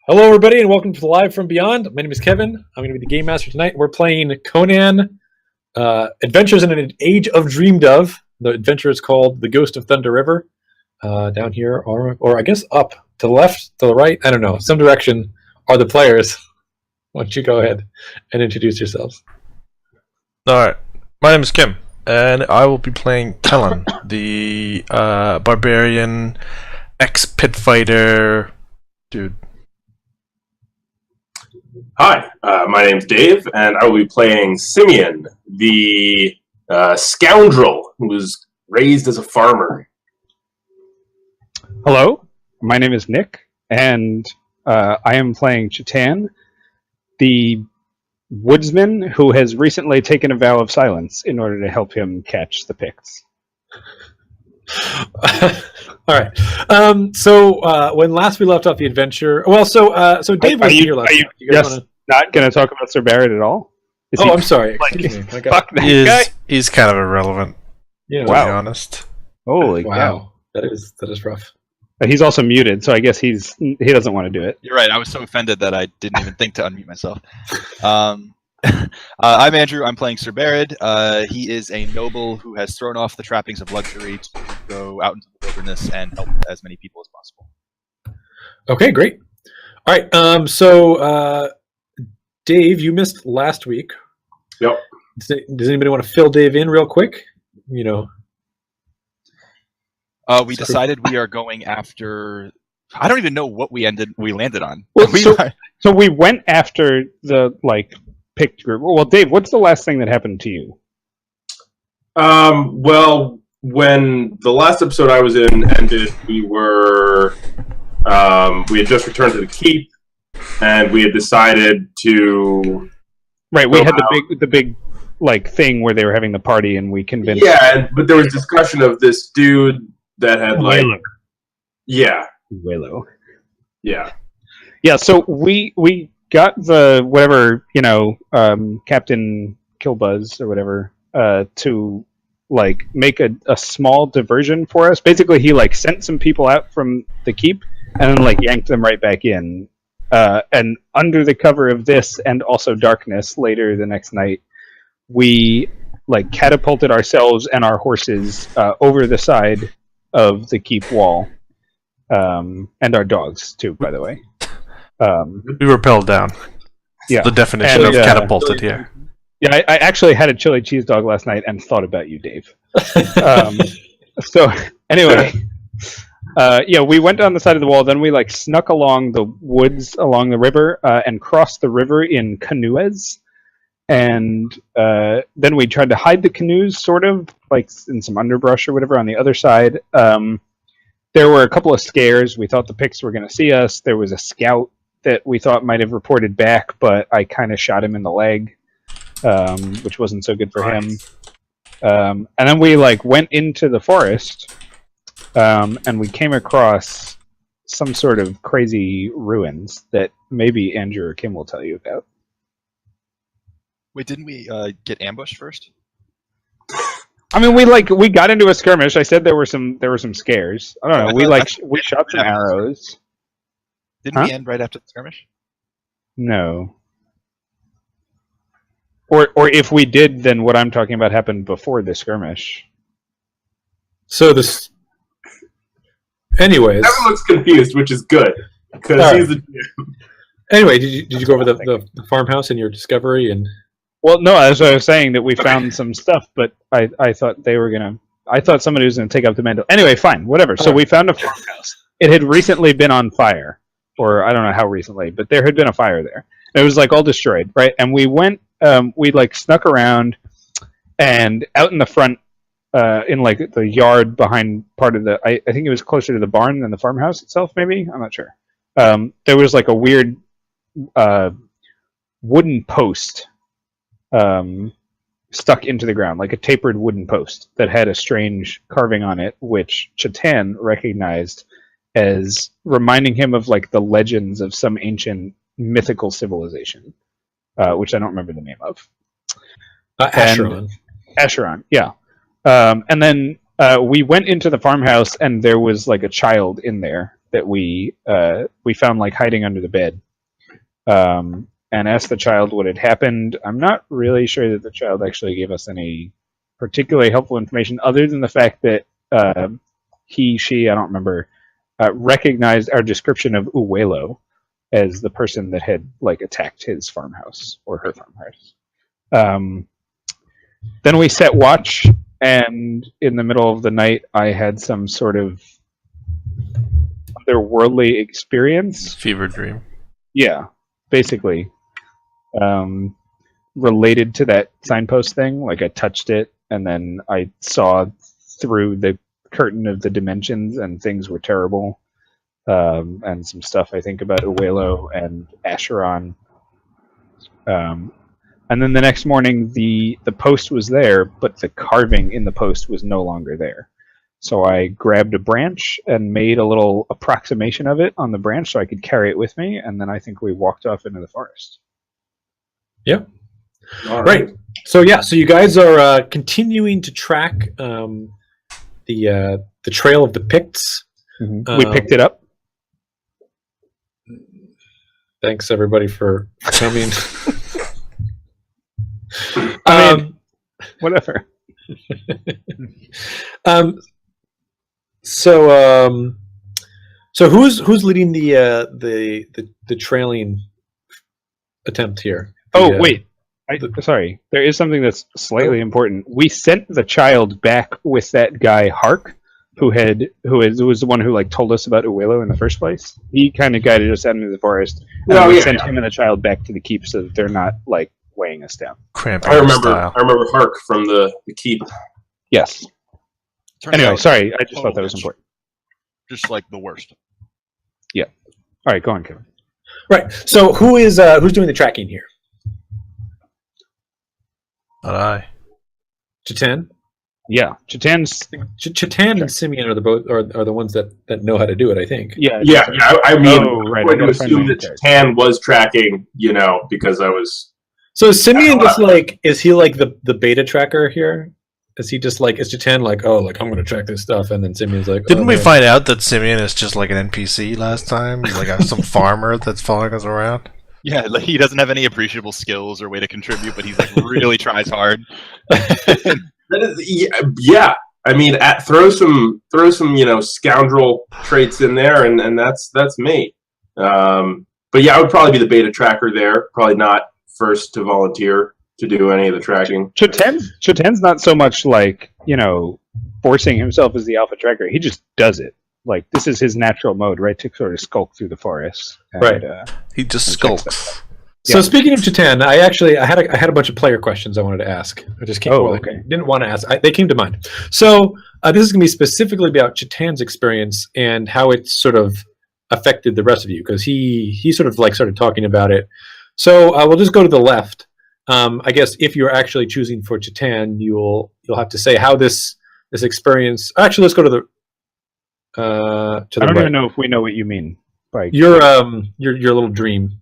Hello, everybody, and welcome to the Live from Beyond. My name is Kevin. I'm going to be the game master tonight. We're playing Conan, Adventures in an Age of Dreamed Of. The adventure is called The Ghost of Thunder River. Down here, or I guess up, to the left, to the right, I don't know. Some direction are the players. Why don't you go ahead and introduce yourselves? Alright, my name is Kim, and I will be playing Kellan, the barbarian ex-pit fighter dude. Hi, my name's Dave, and I will be playing Simeon, the scoundrel who was raised as a farmer. Hello, my name is Nick, and I am playing Chatan, the woodsman who has recently taken a vow of silence in order to help him catch the Picts. All right. So when last we left off the adventure, so Dave was here last night. You guys wanna... not going to talk about Sir Barrett at all? I'm sorry. Fuck that guy. He's kind of irrelevant. Yeah. To be honest. Holy wow. That is rough. But he's also muted, so I guess he doesn't want to do it. You're right. I was so offended that I didn't even think to unmute myself. I'm Andrew. I'm playing Sir Barrett. He is a noble who has thrown off the trappings of luxury to go out into the wilderness and help as many people as possible. Okay, great. All right. So Dave, you missed last week. Yep. Does anybody want to fill Dave in real quick? You know. We decided we are going after. I don't even know what we landed on. Well, so we went after the picked group. Well, Dave, what's the last thing that happened to you? Well, when the last episode I was in ended, we had just returned to the keep, and we had decided to. Right, we had the big thing where they were having the party, and we convinced. Yeah, but there was discussion of this dude that had Willow. Yeah. Willow. Yeah. Yeah, so we got the whatever, Captain Killbuzz or whatever, to make a small diversion for us. Basically he sent some people out from the keep and then yanked them right back in. And under the cover of this and also darkness later the next night, we catapulted ourselves and our horses over the side of the keep wall. And our dogs too, by the way. We rappelled down. Yeah, the definition of catapulted here. Yeah, I actually had a chili cheese dog last night and thought about you, Dave. So anyway, we went down the side of the wall. Then we snuck along the woods along the river and crossed the river in canoes. And then we tried to hide the canoes, sort of in some underbrush or whatever on the other side. There were a couple of scares. We thought the Picts were going to see us. There was a scout that we thought might have reported back, but I kind of shot him in the leg, which wasn't so good for him. And then we went into the forest, and we came across some sort of crazy ruins that maybe Andrew or Kim will tell you about. Wait, didn't we get ambushed first? I mean, we got into a skirmish. I said there were some scares. I don't know. We shot some arrows. Didn't we end right after the skirmish? No. Or if we did, then what I'm talking about happened before the skirmish. So this. Anyways, Everyone looks confused, which is good because he's the. Anyway, did you go over the farmhouse in your discovery and? Well, no, as I was saying that we found some stuff, but I thought they were gonna. I thought somebody was gonna take up the mantle. Anyway, fine, whatever. So we found a farmhouse. It had recently been on fire, or I don't know how recently, but there had been a fire there. It was all destroyed, right? And we went, we snuck around, and out in the front, in the yard behind part of the. I think it was closer to the barn than the farmhouse itself. Maybe I'm not sure. There was a weird wooden post. Stuck into the ground, like a tapered wooden post that had a strange carving on it, which Chatan recognized as reminding him of the legends of some ancient mythical civilization, which I don't remember the name of. Acheron. Acheron, yeah. And then we went into the farmhouse, and there was a child in there that we found like hiding under the bed, and asked the child what had happened. I'm not really sure that the child actually gave us any particularly helpful information, other than the fact that she, I don't remember, recognized our description of Uwelo as the person that had like attacked his farmhouse or her farmhouse. Then we set watch, and in the middle of the night, I had some sort of otherworldly experience. Fever dream. Yeah, basically. Related to that signpost thing. Like I touched it, and then I saw through the curtain of the dimensions, and things were terrible. And some stuff I think about Uwelo and Acheron. And then the next morning, the post was there, but the carving in the post was no longer there. So I grabbed a branch and made a little approximation of it on the branch so I could carry it with me, and then I think we walked off into the forest. Yeah. All Right. So you guys are continuing to track the trail of the Picts. Mm-hmm. We picked it up. Thanks everybody for coming. I mean, whatever. So who's leading the trailing attempt here? Wait. Sorry. There is something that's slightly important. We sent the child back with that guy Hark, who was the one who like told us about Uwelo in the first place. He kind of guided us out into the forest, and we sent him and the child back to the keep so that they're not like weighing us down. Cramping I remember style. Hark from the keep. Yes. Turns Anyway, out, sorry. I just total thought that was bitch. important. Just like the worst. All right, go on, Kevin. Right. So who's doing the tracking here? Not I. Chatan? Yeah, Chatan's. Chatan and Simeon are the ones that know how to do it, I think. Yeah. Yeah, I mean, right. I'm going to assume that Tan was tracking, because I was. So is Simeon is he like the beta tracker here? Is he just like, is Chatan like, I'm going to track this stuff, and then Simeon's like, Didn't we find out that Simeon is just like an NPC last time? He's like some farmer that's following us around? Yeah, like he doesn't have any appreciable skills or way to contribute, but he's like really tries hard. That is, yeah. I mean, throw some scoundrel traits in there, and that's me. But yeah, I would probably be the beta tracker there. Probably not first to volunteer to do any of the tracking. Chatan's not so much like forcing himself as the alpha tracker. He just does it. Like this is his natural mode, right? To sort of skulk through the forest. And, right. He just skulks. So speaking of Chatan, I had a bunch of player questions I wanted to ask. I just didn't want to ask. They came to mind. So this is going to be specifically about Chatan's experience and how it sort of affected the rest of you, because he sort of like started talking about it. So we'll just go to the left. I guess if you're actually choosing for Chatan, you'll have to say how this experience. Actually, let's go to the I don't even know if we know what you mean by your little dream.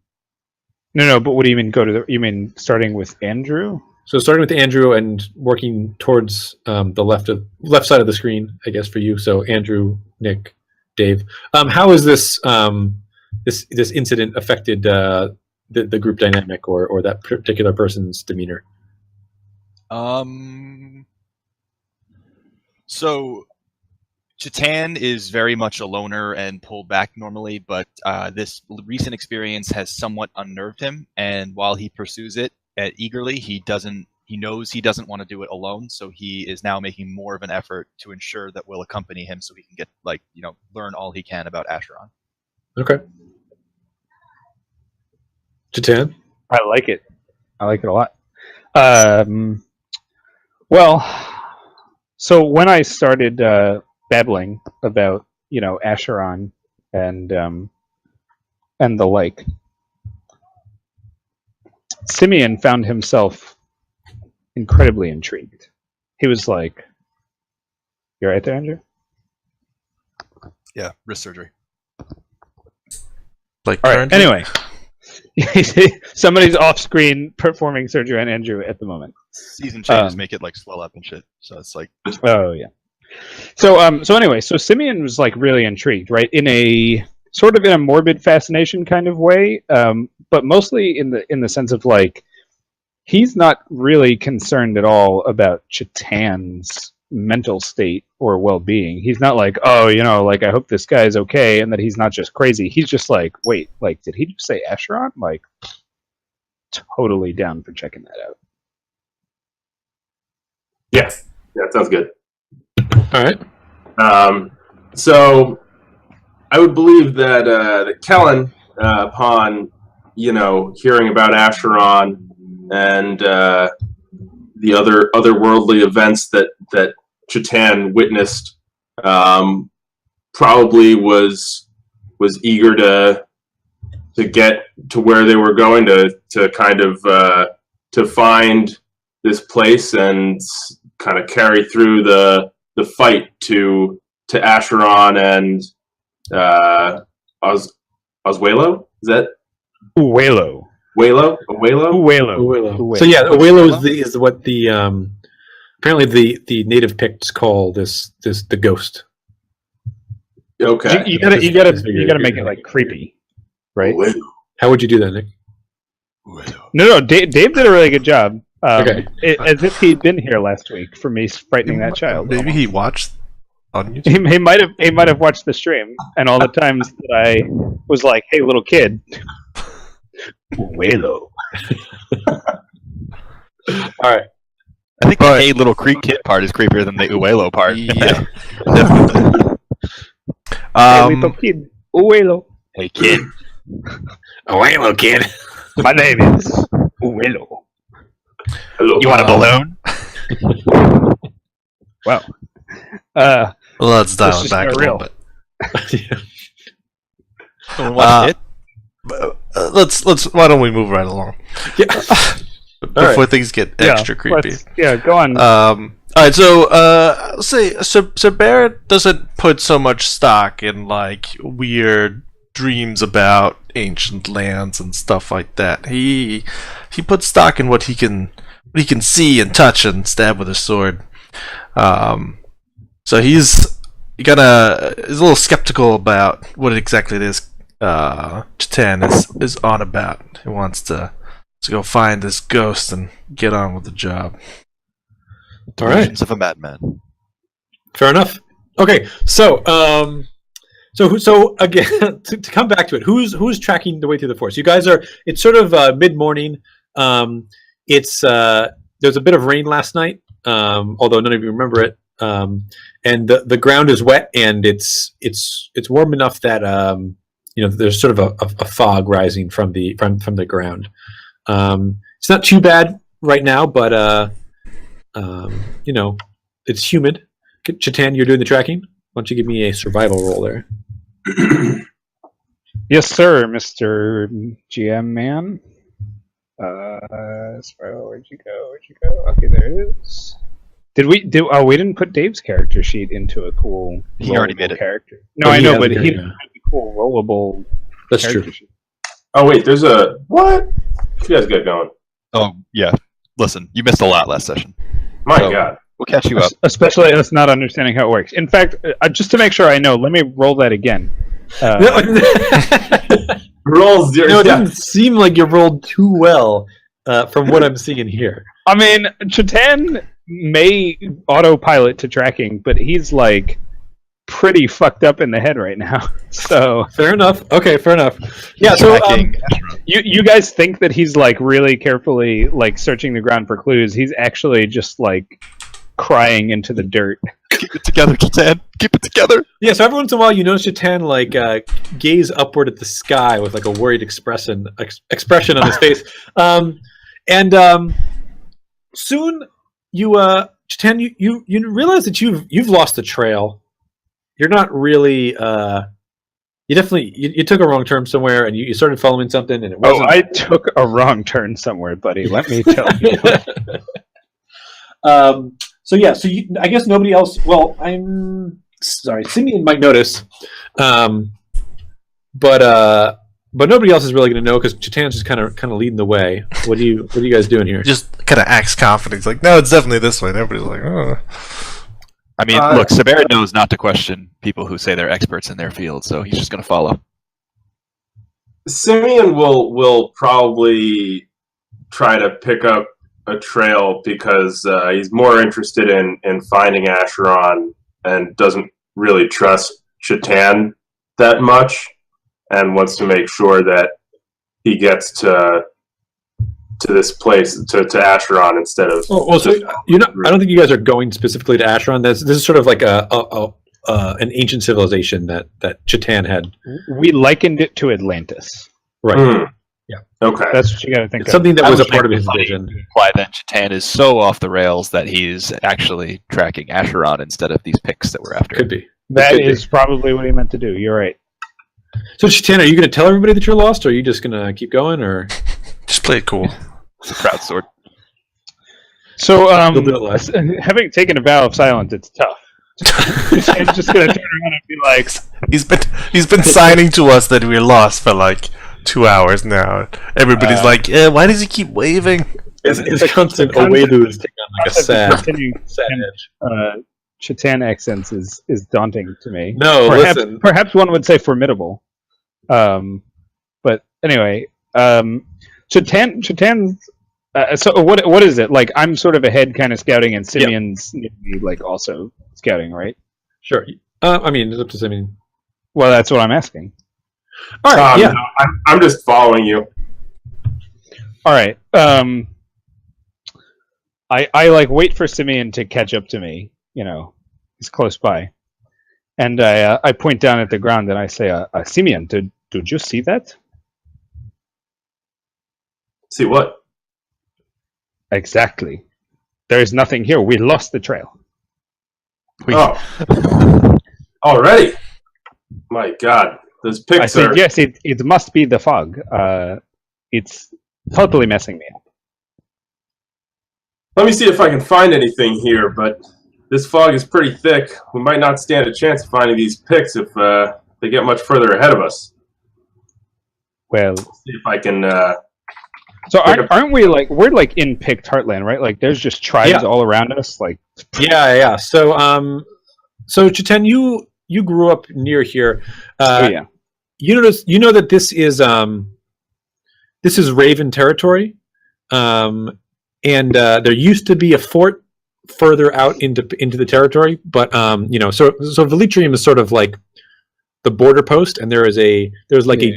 No, but what do you mean you mean starting with Andrew? So starting with Andrew and working towards the left side of the screen, I guess, for you. So Andrew, Nick, Dave. How has this incident affected the group dynamic or that particular person's demeanor? So Chatan is very much a loner and pulled back normally, but this recent experience has somewhat unnerved him. And while he pursues it eagerly, he knows he doesn't want to do it alone. So he is now making more of an effort to ensure that we'll accompany him, so he can get learn all he can about Acheron. Okay. Chatan? I like it. I like it a lot. Well, so when I started babbling about Acheron and the like, Simeon found himself incredibly intrigued. He was like, "You right there, Andrew?" Yeah, wrist surgery. Like all right. Anyway, somebody's off screen performing surgery on Andrew at the moment. Season changes make it like swell up and shit. So it's like, oh yeah. So anyway, so Simeon was like really intrigued, right? In a sort of in a morbid fascination kind of way, but mostly in the sense of like he's not really concerned at all about Chitan's mental state or well-being. He's not like, oh, like I hope this guy's okay and that he's not just crazy. He's just like, wait, like did he just say Acheron? Like, totally down for checking that out. Yes. Yeah, sounds good. All right. So I would believe that Kellen, upon hearing about Acheron and the otherworldly events that Chitan witnessed, probably was eager to get to where they were going to kind of to find this place and kind of carry through the fight to Acheron and Oswelo? Is that Uwelo. Uwelo? Uwelo. So yeah, Uwelo is what the apparently the native Picts call this the ghost. Okay. You gotta make it like creepy, right? Uwelo. How would you do that, Nick? No, Dave did a really good job. Okay. As if he'd been here last week for me frightening that child. Maybe he watched on YouTube. He might have watched the stream, and all the times that I was like, "Hey, little kid, Uwelo." All right. I think the "Hey Little Creek Kid" part is creepier than the Uwelo part. Yeah. Hey, little kid, Uwelo. Hey kid. Uwelo, kid. My name is Uwelo. Hello. You want a balloon? Wow. Well, let's dial Let's it just back a get little real. bit. Someone watch it? Let's. Why don't we move right along Yeah. before things get extra creepy? Go on. All right, so so Barrett doesn't put so much stock in like weird dreams about ancient lands and stuff like that. He puts stock in what he can see and touch and stab with his sword. So he's a little skeptical about what exactly it is Chitan is on about. He wants to go find this ghost and get on with the job. All right. Delusions of a madman. Fair enough. Okay, so again, to come back to it, who's tracking the way through the forest? You guys are. It's sort of mid-morning. There's a bit of rain last night, although none of you remember it. And the ground is wet, and it's warm enough that there's sort of a fog rising from the ground. It's not too bad right now, but it's humid. Chitan, you're doing the tracking. Why don't you give me a survival roll there? Yes, sir, Mr. GM man. Where'd you go? Okay, there it is. We didn't put Dave's character sheet into a cool. He already made it. Character. No, Oh, I he know, has but it, he yeah. didn't have a cool rollable. That's character true. sheet. Oh wait, there's a what? What you guys got going? Oh yeah. Listen, you missed a lot last session. My So- God. We'll catch you up. Especially us not understanding how it works. In fact, just to make sure I know, let me roll that again. Rolls zero. No, it Yeah. doesn't seem like you rolled too well from what I'm seeing here. I mean, Chitan may autopilot to tracking, but he's like pretty fucked up in the head right now. So Fair enough. Okay, fair enough. Yeah, so Tracking. you guys think that he's like really carefully like searching the ground for clues. He's actually just like crying into the dirt. Keep it together, Kitan. Keep it together. yeah, so every once in a while you notice Chitan like gaze upward at the sky with like a worried expression on his face. Soon you Chitan, you realize that you've lost the trail. You're not really you definitely you took a wrong turn somewhere and you started following something and it wasn't. I took a wrong turn somewhere, buddy. Let me tell you. So I guess nobody else. Well, I'm sorry. Simeon might notice, but nobody else is really going to know because Chitan's just kind of leading the way. What are you guys doing here? Just kind of acts confident. He's like, no, it's definitely this way. And everybody's like, oh. I mean, look, Severin knows not to question people who say they're experts in their field, so he's just going to follow. Simeon will probably try to pick up a trail because he's more interested in finding Acheron and doesn't really trust Chatan that much, and wants to make sure that he gets to this place to Acheron instead of. Well, so you're not. I don't think you guys are going specifically to Acheron. This is sort of like an ancient civilization that Chatan had. We likened it to Atlantis. Right. Yeah. Okay. That's what you got to think It's of. something that was a was part of his funny vision. to imply that Chatan is so off the rails that he's actually tracking Acheron instead of these picks that we're after. Could be. That Could is probably what he meant to do. You're right. So Chatan, are you going to tell everybody that you're lost, or are you just going to keep going, or Just play it cool. It's a crowd sword. So, You'll do it live. having taken a vow of silence, it's tough. I'm just gonna turn around and be like, He's been signing to us that we're lost for like 2 hours now. Everybody's like, why does he keep waving? It's a constant Owedu is taking on like a sad edge. Chatan accents is daunting to me. No, listen. Perhaps one would say formidable. But anyway, Chatan. So what is it like? I'm sort of ahead, kind of scouting, and Simeon's like also scouting, right? Sure. I mean, it's up to Simeon. Well, that's what I'm asking. All right. Yeah. No, I'm just following you. All right. I like wait for Simeon to catch up to me. You know, he's close by, and I point down at the ground and I say, Simeon, did you see that? See what? Exactly. There is nothing here. We lost the trail. Oh, already? My God, those I pics said, are. yes, it must be the fog. It's totally messing me up. Let me see if I can find anything here, but this fog is pretty thick. We might not stand a chance of finding these pics if they get much further ahead of us. Well, See if I can. so aren't we like we're like in Pict Heartland, right? Like there's just tribes all around us. Like Yeah. So Chatan, you grew up near here. yeah. You know that this is Raven territory, and there used to be a fort further out into the territory, but so Velitrium is sort of like the border post, and there's a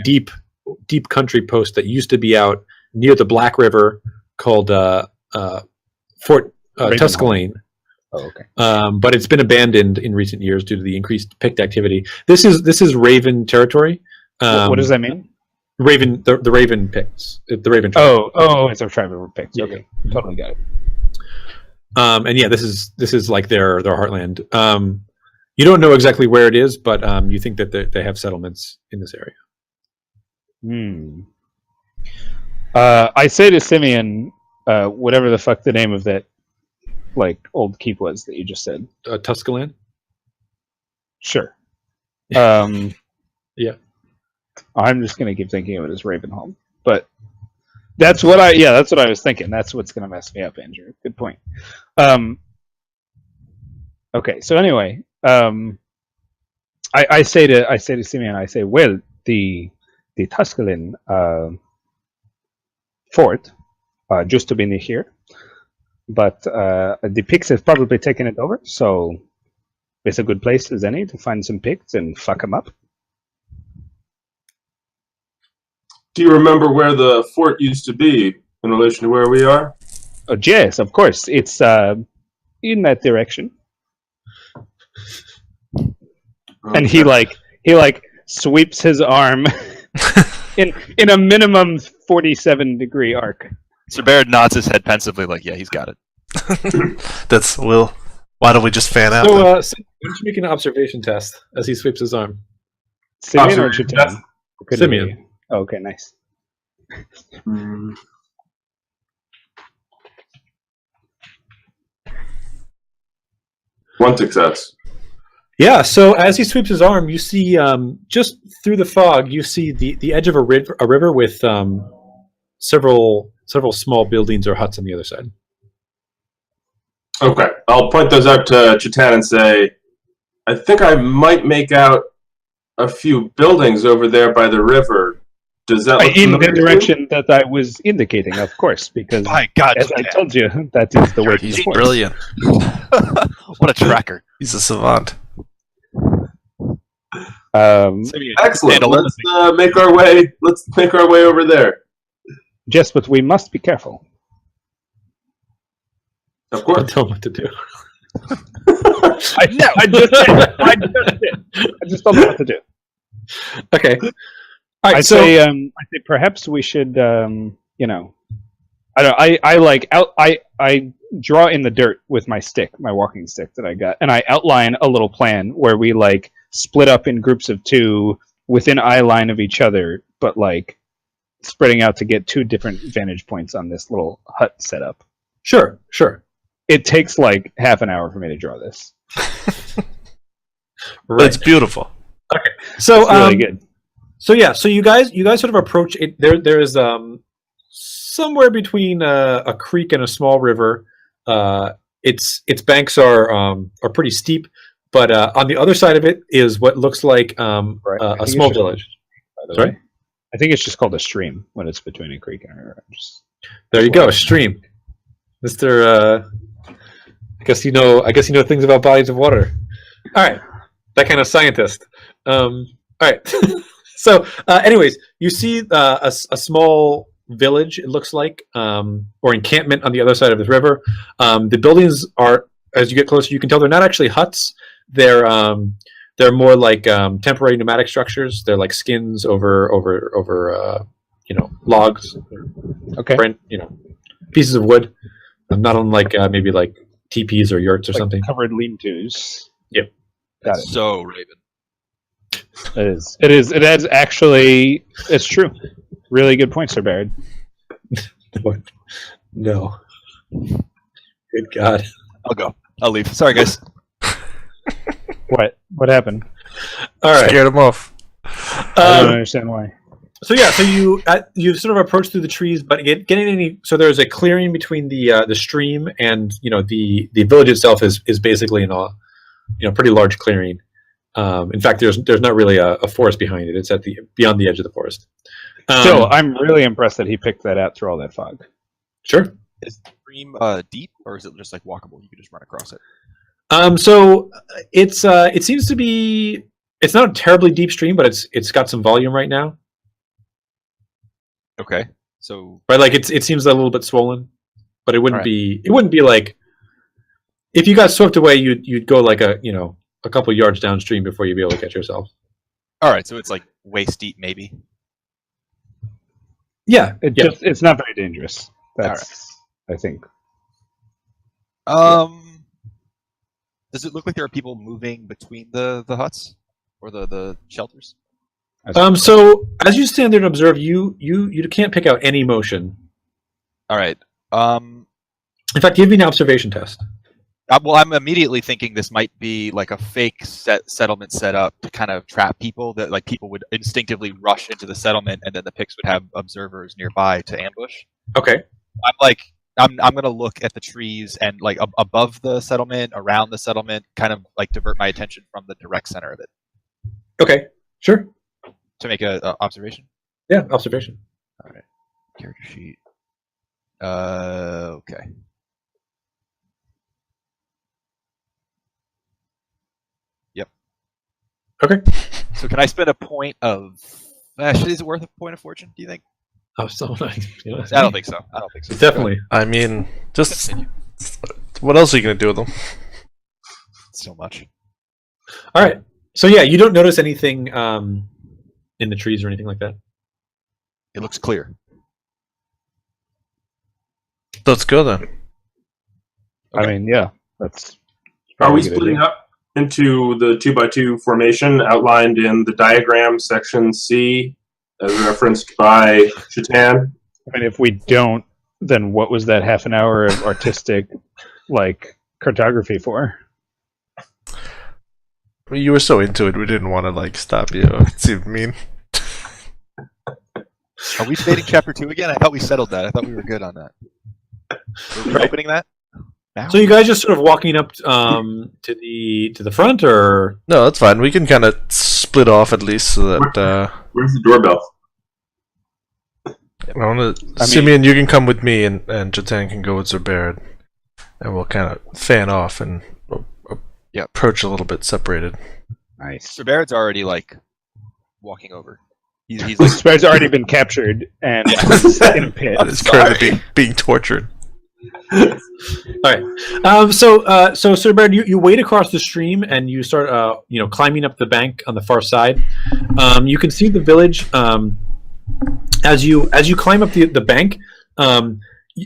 deep country post that used to be out near the Black River called Fort Tuscalane. Oh, okay. But it's been abandoned in recent years due to the increased Pict activity. This is Raven territory. What does that mean? Raven, the Raven Picts, the Raven tribe. Oh, it's a tribe of Picts. Yeah. Okay, totally got it. And yeah, this is like their heartland. You don't know exactly where it is, but you think that they have settlements in this area. I say to Simeon, whatever the fuck the name of that like old keep was that you just said. Tuscalan? Sure. Yeah. I'm just gonna keep thinking of it as Ravenholm, but that's what I was thinking. That's what's gonna mess me up, Andrew. Good point. Okay, so anyway, I say to Simeon, I say, well, the Tuscalan fort used to be near here, but the Picts have probably taken it over, so it's a good place as any to find some Picts and fuck them up. Do you remember where the fort used to be in relation to where we are? Oh, yes, of course. It's in that direction. Okay. And he sweeps his arm in a minimum 47-degree arc. Sir Barrett nods his head pensively, like, yeah, he's got it. That's Will. Why don't we just fan out? So, why don't you make an observation test as he sweeps his arm? Simeon or Observation Chatan? test? Simeon. Oh, okay, nice. One success. Yeah, so as he sweeps his arm, you see just through the fog, you see the edge of a river with several small buildings or huts on the other side. Okay, I'll point those out to Chatan and say, I think I might make out a few buildings over there by the river. Does that look In the familiar to you? direction that I was indicating, of course, because My God, as I Japan. told you, that is the way to He's the forest. brilliant. What a tracker! He's a savant. Excellent. And Let's make our way. Let's make our way over there. Yes, but we must be careful. Of Don't course. tell them what to do. I just did. I just told them what to do. Okay. All right. I'd So say perhaps we should you know, I don't I draw in the dirt with my stick, my walking stick that I got, and I outline a little plan where we like split up in groups of 2 within eye line of each other, but like spreading out to get 2 different vantage points on this little hut setup. sure. It takes like half an hour for me to draw this. Right. It's beautiful. So It's really good. So yeah, so you guys sort of approach it. There is somewhere between a creek and a small river. Its banks are pretty steep, but on the other side of it is what looks like Right. I a think small it's just- village. By the Sorry? way. I think it's just called a stream when it's between a creek and a river. There you go, a stream, Mister. I guess you know things about bodies of water. All right, that kind of scientist. All right. So, anyways, you see a small village. It looks like, or encampment on the other side of the river. The buildings are, as you get closer, you can tell they're not actually huts. They're more like temporary nomadic structures. They're like skins over logs, Okay. pieces of wood. Not unlike maybe like teepees or yurts or Like something. covered lean-tos. Yep. Got it. So Raven. It is. It is actually. It's true. Really good point, Sir Baird. No. Good God. I'll go. I'll leave. Sorry, guys. What? What happened? All right. Scared him off. I don't understand why. So yeah, so you sort of approach through the trees, but getting any. So there's a clearing between the stream and the village itself is basically in a pretty large clearing. In fact, there's not really a forest behind it. It's beyond the edge of the forest. Still, I'm really impressed that he picked that out through all that fog. Sure. Is the stream deep, or is it just like walkable? You could just run across it. So it seems to be. It's not a terribly deep stream, but it's got some volume right now. Okay. So Right, like it seems a little bit swollen, but it wouldn't Alright. be. It wouldn't be like if you got swept away, you'd go like a couple yards downstream before you'd be able to catch yourself. all right. So it's like waist deep, maybe. Yeah, yeah. It's not very dangerous. That's I think. Does it look like there are people moving between the huts or the shelters? So as you stand there and observe, you can't pick out any motion. All right. In fact, give me an observation test. Well, I'm immediately thinking this might be like a fake settlement set up to kind of trap people. That like people would instinctively rush into the settlement, and then the Picts would have observers nearby to ambush. Okay. I'm gonna look at the trees and like above the settlement, around the settlement, kind of like divert my attention from the direct center of it Okay. Sure. to make a observation. Yeah. Observation. Character sheet. Okay. Yep. Okay. So can I spend a point of? Actually, is it worth a point of fortune? Do you think? Oh, so nice. I don't think so. Definitely. I mean, just Continue. what else are you gonna do with them? So much. All right. So yeah, you don't notice anything in the trees or anything like that. It looks clear. Let's go then. I mean, yeah, that's. Are we probably a good splitting idea. up into the 2x2 formation outlined in the diagram section C, as referenced by Chatan? I mean, if we don't, then what was that half an hour of artistic, like cartography for? You were so into it, we didn't want to like stop you. It seemed mean. Are we debating chapter 2 again? I thought we settled that. I thought we were good on that. Were we opening that? now? So you guys just sort of walking up to the front, or No, that's fine. We can kind of split off at least so that. Where's the doorbell? Simeon, you can come with me, and Jatan can go with Zerbarid, and we'll kind of fan off and approach a little bit separated. Nice. Sir Barrett's already like walking over. He's like, Spread's already been captured and in a pit. It's currently being tortured. all right. So Sir Baird, you wade across the stream and you start climbing up the bank on the far side. You can see the village as you climb up the bank.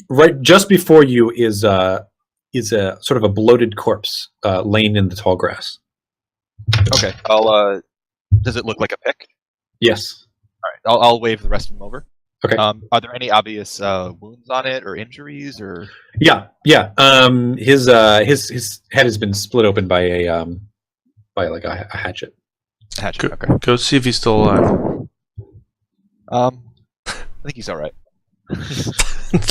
Right just before you is a sort of a bloated corpse laying in the tall grass. okay. I'll. Does it look like a pick? Yes. All right. I'll wave the rest of them over. Okay. Are there any obvious wounds on it or injuries or? Yeah. His head has been split open by a hatchet. Hatchet. Okay. Go see if he's still alive. I think he's all right.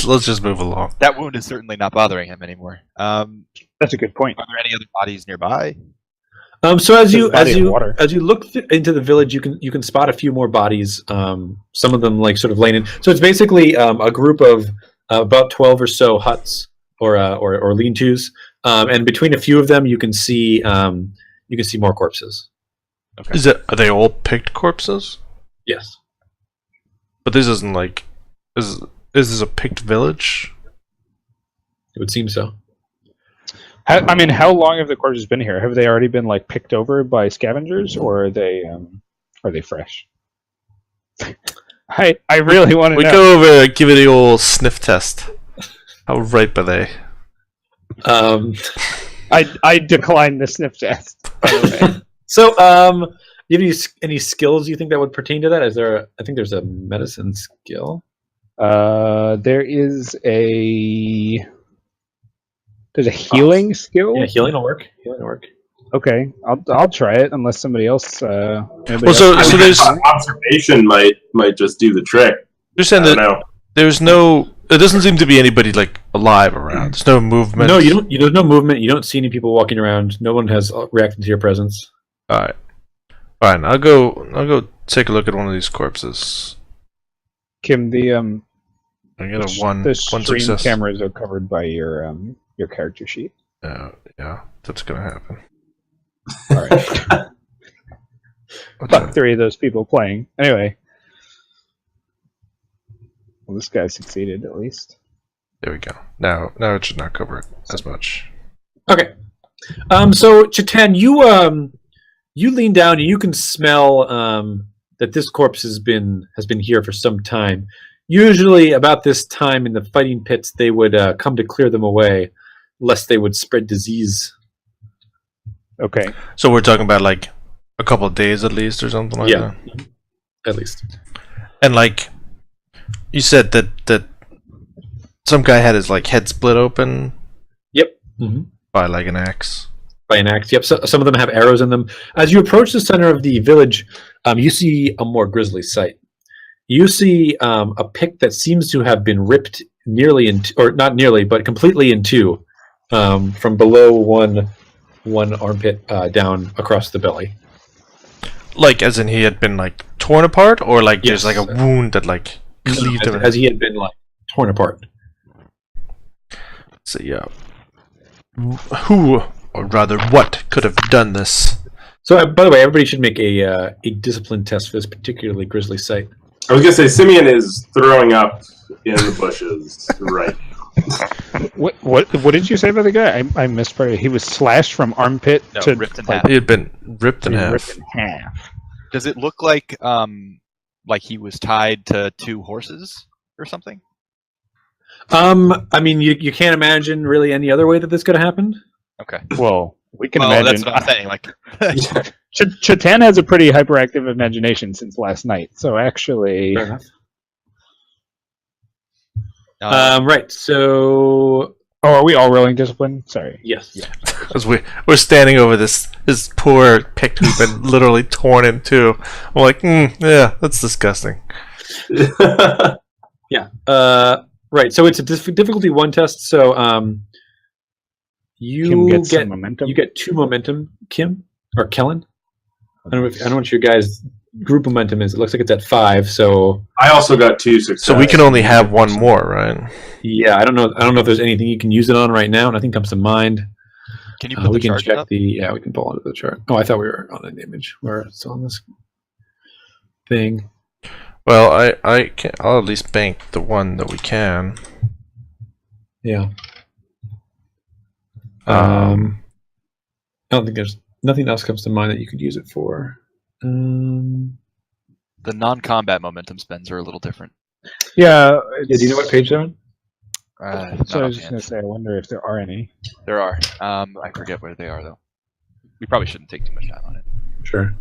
Let's just move along. That wound is certainly not bothering him anymore. That's a good point. Are there any other bodies nearby? So as you water. look into the village, you can spot a few more bodies. Some of them like sort of laying in. So it's basically a group of about 12 or so huts or lean-tos, and between a few of them, you can see more corpses. Okay. Are they all picked corpses? Yes. But this isn't like is this a picked village? It would seem so. How long have the corpses been here? Have they already been like picked over by scavengers, or are they fresh? I really want to know. We go over, give it the old sniff test. How ripe are they? I decline the sniff test. By the way. So, do you have any skills you think that would pertain to that? I think there's a medicine skill. There is a. There's a healing skill. Yeah, healing will work. Okay, I'll try it unless somebody else. There's observation might just do the trick. You're saying that there's no. There doesn't seem to be anybody like alive around. There's no movement. No, you don't. There's no movement. You don't see any people walking around. No one has reacted to your presence. All right, fine. I'll go take a look at one of these corpses. Kim, I get a one stream success. cameras are covered by your character sheet. Yeah, that's gonna happen. All right. Fuck 3 of those people playing. Anyway. Well, this guy succeeded at least. There we go. Now it should not cover it as much. Okay. So Chatan, you lean down and you can smell that this corpse has been here for some time. Usually, about this time in the fighting pits, they would come to clear them away, lest they would spread disease. Okay. So we're talking about like a couple of days at least, or something like that. At least. And like you said that some guy had his like head split open. Yep. Mm-hmm. By like an axe. By an axe. Yep. So, some of them have arrows in them. As you approach the center of the village, you see a more grisly sight. You see a pick that seems to have been ripped or not nearly, but completely in two, from below one armpit down across the belly. Like, as in he had been like torn apart, or like Yes. there's like a wound that like cleaved him. As he had been like torn apart. So yeah, who, or rather, what could have done this? So, by the way, everybody should make a discipline test for this particularly grisly sight. I was gonna say Simeon is throwing up in the bushes right now. What did you say about the guy? I missed part of it. He was slashed from armpit to ripped in half. He had been ripped in half. ripped in half. Does it look like he was tied to 2 horses or something? I mean, you can't imagine really any other way that this could have happened. Okay. Well, we can Well, imagine. that's what I'm saying. Like, Chatan has a pretty hyperactive imagination since last night, so actually, Fair enough. Right. So, oh, are we all rolling discipline? Sorry. yes. Yeah. Because we're standing over this poor pick who's been literally torn in two. I'm like, yeah, that's disgusting. Yeah. Right. So it's a difficulty 1 test. So Kim You gets get some momentum. you get 2 momentum, Kim or Kellen. I don't know what your guys' group momentum is. It looks like it's at 5. So I also got 2 success. So we can only have one more, right? yeah, I don't know. I don't know if there's anything you can use it on right now. Nothing comes to mind. Can you put the We can charge check up? we can pull onto the chart. Oh, I thought we were on an image. We're still on this thing. Well, I'll at least bank the one that we can. Yeah. Um, I don't think there's nothing else comes to mind that you could use it for. The non-combat momentum spends are a little different. Yeah. Yeah, do you know what page they're on? So I was just going to say, I wonder if there are any. There are. I forget where they are though. We probably shouldn't take too much time on it. Sure.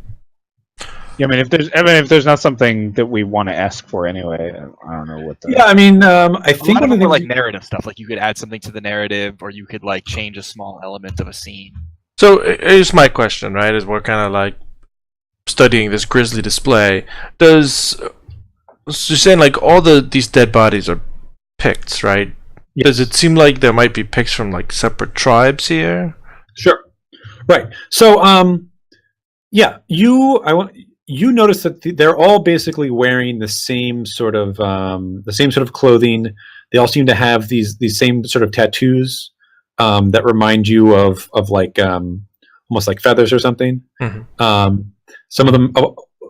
Yeah, I mean, if there's not something that we want to ask for anyway, I don't know what the. Yeah, I mean, I I think think one of the more things like narrative stuff. Like you could add something to the narrative, or you could like change a small element of a scene. So here's my question, right? As we're kind of like studying this grisly display, so you're saying like all these dead bodies are picked, right? Yes. Does it seem like there might be picks from like separate tribes here? Sure. Right. So, yeah, you notice that they're all basically wearing the same sort of clothing. They all seem to have these same sort of tattoos that remind you of like almost like feathers or something. Mm-hmm. Some of them,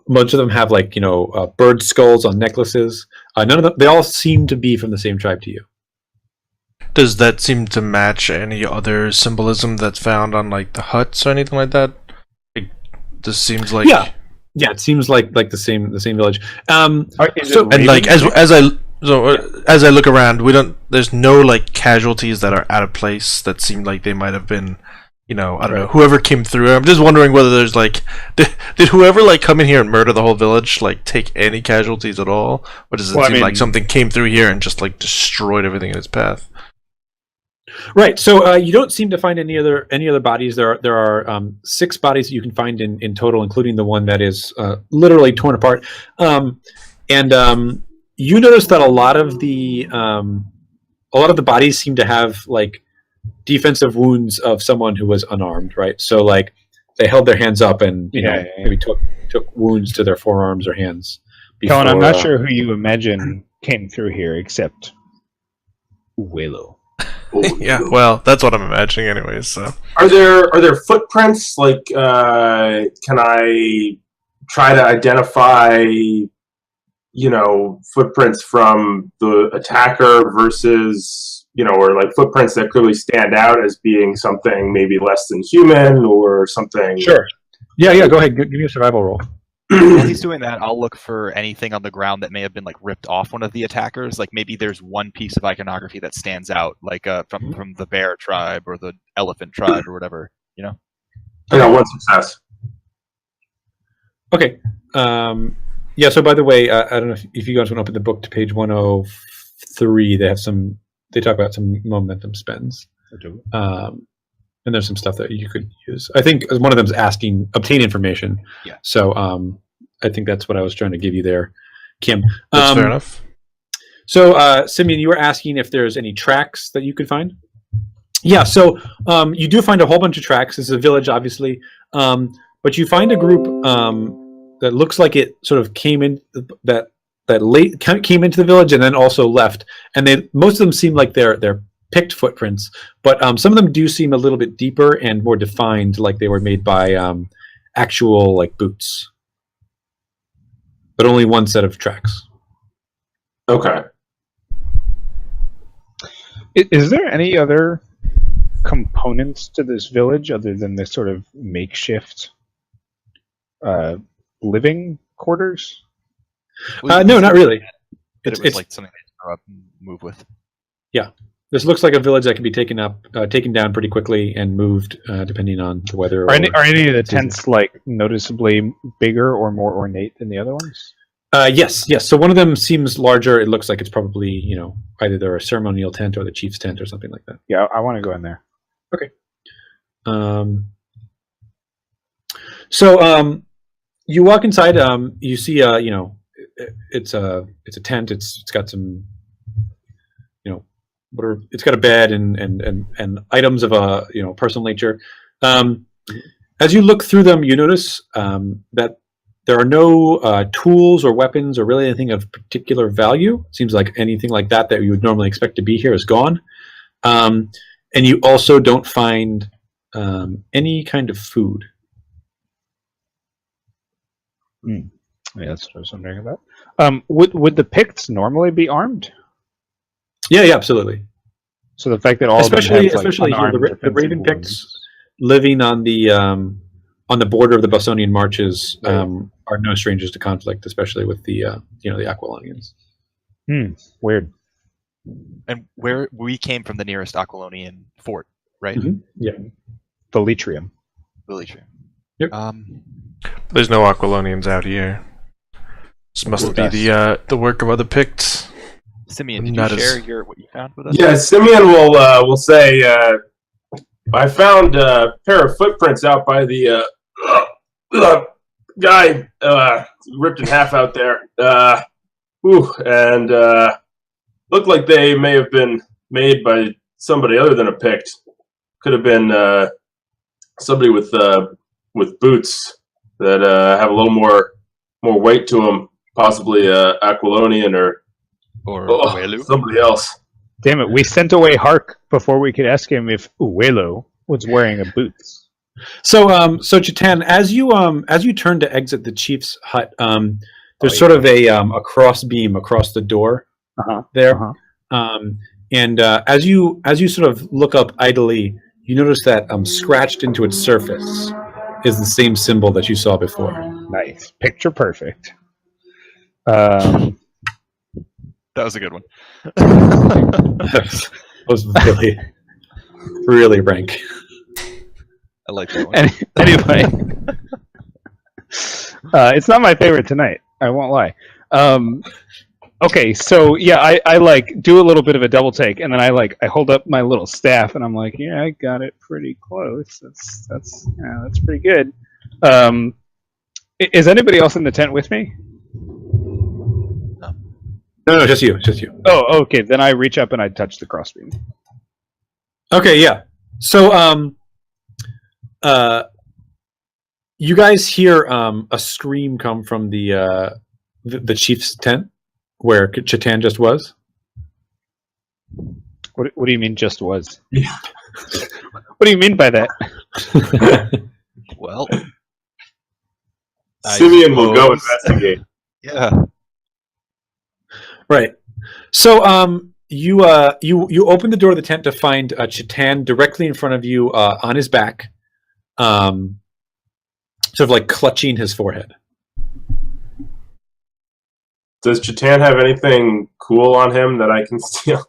most of them have like bird skulls on necklaces. None of them. They all seem to be from the same tribe to you. Does that seem to match any other symbolism that's found on like the huts or anything like that? This seems like Yeah, it seems like the same village. And like as I look around, there's no like casualties that are out of place that seem like they might have been, I don't know, whoever came through. I'm just wondering whether there's like did whoever like come in here and murder the whole village like take any casualties at all, or does it seem like something came through here and just like destroyed everything in its path? Right. So you don't seem to find any other bodies. There are 6 bodies that you can find in total, including the one that is literally torn apart. And you notice that a lot of the bodies seem to have like defensive wounds of someone who was unarmed. Right. So like they held their hands up and maybe took wounds to their forearms or hands. Colin, I'm not sure who you imagine came through here except Willow. Yeah, well, that's what I'm imagining, anyways. So, are there footprints? Like, can I try to identify, footprints from the attacker versus, or like footprints that clearly stand out as being something maybe less than human or something? Sure. Yeah. Go ahead. Give me a survival roll. While he's doing that, I'll look for anything on the ground that may have been like ripped off one of the attackers. Like maybe there's one piece of iconography that stands out, like from the bear tribe or the elephant tribe or whatever. I got 1 success. Okay. Yeah. So by the way, I don't know if you guys want to open the book to page 103. They talk about some momentum spends. And there's some stuff that you could use. I think one of them is obtain information. Yeah. So I think that's what I was trying to give you there, Kim. That's fair enough. So Simeon, you were asking if there's any tracks that you could find. Yeah. So you do find a whole bunch of tracks. This is a village, obviously, but you find a group that looks like it sort of came in came into the village and then also left. And most of them seem like they're picked footprints, but some of them do seem a little bit deeper and more defined, like they were made by actual like boots, but only one set of tracks. Okay. Is there any other components to this village other than this sort of makeshift living quarters? No, not really. It's like something they grow up and move with. Yeah. This looks like a village that can be taken down pretty quickly and moved, depending on the weather. Are any of the tents like noticeably bigger or more ornate than the other ones? Yes. So one of them seems larger. It looks like it's probably either they're a ceremonial tent or the chief's tent or something like that. Yeah, I want to go in there. Okay. So you walk inside. You see, it's a tent. It's got some it's got a bed and items of a personal nature. As you look through them, you notice that there are no tools or weapons or really anything of particular value. It seems like anything like that you would normally expect to be here is gone. And you also don't find any kind of food. Yeah, that's what I was wondering about. Would the Picts normally be armed? Yeah, absolutely. So the fact that all especially of them have, especially unarmed the defensive Raven wounds. Picts living on the border of the Bossonian Marches are no strangers to conflict, especially with the Aquilonians. Weird. And where we came from the nearest Aquilonian fort, right? Mm-hmm. Yeah. Velitrium. Velitrium. Yep. There's no Aquilonians out here. This must be the work of other Picts. Simeon, did Not you as- share what you found with us? Yeah, Simeon will say, I found a pair of footprints out by the guy ripped in half out there. And looked like they may have been made by somebody other than a Pict. Could have been somebody with boots that have a little more weight to them, possibly Aquilonian or Uelu? somebody else. Damn it, we sent away Hark before we could ask him if Uelo was wearing a boots. So Chatan, as you turn to exit the chief's hut, there's sort of a cross beam across the door there, and as you sort of look up idly, you notice that scratched into its surface is the same symbol that you saw before. Nice, picture perfect. That was a good one. That was really, really rank. I like that one. Anyway, it's not my favorite tonight. I won't lie. Okay, so yeah, I like do a little bit of a double take, and then I hold up my little staff, and I'm like, yeah, I got it pretty close. That's pretty good. Is anybody else in the tent with me? No, just you. Oh, okay. Then I reach up and I touch the crossbeam. Okay, yeah. So, you guys hear a scream come from the chief's tent where Chatan just was. What do you mean? Just was? Yeah. What do you mean by that? Well, Simeon will go investigate. yeah. Right. So, you open the door of the tent to find Chatan directly in front of you, on his back, sort of like clutching his forehead. Does Chatan have anything cool on him that I can steal?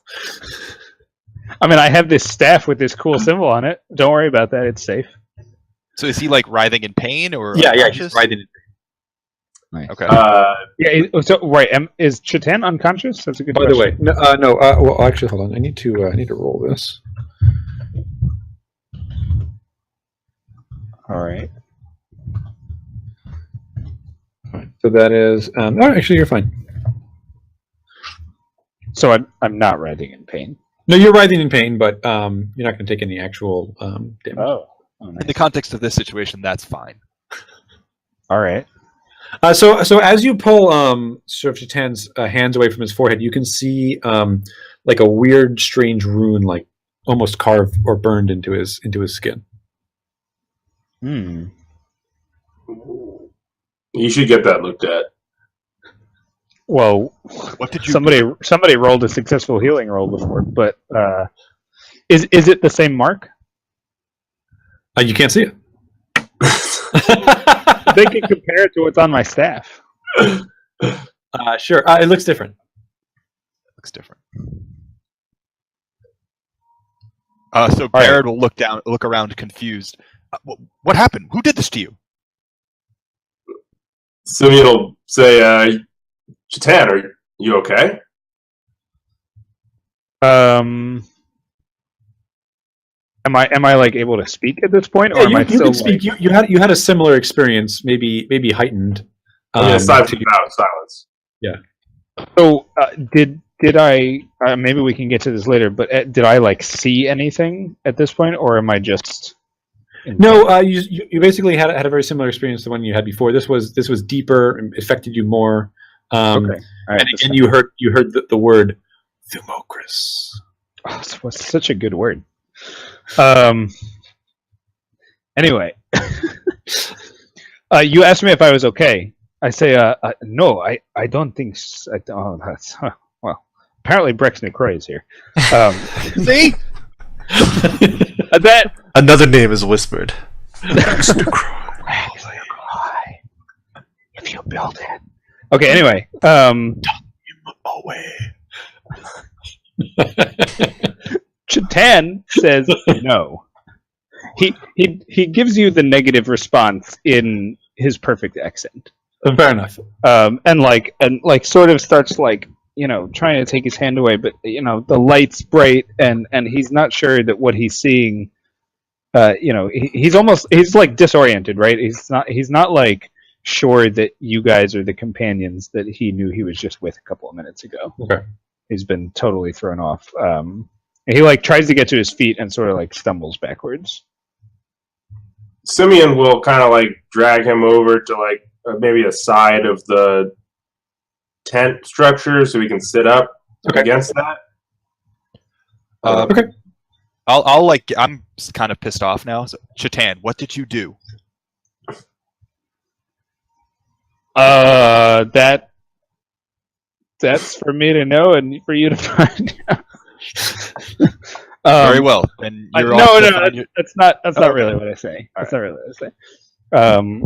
I mean, I have this staff with this cool symbol on it. Don't worry about that; it's safe. So is he like writhing in pain or Yeah, unconscious? he's writhing. Nice. Okay. Yeah. So right, is Chatan unconscious? That's a good. By question. the way, no. Well, actually, hold on. I need to roll this. All right. So that is. Actually, you're fine. So I'm not writhing in pain. No, you're writhing in pain, but you're not going to take any actual damage. Oh, In nice. the context of this situation, that's fine. All right. So as you pull sort of Chatan's hands away from his forehead, you can see like a weird, strange rune, like almost carved or burned into his skin. Hmm. You should get that looked at. Well, What did you? somebody rolled a successful healing roll before, but is it the same mark? You can't see it. They can compare it to what's on my staff. Sure. It looks different. Looks different. So Barrett will look around, confused. What happened? Who did this to you? Simeon will say, Chatan, are you okay? Am I like able to speak at this point, or Yeah, am I you still can speak. like... You had a similar experience, maybe heightened. Aside from silence. So did did I? Maybe we can get to this later. But did I like see anything at this point, or am I just? No, you basically had a very similar experience to the one you had before. This was deeper and affected you more. Okay. All right, And again, you heard the word Thumocris. Oh, it was such a good word. Anyway, you asked me if I was okay. I say, no, I don't think. Oh, that's well. Apparently, Brex Necroy is here. See? That Another name is whispered. If you build it. Okay. Anyway, Away. Chatan says no. He gives you the negative response in his perfect accent. Fair enough. And sort of starts trying to take his hand away, but the light's bright and he's not sure that what he's seeing. He's like disoriented, right? He's not like sure that you guys are the companions that he knew he was just with a couple of minutes ago. Okay. He's been totally thrown off. He tries to get to his feet and sort of stumbles backwards. Simeon will kind of drag him over to maybe a side of the tent structure so he can sit up against that. Okay. I'll I'm kind of pissed off now. So, Chatan, what did you do? That's for me to know and for you to find out. Very well. And you're no, that's not really what I say. That's not really what I say.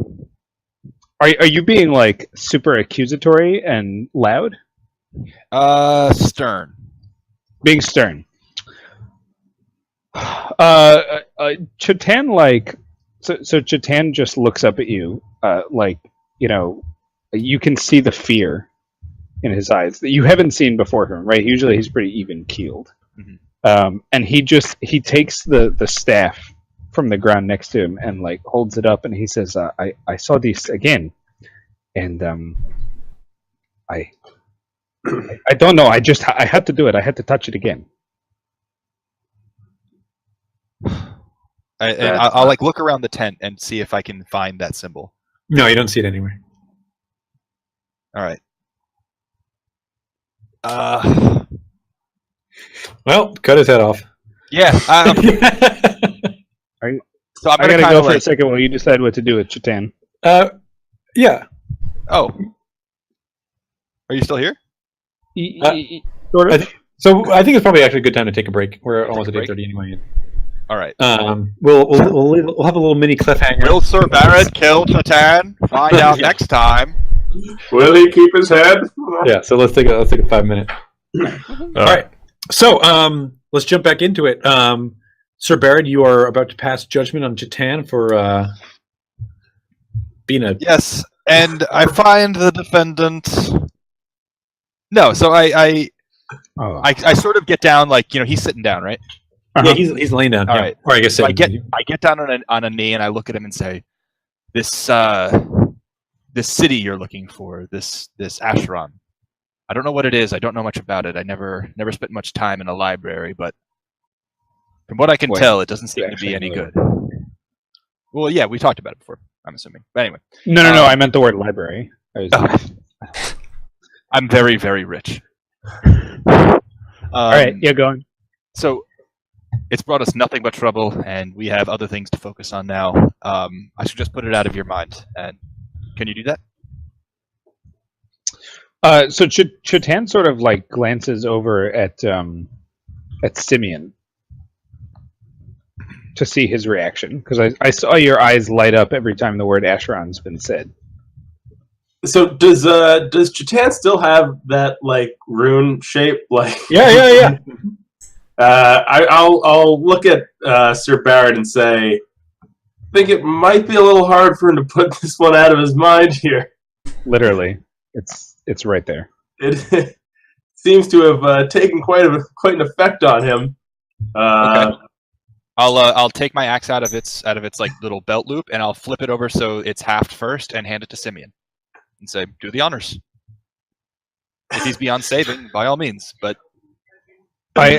Are you being super accusatory and loud? Stern. Being stern. Chatan so Chatan just looks up at you, you can see the fear in his eyes that you haven't seen before him, right? Usually he's pretty even keeled. Mm-hmm. And he takes the staff from the ground next to him and holds it up and he says, I saw this again, and I don't know. I had to do it. I had to touch it again. I'll look around the tent and see if I can find that symbol. No, you don't see it anywhere. All right. Well, cut his head off. Yeah. So I'm gonna go for a second while you decide what to do with Chatan. Yeah. Oh. Are you still here? Sort of. So I think it's probably actually a good time to take a break. We're almost at 8:30 anyway. All right. We'll have a little mini cliffhanger. Will Sir Barrett kill Chatan? Find out next time. Will he keep his head? Yeah. So let's take a 5-minute. All right. So let's jump back into it. Sir Barrett, you are about to pass judgment on Chatan for being a Yes, and I find the defendant. No, so I sort of get down he's sitting down, right? Yeah, he's laying down. All yeah. right. Or I guess So I get down on a knee and I look at him and say, "This city you're looking for, this ashram. I don't know what it is. I don't know much about it. I never spent much time in a library, but from what I can tell, it doesn't seem to be any good." Well, yeah, we talked about it before, I'm assuming. But anyway. No, I meant the word library. I'm very, very rich. All right, yeah, go on. So it's brought us nothing but trouble, and we have other things to focus on now. I should just put it out of your mind. And can you do that? So Chatan sort of glances over at Simeon to see his reaction, because I saw your eyes light up every time the word Ashron's been said. So does Chatan still have that rune shape? Yeah. I'll look at Sir Barrett and say, I think it might be a little hard for him to put this one out of his mind here. Literally, it's right there. It seems to have taken quite an effect on him. Okay. I'll take my axe out of its little belt loop and I'll flip it over so it's halved first and hand it to Simeon and say, "Do the honors." If he's beyond saving, by all means. But I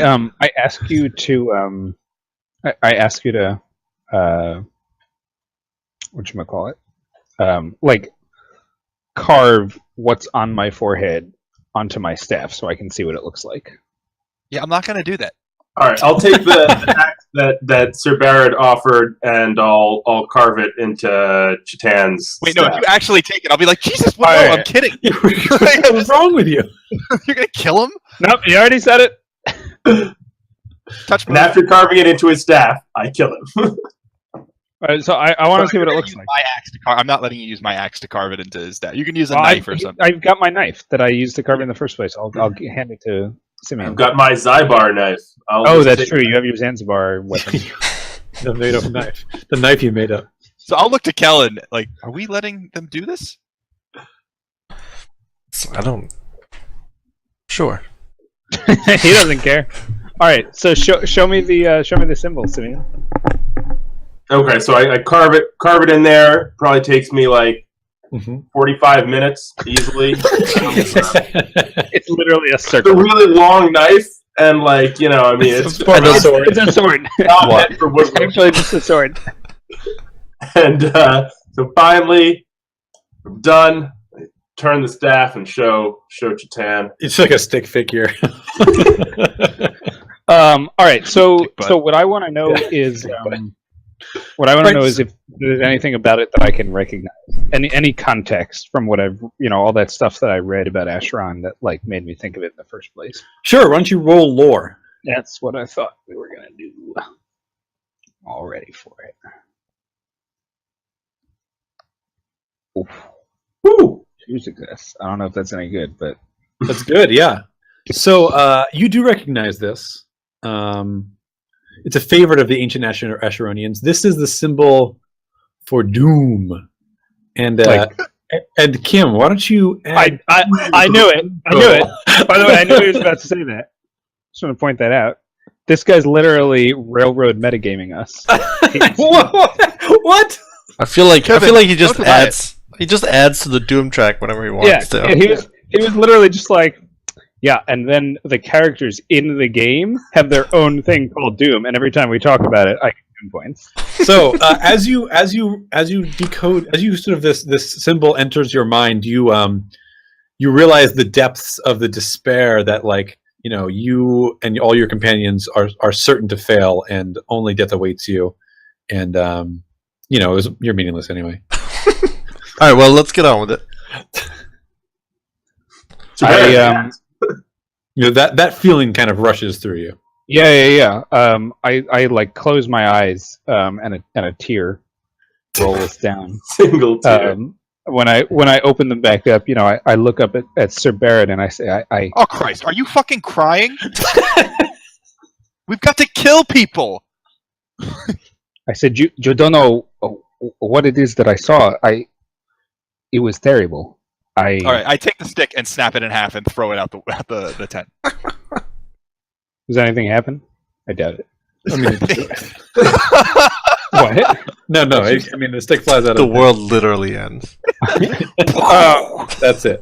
ask you to whatchamacallit? Like carve what's on my forehead onto my staff so I can see what it looks like. yeah, I'm not going to do that. All right, I'll take the axe that Sir Barrett offered, and I'll carve it into Chitan's. Wait, no, if staff. you actually take it, I'll be like, Jesus, what? All No, right. I'm kidding. What's wrong with you? You're going to kill him? Nope, you already said it. Touch And after carving it into his staff, I kill him. All right, so I want to see what it looks like. My axe to I'm not letting you use my axe to carve it into his staff. You can use a Well, knife or something. I've got my knife that I used to carve it in the first place. I'll hand it to Simeon. I've got my Zybar knife. Oh, that's true. You have your Zanzibar weapon. The made up knife. The knife you made up. So I'll look to Kellen, like, are we letting them do this? I don't. Sure. He doesn't care. All right, so show me the symbol, Simeon. Okay, so I carve it in there. Probably takes me like 45 minutes easily. It's literally a It's a circle. really long knife, and like I mean, it's a sword. It's a sword. not What? meant for It's woodwork. actually just a sword. And so finally, I'm done. I turn the staff and show Chitan. It's like a stick figure. All right, so Big butt. what I want to know is if there's anything about it that I can recognize. Any context from what I've all that stuff that I read about Acheron that like made me think of it in the first place. Sure, why don't you roll lore? That's what I thought we were gonna do. All ready for it. Oof. Woo! Two success. I don't know if that's any good, but That's good, yeah. So you do recognize this. It's a favorite of the ancient Asheronians. This is the symbol for doom. And and Kim, why don't you? I knew it. I knew it. By the way, I knew he was about to say that. Just want to point that out. This guy's literally railroad metagaming us. What? I feel like he just don't deny it. adds. He just adds to the Doom track whenever he wants to. He was literally just like, yeah, and then the characters in the game have their own thing called Doom, and every time we talk about it, I get Doom points. So as you decode, as you sort of this symbol enters your mind, you realize the depths of the despair that you and all your companions are certain to fail, and only death awaits you, and you're meaningless anyway. All right, well, let's get on with it. So That feeling kind of rushes through you. Yeah. I like close my eyes, and a tear rolls down. single tear. When I open them back up, I look up at Sir Barrett and I say, I Oh, Christ, are you fucking crying? We've got to kill people! said, you don't know what it is that I saw. It was terrible. All right, I take the stick and snap it in half and throw it out the tent. Does anything happen? I doubt it. I mean, What? no. The stick flies out The of world literally ends. That's it.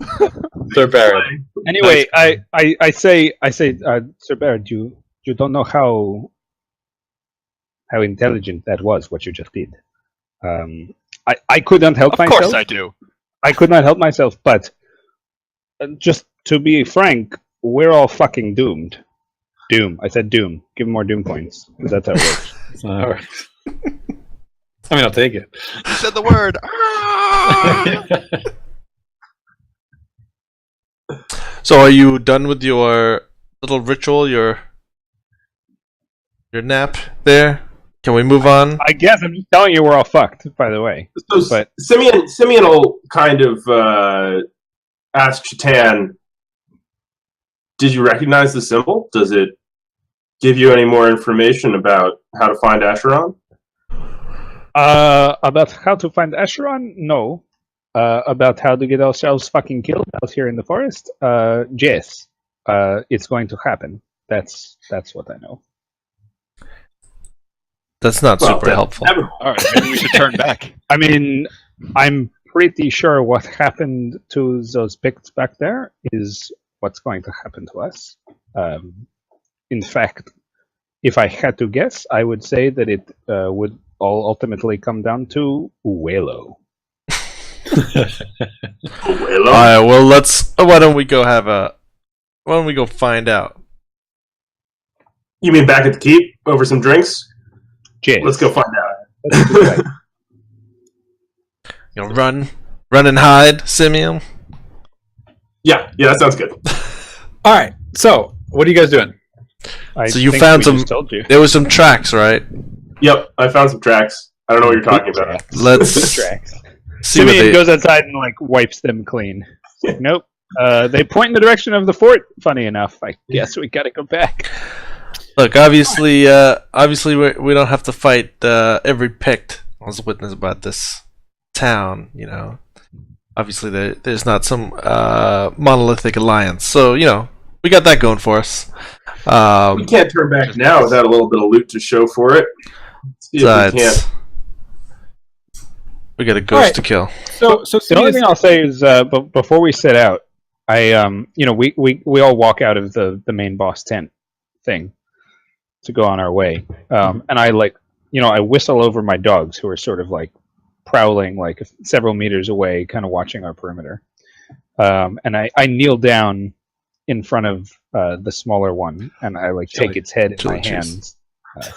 Sir Barrett. Anyway, I say, Sir Barrett, you don't know how intelligent that was. What you just did. I could not help Of myself. course I do. I could not help myself, but just to be frank, we're all fucking doomed. Doom. I said doom. Give him more doom points, because that's how it works. All right. I mean, I'll take it. You said the word. So, are you done with your little ritual, your nap there? Can we move on? I guess I'm just telling you we're all fucked, by the way. So But Simeon will kind of ask Chitan, did you recognize the symbol? Does it give you any more information about how to find Acheron? about how to find Acheron? No. About how to get ourselves fucking killed out here in the forest? Yes. It's going to happen. That's what I know. That's not super then, helpful. never- All right, maybe we should turn back. I mean, I'm pretty sure what happened to those Picts back there is what's going to happen to us. In fact, if I had to guess, I would say that it would all ultimately come down to Uelo. Well, All right. Well, let's. Why don't we go find out? you mean back at the keep over some drinks? Cheers. Let's go find out. That's a good idea. Run and hide, Simeon. Yeah, that sounds good. All right. So, what are you guys doing? So you think found we some- just Told you. There was some tracks, right? Yep, I found some tracks. I don't know what you're talking about. Let's Tracks. see what Simeon they. goes outside and like wipes them clean. It's like, nope. They point in the direction of the fort. Funny enough, I guess we gotta go back. Look, obviously, we don't have to fight every Pict as witness about this town. You know, obviously there's not some monolithic alliance, so you know we got that going for us. We can't turn back now without a little bit of loot to show for it. Let's see if we can't. We got a ghost Alright. to kill. So The only thing I'll say is, before we set out, we all walk out of the main boss tent thing to go on our way, and I I whistle over my dogs who are sort of like prowling like several meters away, kind of watching our perimeter, and I kneel down in front of the smaller one, and I take its head in my hands.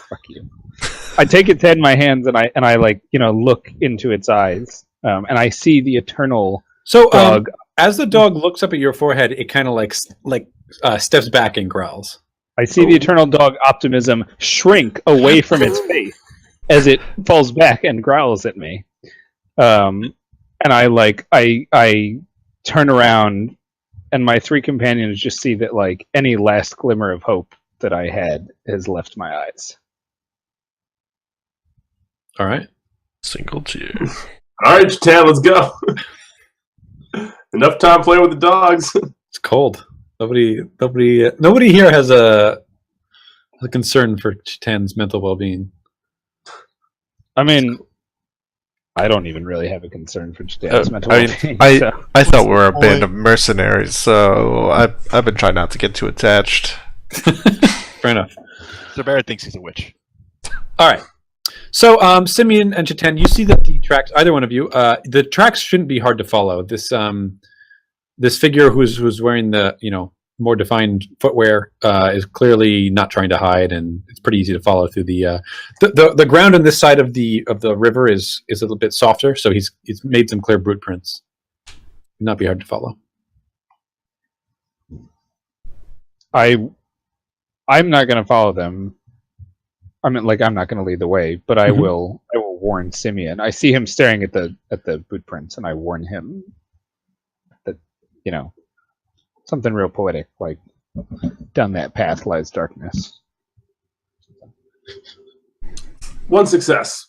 Fuck you. I take its head in my hands, and I look into its eyes, and I see the eternal dog. As the dog looks up at your forehead, it kind of steps back and growls. I see the eternal dog Optimism shrink away from its face as it falls back and growls at me. And I turn around, and my three companions just see that any last glimmer of hope that I had has left my eyes. All right. Single cheer. All right, Jatan, let's go. Enough time playing with the dogs. It's cold. Nobody here has a concern for Chitan's mental well-being. I mean, I don't even really have a concern for Chitan's mental I mean, well-being. So. I thought we were a band of mercenaries, so I've been trying not to get too attached. Fair enough. So Barrett thinks he's a witch. All right. So, Simeon and Chitan, you see that the tracks, either one of you, the tracks shouldn't be hard to follow. This figure who's wearing the more defined footwear is clearly not trying to hide, and it's pretty easy to follow through the ground on this side of the river is a little bit softer, so he's made some clear brute prints. Not be hard to follow. I'm not going to follow them. I'm not going to lead the way, but I will warn Simeon. I see him staring at the boot prints, and I warn him that something real poetic, like down that path lies darkness. One success.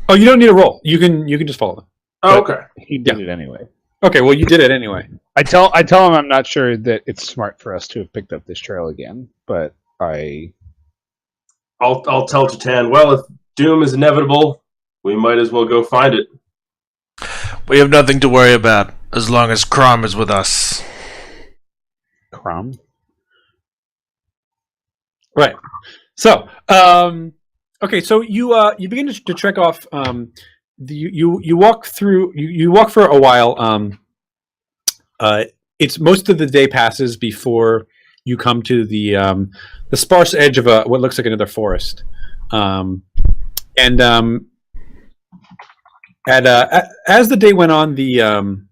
Oh, you don't need a roll. You can just follow them. Oh, okay. He did it anyway. Okay, well you did it anyway. I tell him I'm not sure that it's smart for us to have picked up this trail again, but I'll tell Jatan, well, if doom is inevitable, we might as well go find it. We have nothing to worry about as long as Crom is with us. Crom. Right. So, okay. So you begin to trek off. You walk through. You walk for a while. It's most of the day passes before you come to the sparse edge of what looks like another forest. As the day went on, the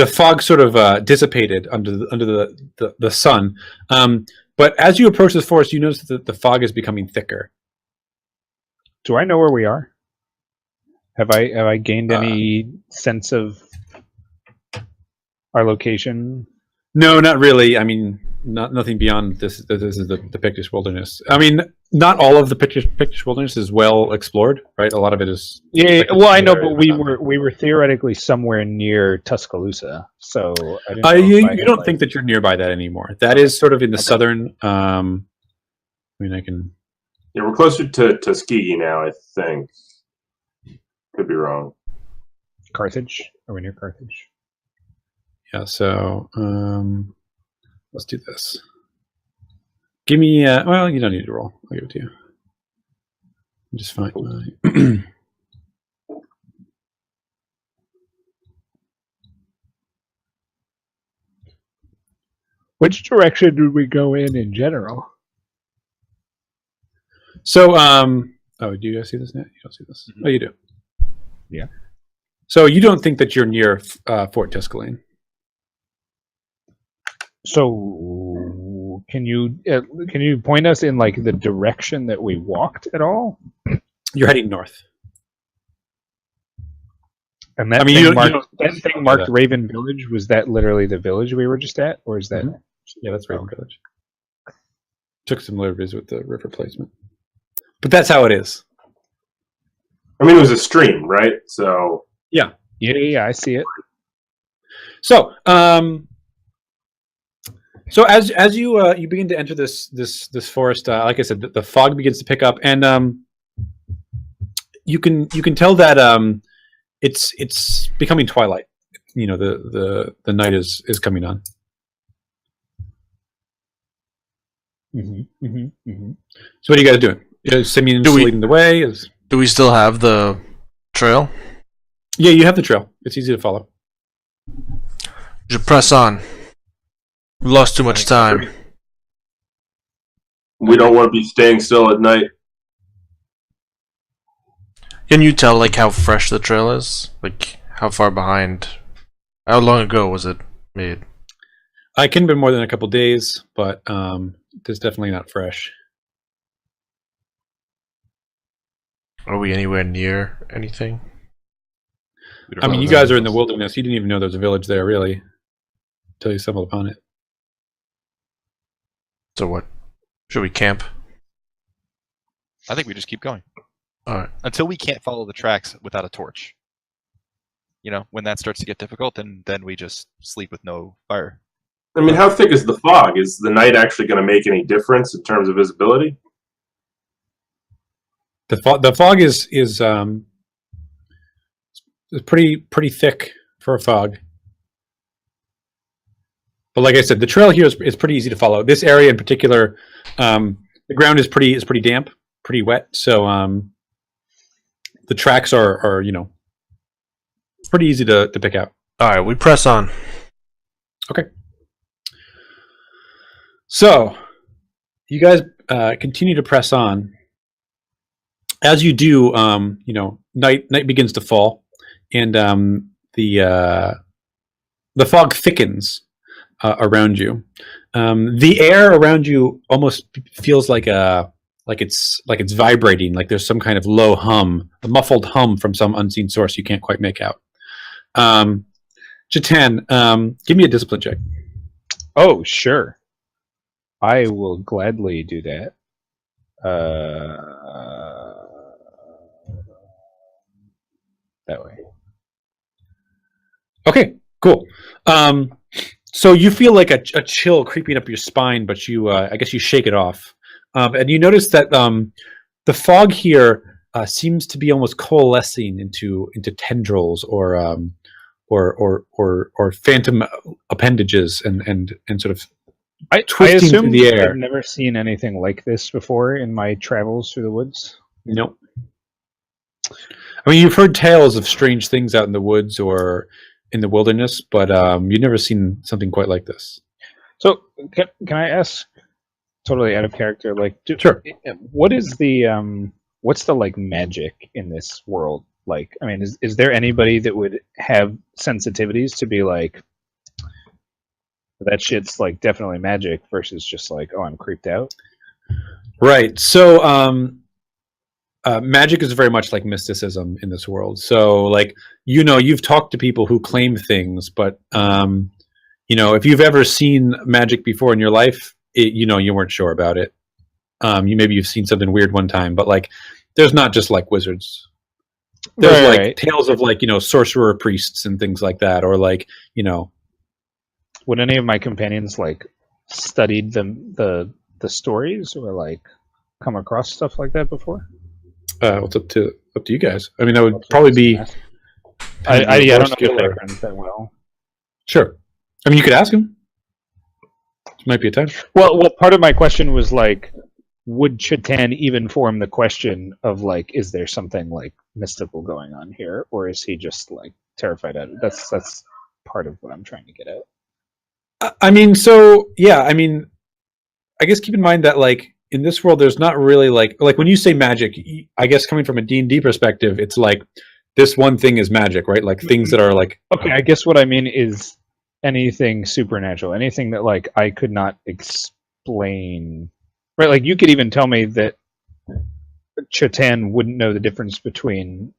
fog sort of dissipated under the sun. But as you approach this forest, you notice that the fog is becoming thicker. Do I know where we are? Have I gained any sense of our location? No, not really. I mean, nothing beyond this. This is the Pictish Wilderness. I mean, not all of the Pictish Wilderness is well explored, right? A lot of it is. Yeah, well, I know, but we were theoretically somewhere near Tuscaloosa, so I didn't know you don't think that you're nearby that anymore. That is sort of in the southern. I mean, I can. Yeah, we're closer to Tuskegee now, I think. Could be wrong. Carthage? Are we near Carthage? Yeah. So let's do this. Give me. Well, you don't need to roll. I'll give it to you. Just fine. Which direction did we go in general? So, oh, do you guys see this net? You don't see this. Oh, you do. Yeah. So you don't think that you're near Fort Tuscaline? So, can you point us in like the direction that we walked at all? You're heading north. And that thing marked Raven Village. Was that literally the village we were just at, or is that? Mm-hmm. Yeah, that's Raven Village. Took some liberties with the river placement, but that's how it is. I mean, it was a stream, right? So yeah, I see it. So, so as you you begin to enter this forest, like I said, the fog begins to pick up, and you can tell that it's becoming twilight. You know, the night is coming on. Mm-hmm, mm-hmm, mm-hmm. So what are you guys doing? Is Simeon leading the way? Do we still have the trail? Yeah, you have the trail. It's easy to follow. You press on. We lost too much time. We don't want to be staying still at night. Can you tell like how fresh the trail is? Like how far behind? How long ago was it made? I can be more than a couple days, but it's definitely not fresh. Are we anywhere near anything? I mean, you guys are in the wilderness. You didn't even know there was a village there, really, until you stumbled upon it. So what? Should we camp? I think we just keep going. All right. Until we can't follow the tracks without a torch. You know, when that starts to get difficult, then we just sleep with no fire. I mean, how thick is the fog? Is the night actually going to make any difference in terms of visibility? The fog is pretty thick for a fog. But like I said, the trail here is pretty easy to follow. This area in particular, the ground is pretty damp, pretty wet. So the tracks are pretty easy to pick out. All right, we press on. Okay. So you guys continue to press on. As you do, night begins to fall, and the fog thickens around you. The air around you almost feels like it's vibrating, like there's some kind of low hum, a muffled hum from some unseen source you can't quite make out. Jatan, give me a discipline check. Oh, sure. I will gladly do that. That way. Okay, cool. So you feel like a chill creeping up your spine, but you, I guess you shake it off. And you notice that the fog here seems to be almost coalescing into tendrils or phantom appendages and sort of twisting through the air. I've never seen anything like this before in my travels through the woods. Nope. I mean, you've heard tales of strange things out in the woods or in the wilderness, but you've never seen something quite like this. So, can I ask, totally out of character, like, sure. What is the what's the like magic in this world? Like, I mean, is there anybody that would have sensitivities to be like, that shit's like definitely magic versus just like, oh, I'm creeped out? Right. So, magic is very much like mysticism in this world. So, like, you've talked to people who claim things, but if you've ever seen magic before in your life, you weren't sure about it. You've seen something weird one time, but like, there's not just like wizards. There's tales of like sorcerer priests and things like that, or like Would any of my companions like studied the stories or like come across stuff like that before? It's up to you guys. I mean, that would probably be. I don't know the background that well. Sure. I mean, you could ask him. This might be a time. Well, part of my question was like, would Chatan even form the question of like, is there something like mystical going on here, or is he just like terrified at it? That's part of what I'm trying to get at. I mean, so yeah. I mean, I guess keep in mind that like in this world, there's not really like when you say magic. I guess coming from a D&D perspective, it's like this one thing is magic, right? Like things that are like. Okay, I guess what I mean is anything supernatural, anything that like I could not explain. Right, like you could even tell me that Chatan wouldn't know the difference between,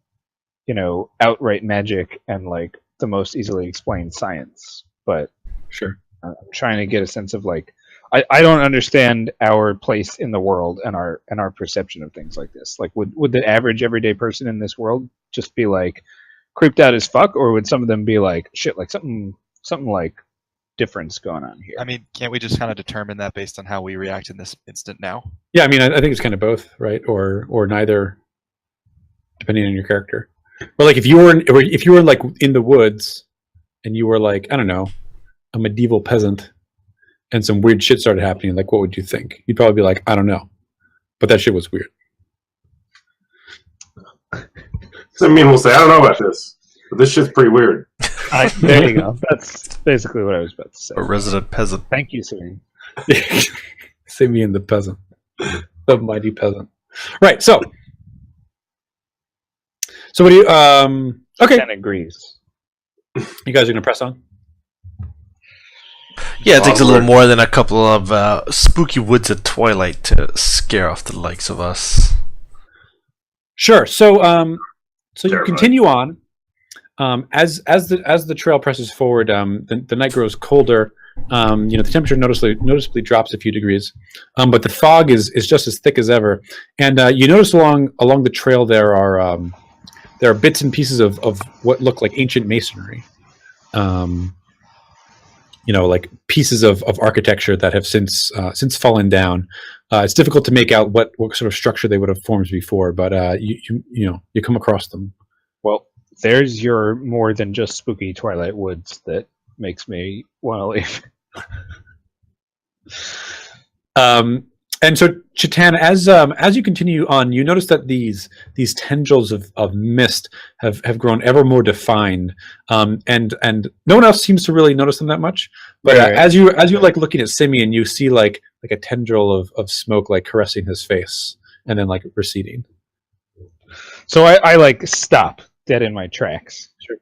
outright magic and like the most easily explained science. But Sure. I'm trying to get a sense of like, I don't understand our place in the world and our perception of things like this. Like, would the average everyday person in this world just be like creeped out as fuck, or would some of them be like shit, like something like difference going on here? I mean, can't we just kind of determine that based on how we react in this instant now? Yeah, I mean, I think it's kind of both, right? Or neither, depending on your character. Or like if you were like in the woods, and you were like, I don't know, a medieval peasant, and some weird shit started happening, like what would you think? You'd probably be like, I don't know, but that shit was weird. So, I mean, we'll say, I don't know about this, but this shit's pretty weird. There you go. That's basically what I was about to say. A resident peasant. Thank you, Serene. Simeon the peasant, the mighty peasant. Right. So what do you? Okay, Ken agrees. you guys are gonna press on. Yeah, it takes a little more than a couple of spooky woods at twilight to scare off the likes of us. Sure. So you Terrifying. continue on. As the trail presses forward, the night grows colder. The temperature noticeably drops a few degrees, but the fog is just as thick as ever. And you notice along the trail there are bits and pieces of what look like ancient masonry. Like pieces of architecture that have since fallen down. It's difficult to make out what sort of structure they would have formed before, but you come across them. Well, there's your more than just spooky Twilight Woods that makes me want to leave. And so, Chatan, as you continue on, you notice that these tendrils of mist have grown ever more defined, and no one else seems to really notice them that much. But Right. As you're like looking at Simeon, you see like a tendril of smoke like caressing his face, and then like receding. So I like stop dead in my tracks. Sure.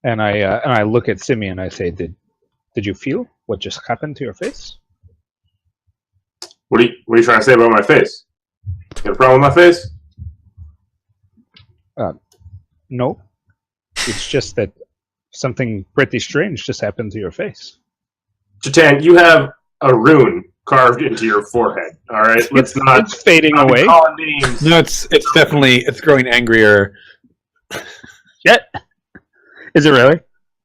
And I look at Simeon. I say, "Did you feel what just happened to your face?" What are you trying to say about my face? You got a problem with my face? No. It's just that something pretty strange just happened to your face. Chatan, you have a rune carved into your forehead. All right, let's not. It's fading not be away. calling names. No, it's definitely growing angrier. Yet. Is it really?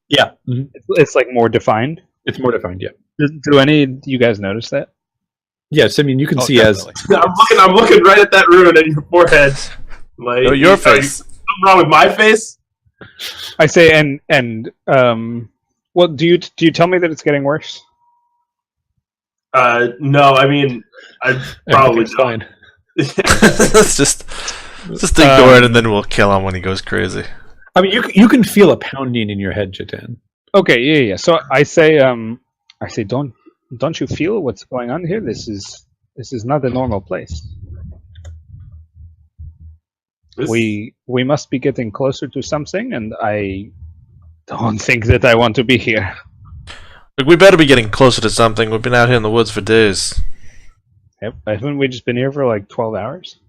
Yeah, mhm. It's like more defined. It's more defined. Yeah, Do any of you guys notice that? yeah. Simeon, you can Oh, see definitely. I'm looking right at that rune in your forehead. Like, No, your face. Something wrong with my face? I say, and well, do you tell me that it's getting worse? No. I mean, I probably Everything's fine. Let's just ignore it, and then we'll kill him when he goes crazy. I mean, you can feel a pounding in your head, Chatan. Okay, yeah. So I say, don't you feel what's going on here? This is not a normal place. We must be getting closer to something, and I don't think that I want to be here. Look, we better be getting closer to something. We've been out here in the woods for days. Haven't we just been here for like 12 hours?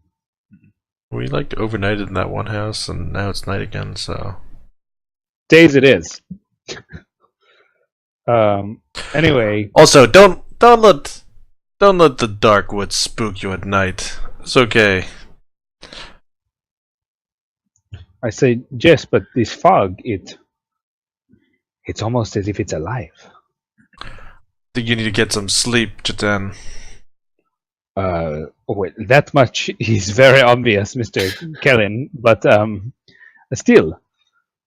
We like overnighted in that one house, and now it's night again. So Days it is. Anyway, also don't let the dark woods spook you at night. It's okay. I say, yes, but this fog, it's almost as if it's alive. I think you need to get some sleep, Chatan. Well, that much is very obvious, Mr. Kellen, but still,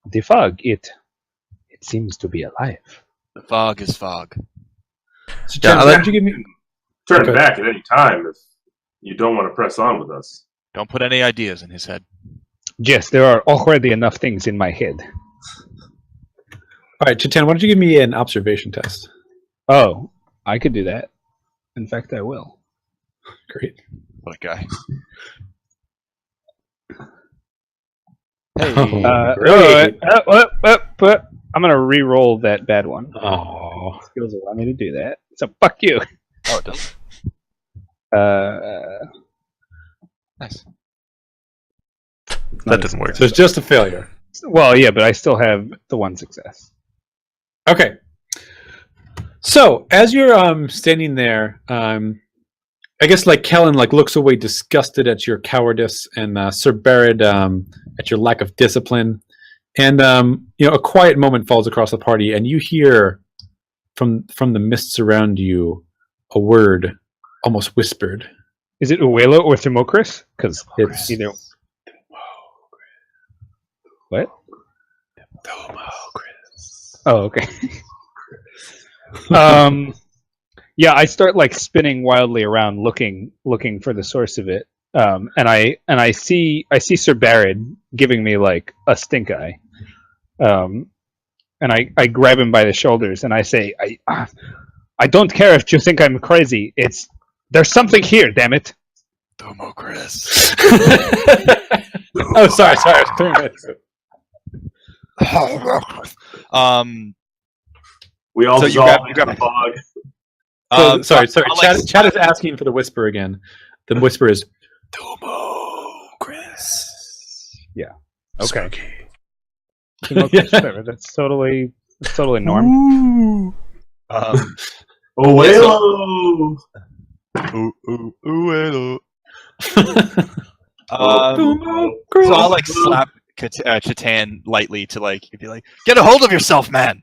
the fog, it It seems to be alive. The fog is fog. So, Yeah, Chen, I why like- don't you give me? Turn Okay. back at any time if you don't want to press on with us. Don't put any ideas in his head. Yes, there are already enough things in my head. All right, Chatan, why don't you give me an observation test? Oh, I could do that. In fact, I will. Great. What a guy. Hey. Great. I'm gonna re-roll that bad one. Oh, Skills allow me to do that. So fuck you. Oh, it does. Nice. That didn't work. so it's just a failure. Well, yeah, but I still have the one success. Okay. So as you're standing there, I guess like Kellen looks away disgusted at your cowardice, and Sir Barrett at your lack of discipline, and a quiet moment falls across the party, and you hear from the mists around you a word almost whispered. Is it Uelo or Thermocris? Because It's either. What? Oh, okay. Yeah, I start spinning wildly around, looking for the source of it. And I see Sir Barrett giving me a stink eye. And I grab him by the shoulders and I say, I don't care if you think I'm crazy. There's something here, damn it. Chris. Oh, sorry. I was clearing my- We all So you dissolve grab- into the fog. sorry. I'll, Chad is asking for the whisper again. The whisper is Chris. Okay. Whatever, that's totally norm. Ooh. Oh, well. Hello. Oh, So I'll slap Chatan lightly to be like, get a hold of yourself, man.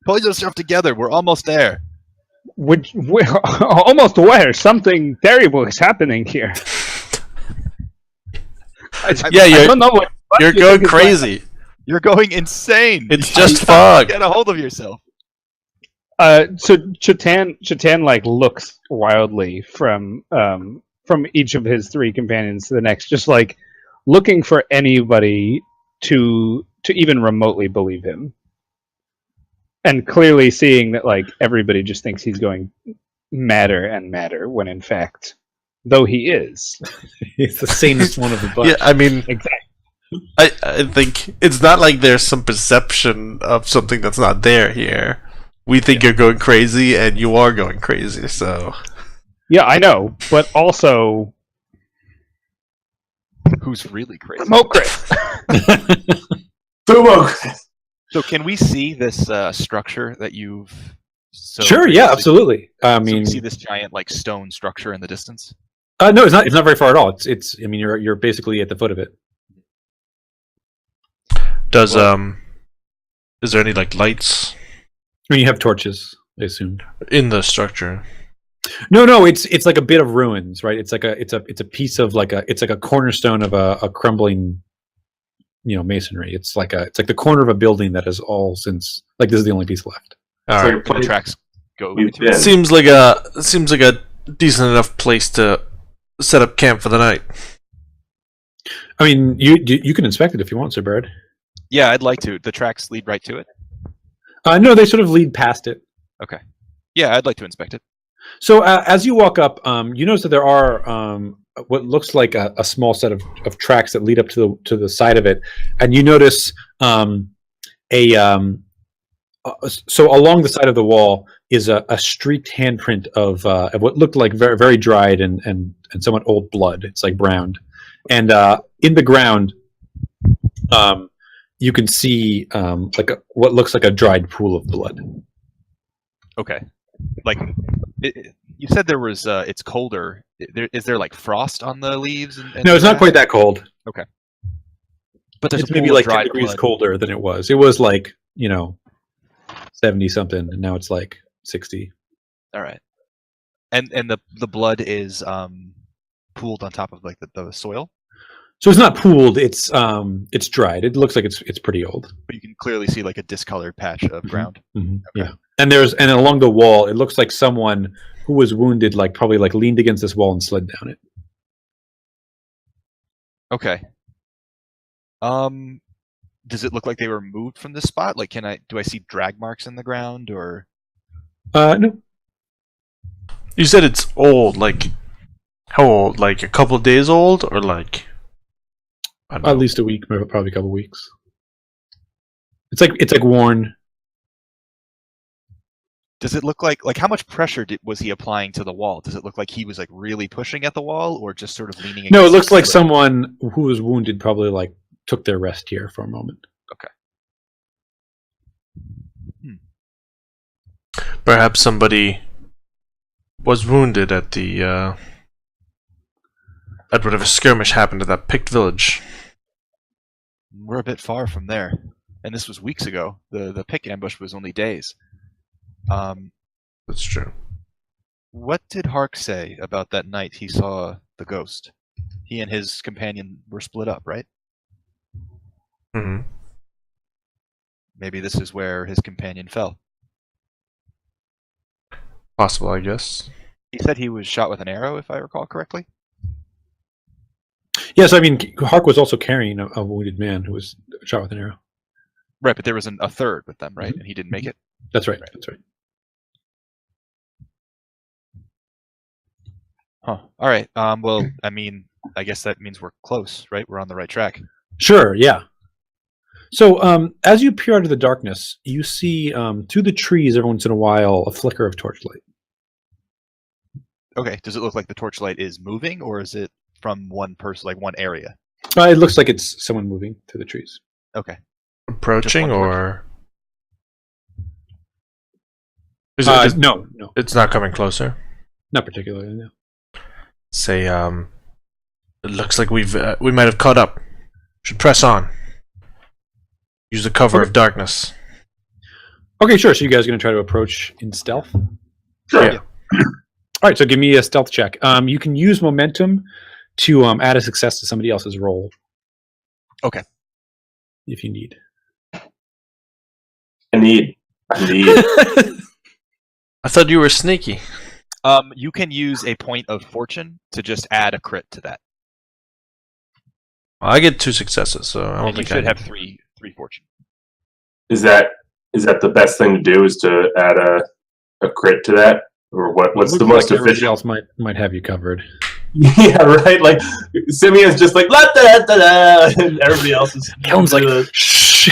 Pull yourself together. We're almost there. We're almost where something terrible is happening here. I don't know what You're you going think is crazy. You're going insane. It's just fog. Get a hold of yourself. So Chatan looks wildly from each of his three companions to the next, just looking for anybody to even remotely believe him, and clearly seeing that everybody just thinks he's going madder and madder when in fact, though he is, He's the sanest one of the bunch. Yeah, I mean, exactly. I think it's not like there's some perception of something that's not there here. We think you're going crazy, and you are going crazy, so... Yeah, I know, but also Who's really crazy? Mokrit. Fumo. So can we see this structure that you've? Sure. Yeah. Absolutely. I So mean, we see this giant stone structure in the distance. no, it's not. It's not very far at all. It's. I mean, you're basically at the foot of it. Does, is there any, lights I mean, you have torches, I assume. in the structure? No. It's like a bit of ruins, right? It's a piece of it's like a cornerstone of a crumbling, masonry. It's like the corner of a building that has all since this is the only piece left. All It's right. like a And the place tracks go we've to it. been. Seems like a decent enough place to set up camp for the night. I mean, you can inspect it if you want, Sir Bird. Yeah, I'd like to. The tracks lead right to it. No, they sort of lead past it. Yeah, I'd like to inspect it. So as you walk up, you notice that there are what looks like a small set of tracks that lead up to the side of it, and you notice so along the side of the wall is a streaked handprint of what looked like very very dried and somewhat old blood. It's browned, and in the ground, you can see what looks like a dried pool of blood. Okay. You said there was. It's colder. Is there frost on the leaves? And No, it's not grass? quite that cold. But there's It's a maybe pool of 10 dried degrees blood. colder than it was. It was 70 something, and now it's 60. All right. And the blood is pooled on top of the soil. So it's not pooled. It's dried. It looks like it's pretty old. But you can clearly see like a discolored patch of ground. Yeah, and along the wall, it looks like someone who was wounded, like probably like leaned against this wall and slid down it. Okay. Does it look like they were moved from this spot? Like, do I see drag marks in the ground or? No. You said it's old. Like, how old? Like a couple of days old, or like? I don't know. At least a week, maybe probably a couple weeks. It's like worn. Does it look like how much pressure was he applying to the wall? Does it look like he was like really pushing at the wall, or just sort of leaning? No, it against looks like it? someone who was wounded probably like took their rest here for a moment. Perhaps somebody was wounded at the at whatever skirmish happened at that picked village. We're a bit far from there, and this was weeks ago. The pick ambush was only days. That's true. What did Hark say about that night he saw the ghost? He and his companion were split up, right? Hmm. Maybe this is where his companion fell. Possible, I guess. He said he was shot with an arrow, if I recall correctly. Yes, I mean Hark was also carrying a wounded man who was shot with an arrow. Right, but there was a third with them, right? Mhm. And he didn't make it. That's right. That's right. Huh. All right. Well, I mean, I guess that means we're close, right? We're on the right track. Sure. Yeah. So as you peer out of the darkness, you see through the trees every once in a while a flicker of torchlight. Okay. Does it look like the torchlight is moving, or is it from one person, like one area? It looks like it's someone moving through the trees. Okay. Approaching, Just one or is it just, No, it's not coming closer? not particularly. No. Say, it looks like we might have caught up. Should press on. Use the cover Okay. of darkness. Okay, sure. So you guys are going to try to approach in stealth? Sure. Yeah. All right, so give me a stealth check. You can use momentum to add a success to somebody else's roll. Okay. If you need. I need. I thought you were sneaky. You can use a point of fortune to just add a crit to that. Well, I get 2 successes, so I don't And you think should I have three fortune. Is that the best thing to do? Is to add a crit to that, or what? What's Looks the most like everybody efficient? else might have you covered. Yeah, right. Like Simeon's just like la da da da, and everybody else is. Kellen's like, shh.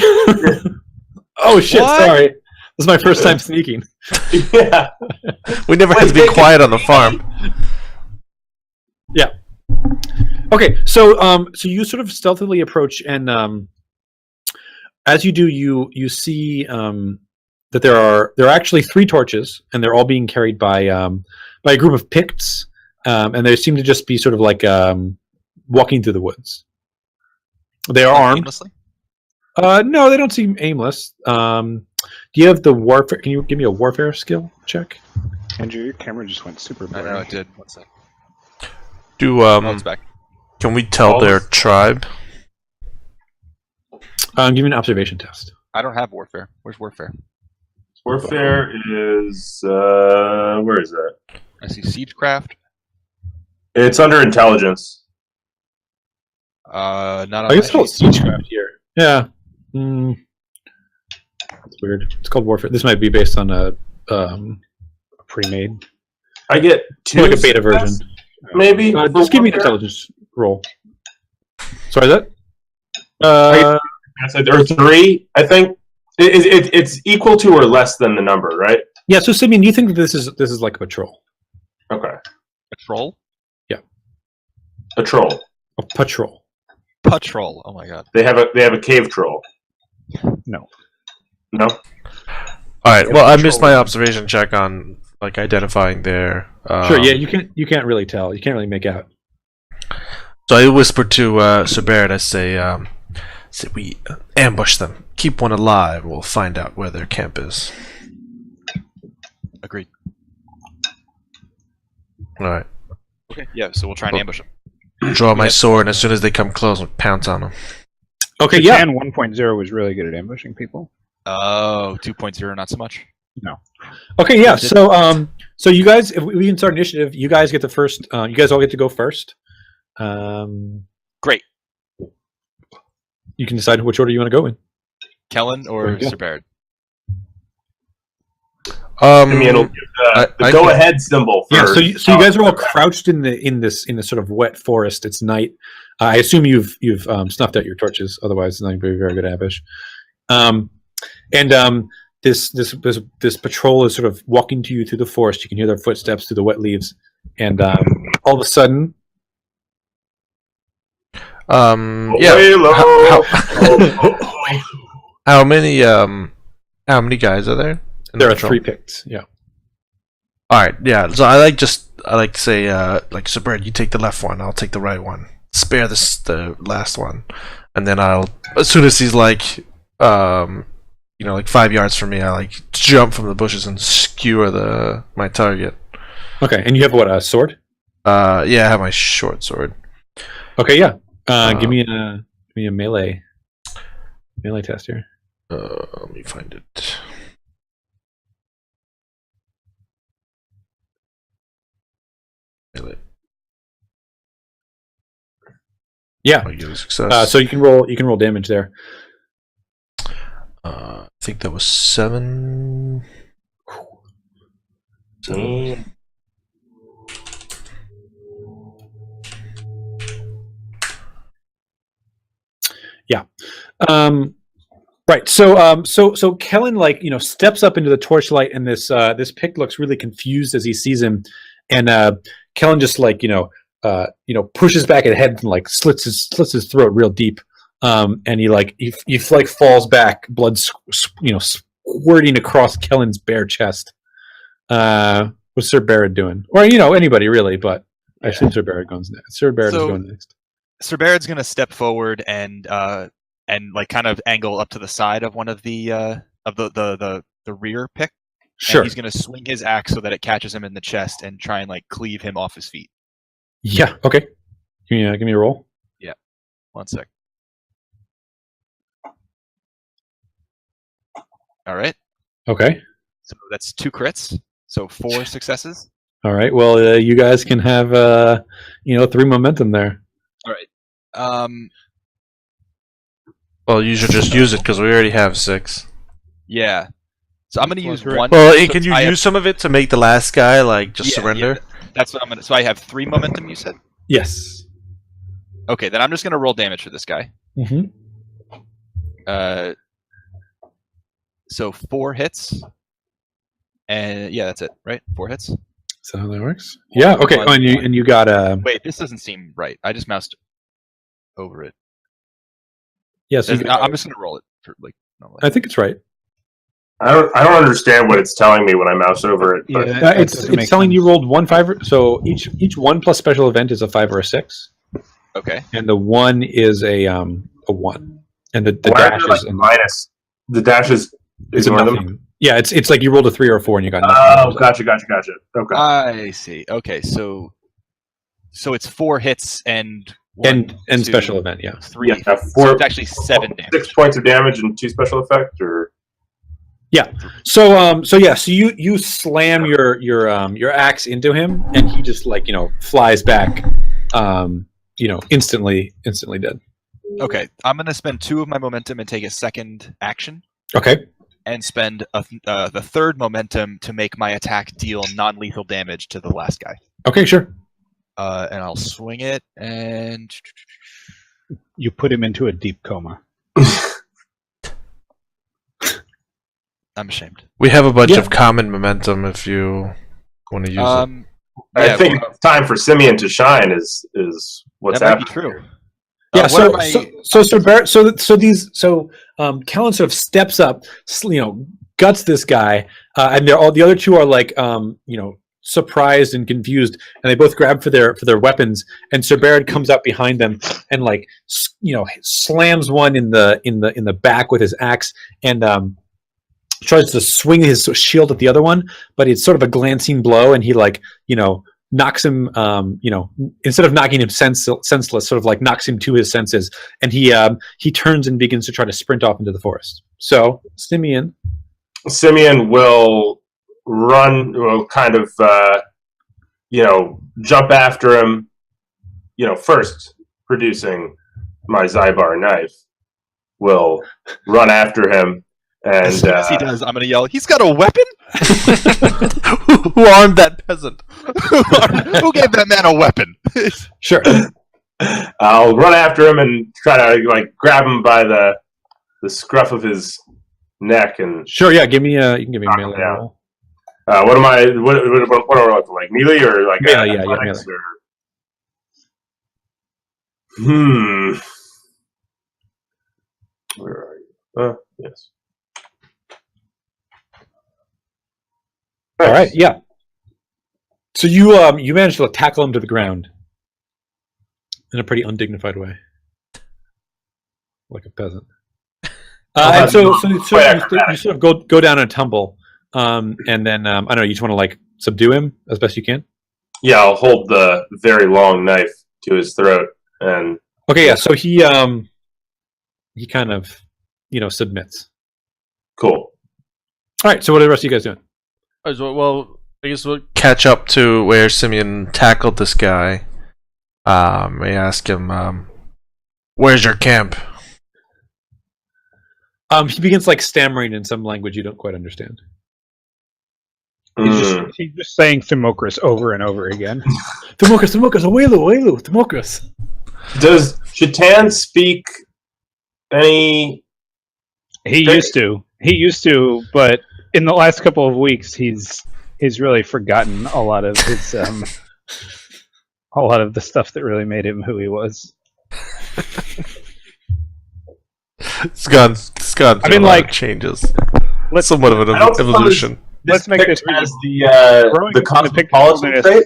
Oh shit! What? Sorry, this is my first time sneaking. Yeah. We never had to be quiet on the farm. Yeah. Okay, so you sort of stealthily approach, and as you do, you see that there are actually 3 torches, and they're all being carried by a group of Picts, and they seem to just be sort of like walking through the woods. They are armed. Aimlessly? No, they don't seem aimless. Do you have the warfare? Can you give me a warfare skill check? Andrew, your camera just went super I blurry. know it did. One sec. Do Oh, it's back. can we tell their tribe? Give me an observation test. I don't have warfare. Where's warfare? Warfare is where is that? I see siegecraft. It's under intelligence. Not on I guess my it's called sheet. siegecraft here. Yeah. That's weird. It's called warfare. This might be based on a Pre-made. I get 2 like a beta success, version. maybe. Just give me an intelligence roll. Sorry, is that? Or 3. I think it's equal to or less than the number, right? Yeah. So, Simeon, you think that this is like a patrol? Okay, A troll? a troll. A patrol. Patrol. Oh my god. They have a cave troll. No. No. All right. Well, I missed my observation check on like identifying their. Sure. Yeah. You can't really tell. You can't really make out. So I whispered to Sir Barrett. I say, we ambush them. Keep one alive. We'll find out where their camp is. Agreed. All right. Okay. Yeah. So we'll try and ambush them. draw my sword, and as soon as they come close, I'll pounce on them. Okay, yeah. Catan 1.0 was really good at ambushing people. Oh, 2.0, not so much. No. Okay, yeah. So you guys, if we can start initiative, you guys get the first. You guys all get to go first. Great. You can decide which order you want to go in. Kellen or Very good. Sir Barrett? It'll give the go-ahead symbol Yeah. first. So you guys are all crouched in this sort of wet forest. It's night. I assume you've snuffed out your torches. Otherwise, it's not going to be very good ambush. This patrol is sort of walking to you through the forest. You can hear their footsteps through the wet leaves, and all of a sudden, How many guys are there? there are 3 picks. Yeah. All right, yeah. So I like to say, like, so Brad, you take the left one, I'll take the right one. Spare the last one, and then I'll, as soon as he's like, like 5 yards from me, I like jump from the bushes and skewer my target. Okay, and you have what, a sword? Yeah, I have my short sword. Okay, yeah. Give me a melee test here. Let me find it. Melee. Yeah. I get a success. So you can roll damage there. I think that was 7. Yeah. Right. So Kellen steps up into the torchlight, and this pick looks really confused as he sees him, and Kellen just pushes back ahead and slits his throat real deep, and he falls back, blood squirting across Kellen's bare chest. What's Sir Barrett doing? Or anybody really, but I assume Sir Barrett goes next. Sir Barrett is going next. Sir Barrett's going to step forward and kind of angle up to the side of one of the rear pick. Sure. And he's going to swing his axe so that it catches him in the chest and try and cleave him off his feet. Yeah. Okay. Give me a roll. Yeah. 1 sec. All right. Okay. So that's 2 crits. So 4 successes. All right. Well, you guys can have 3 momentum there. All right. Well, you should just use it because we already have 6. Yeah. So I'm going to use 1. Well, can you use some of it to make the last guy surrender? Yeah, that's what I'm going to. So I have 3 momentum. You said. Yes. Okay, then I'm just going to roll damage for this guy. Mm-hmm. So 4 hits. And yeah, that's it, right? 4 hits. Is that how that works? Yeah. Okay. And you got a. Wait, this doesn't seem right. I just moused over it. Yes. Yeah, so I'm just gonna roll it for normally. I think it's right. I don't understand what it's telling me when I mouse over it. But it's telling you rolled 1 5. So each 1 plus special event is a 5 or a 6. Okay. And the 1 is a 1. And the dash is minus. The dash is ignore them. Yeah, it's like you rolled a 3 or a 4 and you got nothing. Oh, gotcha. Okay. I see. Okay, so it's 4 hits and special event, yeah. 3. Yeah, 4. So it's actually 7 damage. 6 points of damage and 2 special effect, or yeah. So you slam your axe into him, and he just flies back, instantly dead. Okay, I'm gonna spend 2 of my momentum and take a second action. Okay. And spend the third momentum to make my attack deal non-lethal damage to the last guy. Okay, sure. And I'll swing it, and you put him into a deep coma. I'm ashamed. We have a bunch of common momentum if you want to use it. I think it's time for Simeon to shine. Is what's that happening? Might be true. Yeah. Kellen sort of steps up, guts this guy, and the other 2 are surprised and confused, and they both grab for their weapons. And Sir Barrett comes up behind them and slams one in the back with his axe, and tries to swing his shield at the other one, but it's sort of a glancing blow, and he knocks him, instead of knocking him senseless, sort of like knocks him to his senses, and he turns and begins to try to sprint off into the forest. So Simeon will run, will kind of, jump after him, first producing my Zybar knife, will run after him. And as soon as he does, I'm going to yell, he's got a weapon? Who armed that peasant? Who gave that man a weapon? Sure. I'll run after him and try to grab him by the scruff of his neck and Sure, yeah. You can give me a melee down. roll. What am I? What do I roll? Like melee or like melee. Or... Where are you? Yes. All right, yeah. So you managed to tackle him to the ground in a pretty undignified way, like a peasant. And so you sort of go down and tumble, and then I don't know. You just want to subdue him as best you can. Yeah, I'll hold the very long knife to his throat and. Okay, yeah. So he kind of submits. Cool. All right. So what are the rest of you guys doing? Well, I guess we'll catch up to where Simeon tackled this guy. I ask him, "Where's your camp?" He begins stammering in some language you don't quite understand. He's just saying Thermocris over and over again. Thermocris, Awelu, Thermocris. Does Chatan speak any? He used to, but in the last couple of weeks, he's really forgotten a lot of his a lot of the stuff that really made him who he was. It's gone. I mean, changes. Let's somewhat of an evolution. Let's make this as the cosmopolitan trait.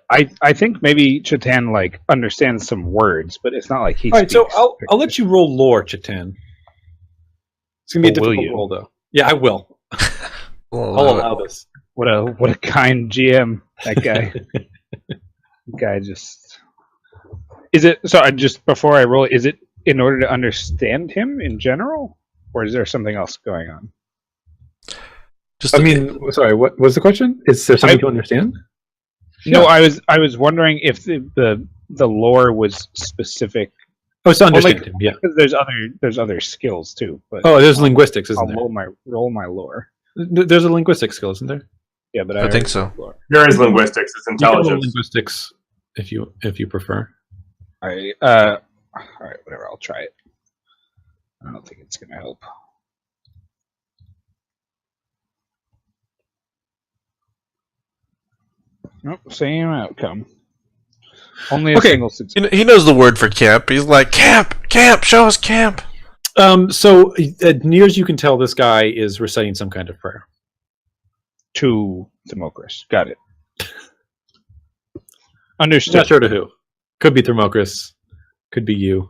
I think maybe Chatan understands some words, but it's not like he. All right, so I'll let you roll lore, Chatan. It's gonna be a difficult roll, though. Yeah, I will. I'll allow this. What a kind GM, that guy. Guy just is it. So just before I roll, is it in order to understand him in general, or is there something else going on? Sorry. What was the question? Is there something to understand? No, I was wondering if the lore was specific. Oh, it's to understand him. Yeah, because there's other skills too. But there's linguistics, isn't there? Roll my lore. There's a linguistic skill, isn't there? Yeah, but I think so. There is linguistics. It's intelligence. Linguistics, if you prefer. All right, whatever. I'll try it. I don't think it's gonna help. Nope, same outcome. Only a single success. He knows the word for camp. He's like, camp, show us camp. So near as you can tell, this guy is reciting some kind of prayer to Thermocris. Got it. Understood. Not sure to who. Could be Thermocris. Could be you.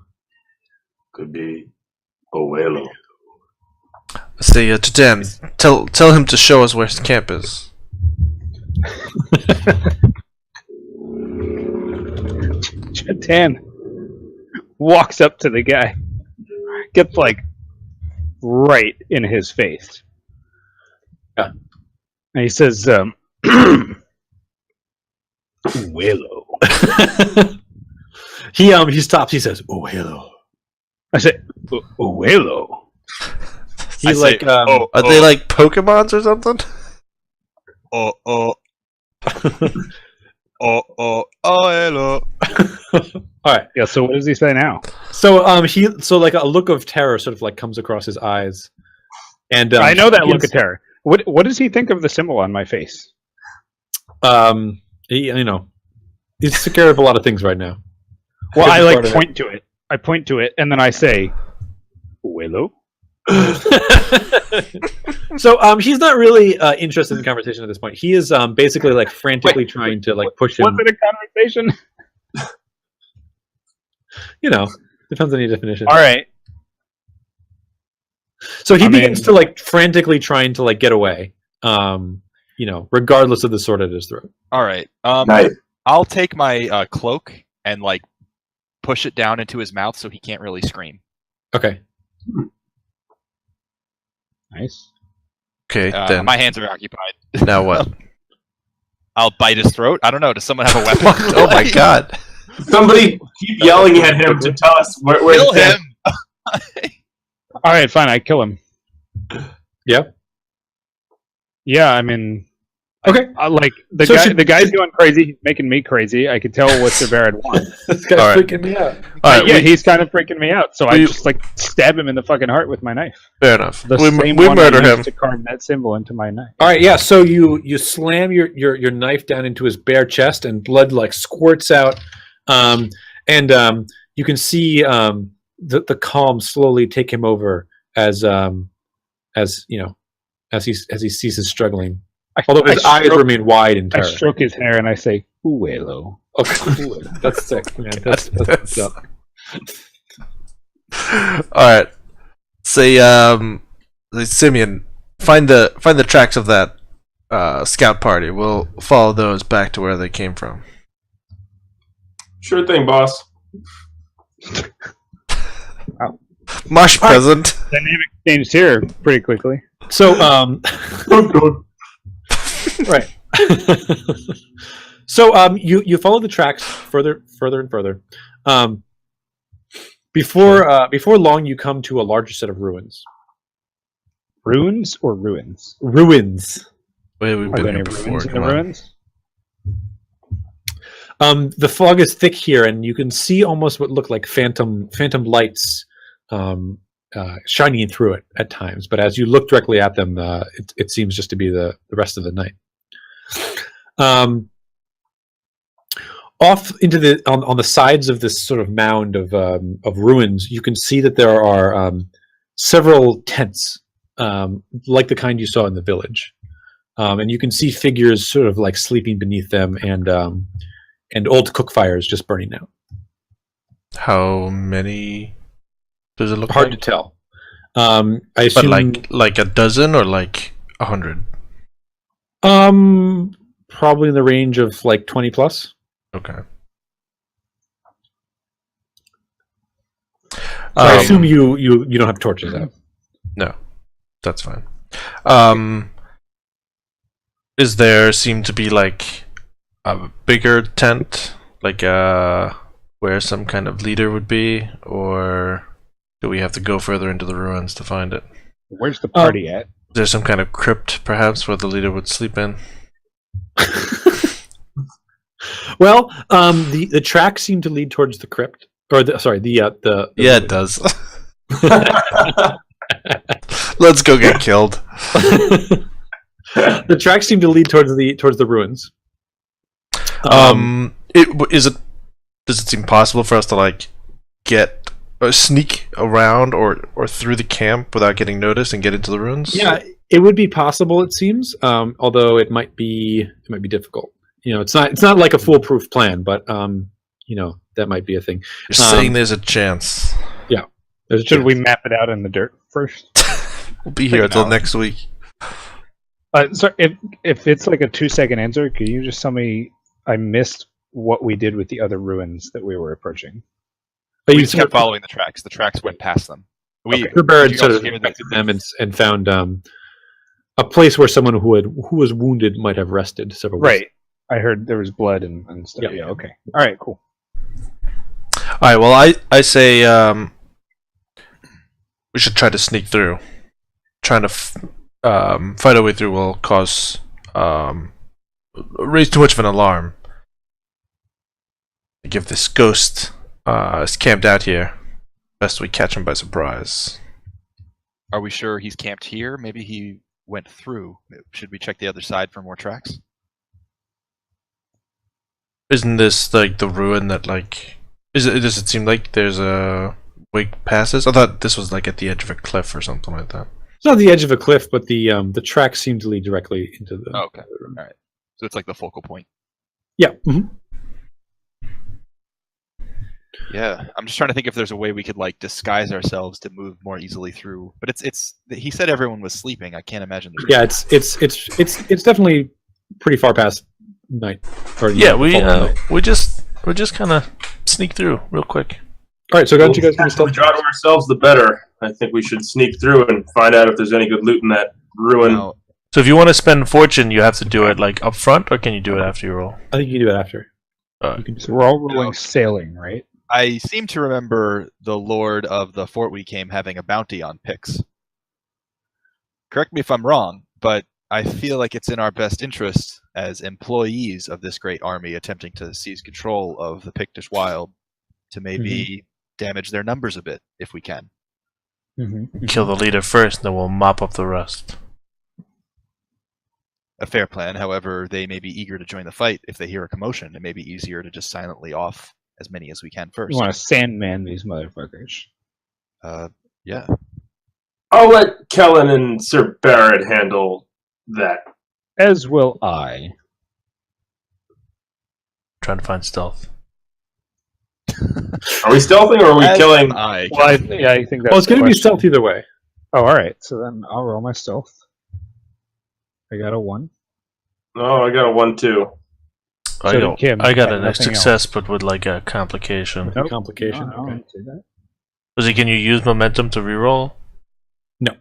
Could be Awelu. Say, Chatan, tell him to show us where his camp is. Chatan walks up to the guy, gets right in his face. Yeah. And he says, Uelo. He stops, he says, Uelo. I said, Uelo. He's are they like Pokemons or something? Hello. All right. Yeah. So what does he say now? So a look of terror sort of comes across his eyes, and I know that look of terror. What does he think of the symbol on my face? He's scared of a lot of things right now. Well, I point to it. I point to it, and then I say, "Willow." So he's not really interested in the conversation at this point. He is basically frantically trying to push him. Was it a conversation? Depends on your definition. All right. So he begins to frantically trying to get away. regardless of the sword at his throat. All right. Nice. I'll take my cloak and like push it down into his mouth so he can't really scream. Okay. Nice. Okay, then My hands are occupied. now what? I'll bite his throat. I don't know. Does someone have a weapon? Oh my god! Somebody keep yelling at him to tell us where Kill the him! All right, fine. I kill him. Yeah. Yeah, I mean, Okay. like the So guy. should- The guy's going crazy. He's making me crazy. I could tell what Sir Barrett wants. This guy's All right. freaking me out. All right, Yeah, he's kind of freaking me out. So I we- just like stab him in the fucking heart with my knife. fair enough. The We same we one murder I used him. to carve that symbol into my knife. All right, yeah. So you slam your knife down into his bare chest, and blood like squirts out, and you can see the calm slowly take him over as he ceases struggling. Although his eyes remain wide in I terror. stroke his hair and I say, "Uelo." Okay, that's sick, man. That's what's up. All right. Say, Simeon, find the tracks of that scout party. We'll follow those back to where they came from. Sure thing, boss. Mush present. Dynamic changed here pretty quickly. So right. So you follow the tracks further and further. Before long, you come to a larger set of ruins. Ruins or ruins? Ruins. Wait, we've Are been there here any before. ruins in the Come on. ruins? The fog is thick here, and you can see almost what look like phantom lights shining through it at times. But as you look directly at them, it seems just to be the rest of the night. Off into on the sides of this sort of mound of ruins, you can see that there are several tents, like the kind you saw in the village, and you can see figures sort of like sleeping beneath them, and old cook fires just burning out. How many does it look Hard like? to tell. I assume, But like a dozen or like 100? probably in the range of like 20 plus. Okay. I assume you don't have torches out. No, that's fine. Is there seem to be like a bigger tent, like where some kind of leader would be, or do we have to go further into the ruins to find it? Where's the party at? Is there some kind of crypt, perhaps, where the leader would sleep in? Well, the tracks seem to lead towards the crypt, or the Yeah, it does. Let's go get killed. The tracks seem to lead towards the ruins. Does it seem possible for us to like get sneak around or through the camp without getting noticed and get into the ruins? Yeah, it would be possible. It seems, although it might be difficult. It's not like a foolproof plan, but that might be a thing. You're saying there's a chance. There's a Should chance. we map it out in the dirt first? We'll be here until next week. So if it's like a 2-second answer, can you just tell me I missed what we did with the other ruins that we were approaching? But We you just kept following the tracks. The tracks went past them. Sir Barrett did you sort also of hear that- inspected them and found a place where someone who was wounded might have rested several weeks. Right. I heard there was blood and stuff. Yeah. Yeah, okay. All right, cool. Alright, well I say we should try to sneak through. Trying to fight our way through will cause raise too much of an alarm. If this ghost is camped out here, best we catch him by surprise. Are we sure he's camped here? Maybe he went through. Should we check the other side for more tracks? Isn't this like the ruin that like does it seem like there's a way passes? I thought this was like at the edge of a cliff or something like that. It's not the edge of a cliff, but the tracks seem to lead directly into the. Oh, okay. All right. So it's like the focal point. Yeah. Mhm. Yeah, I'm just trying to think if there's a way we could like disguise ourselves to move more easily through. But it's. He said everyone was sleeping. I can't imagine. Yeah, it's definitely pretty far past night. Or Yeah, night. we just kind of sneak through real quick. All right, so why don't you guys give me The stealth? draw to ourselves, the better. I think we should sneak through and find out if there's any good loot in that ruin. Now, So if you want to spend fortune, you have to do it like up front, or can you do it after you roll? I think you can do it after. You can So we're all rolling sailing, right? I seem to remember the lord of the fort we came having a bounty on Picts. Correct me if I'm wrong, but I feel like it's in our best interest as employees of this great army attempting to seize control of the Pictish wild to maybe damage their numbers a bit, if we can. kill the leader first, then we'll mop up the rest. A fair plan, however, they may be eager to join the fight if they hear a commotion. It may be easier to just silently off as many as we can first. You want to Sandman these motherfuckers. Yeah. I'll let Kellen and Sir Barrett handle that. As will I. Trying to find stealth. Are we stealthing or are we killing? I Well, I think that's Well, it's going to the be question. stealth either way. Oh, all right. So then I'll roll my stealth. I got a 1. Oh, I got a 1 too. I So got, did Kim, I got and a nothing success, but with like a complication. Nope. Complication. No, I Okay. don't see that. Was it? Can you use momentum to reroll? No.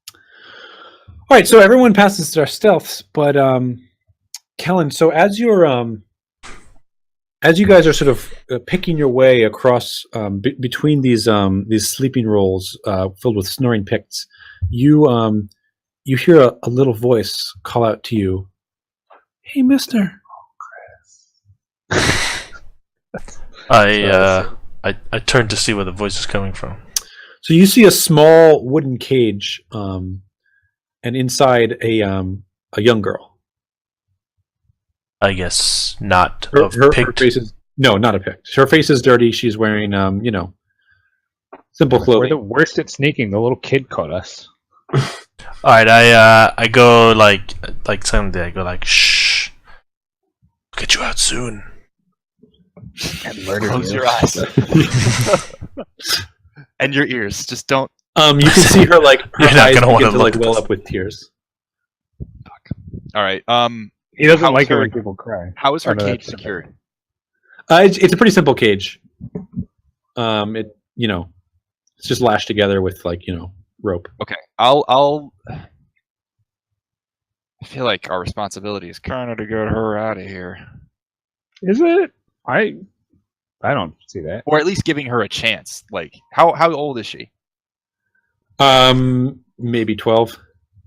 All right, so everyone passes their stealths, but Kellen, so as you guys are sort of picking your way across between these sleeping rolls filled with snoring Picts, you hear a little voice call out to you, "Hey, Mister." I turned to see where the voice is coming from. So you see a small wooden cage, and inside a young girl. I guess not Her, of her picked. face is not a Pict. Her face is dirty. She's wearing simple We're clothing. the worst at sneaking. The little kid caught us. All right, I go like someday. I go like, shh. We'll get you out soon. And murder Close you. your eyes. And your ears. Just don't. You can see her like her You're not eyes gonna wanna begin to like look at well this. up with tears. All right. He doesn't How's like it her- when people cry. How is her Oh, no, cage that's- secured? It's a pretty simple cage. It's just lashed together with rope. Okay. I feel like our responsibility is kind of to get her out of here, Is it? I don't see that. or at least giving her a chance. Like, how old is she? Maybe 12.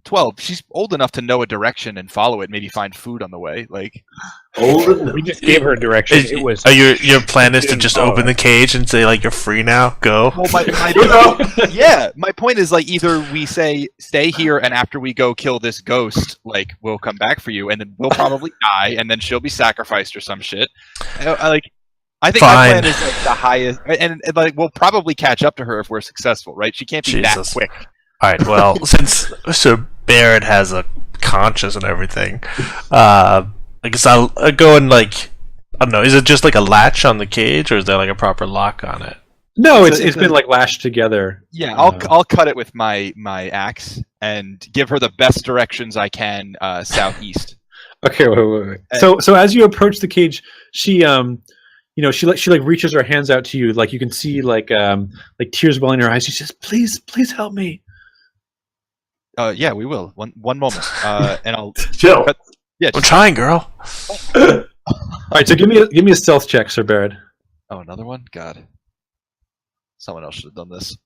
12. She's old enough to know a direction and follow it. Maybe find food on the way. Like, Old enough. We just gave her direction. It was. Your plan is to didn't just follow open it. the cage and say like you're free now, go. well, yeah. My point is like either we say stay here and after we go kill this ghost, like we'll come back for you, and then we'll probably die, and then she'll be sacrificed or some shit. I think my Fine. plan is like the highest, and like we'll probably catch up to her if we're successful, right? She can't be that Jesus. quick. All right, well, since Sir Barrett has a conscience and everything, I guess I'll go and like I don't know. Is it just like a latch on the cage, or is there like a proper lock on it? No, It's it's a- been like lashed together. Yeah, I'll cut it with my axe and give her the best directions I can southeast. Okay, wait. So as you approach the cage, she she reaches her hands out to you, like you can see like tears welling in her eyes. She says, "Please help me." Yeah, we will. One moment, and I'll. Chill. Yeah. I'm trying, girl. All right, so give me a stealth check, Sir Barrett. Oh, another one. God, someone else should have done this.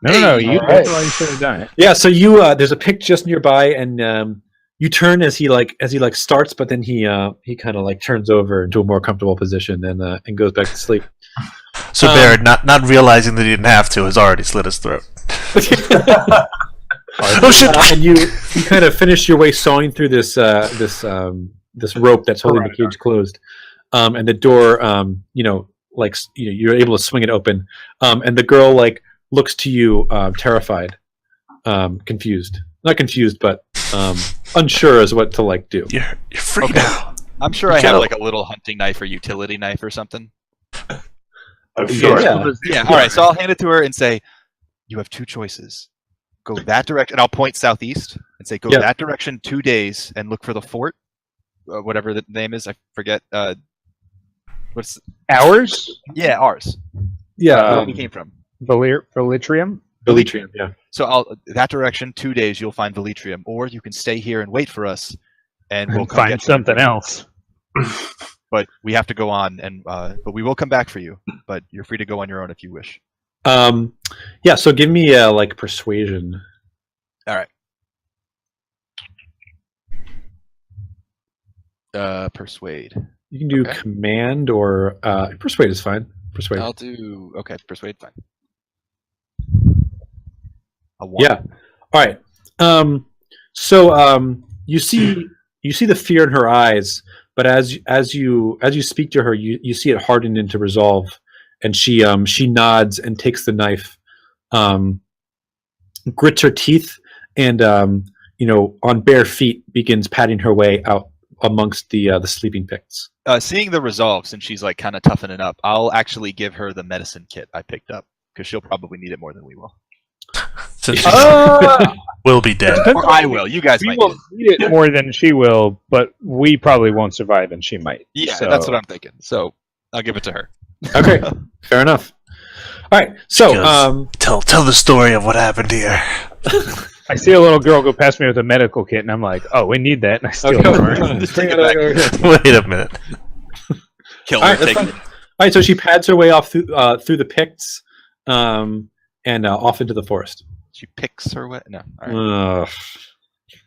No. You. All That's right. why you should have done it. Yeah, so you there's a pick just nearby, and you turn as he starts, but then he kind of like turns over into a more comfortable position and goes back to sleep. So Barrett, not realizing that he didn't have to, has already slit his throat. Oh shit! And you kind of finish your way sawing through this rope that's holding the cage closed, and the door you're able to swing it open, and the girl like looks to you terrified, confused, not confused, but unsure as what to like do. You're free Okay. now. I'm sure I have like a little hunting knife or utility knife or something. I'm sure. Yeah. Yeah. All right. So I'll hand it to her and say, "You have two choices. Go that direction." And I'll point southeast and say, "Go Yeah. that direction 2 days and look for the fort, whatever the name is. I forget. What's Ours? yeah, ours. Yeah. Where we came from. Velitrium? Velitrium, yeah. So I'll that direction 2 days. You'll find Velitrium, or you can stay here and wait for us, and we'll come Find get you. something else. But we have to go on, and but we will come back for you. But you're free to go on your own if you wish. Yeah. So give me like persuasion. All right. Persuade. You can do Okay. command or persuade is fine. Persuade. I'll do persuade. Fine. A 1. Yeah. All right. So you see the fear in her eyes, but as you speak to her, you see it harden into resolve, and she nods and takes the knife, grits her teeth, and on bare feet begins patting her way out amongst the sleeping Picts. Seeing the resolve, since she's like kind of toughening up, I'll actually give her the medicine kit I picked up because she'll probably need it more than we will. Since she will be dead. Or I will. You guys We might. will need it more than she will, but we probably won't survive, and she might. Yeah, So- that's what I'm thinking. So I'll give it to her. Okay, fair enough. All right. So Because- tell the story of what happened here. I see a little girl go past me with a medical kit, and I'm like, "Oh, we need that." And I steal it from her. Just take it back. Wait a minute. Kill All her. right, that's Take fine. it. All right, so she pads her way off through the Picts, and off into the forest. She picks her what? No. All right.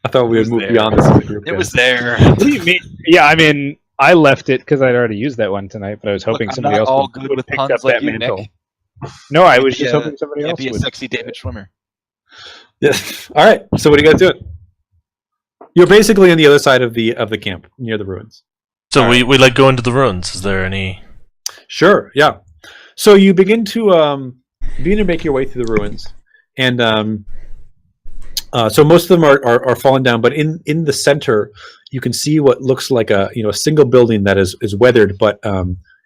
I thought we It would was move there. beyond this as a group. It was there. What do you mean? Yeah, I mean, I left it because I'd already used that one tonight, but I was hoping Look, I'm somebody not else all would, good would with pick puns up like that you, mantle. Nick. No, I Can't was be just a- hoping somebody Can't else be a would. sexy David Schwimmer. Yeah. All right. So what are you guys doing? You're basically on the other side of the camp, near the ruins. So All we like go into the ruins. Is there any? Sure. Yeah. So you begin to make your way through the ruins, and so most of them are fallen down. But in the center, you can see what looks like a single building that is weathered, but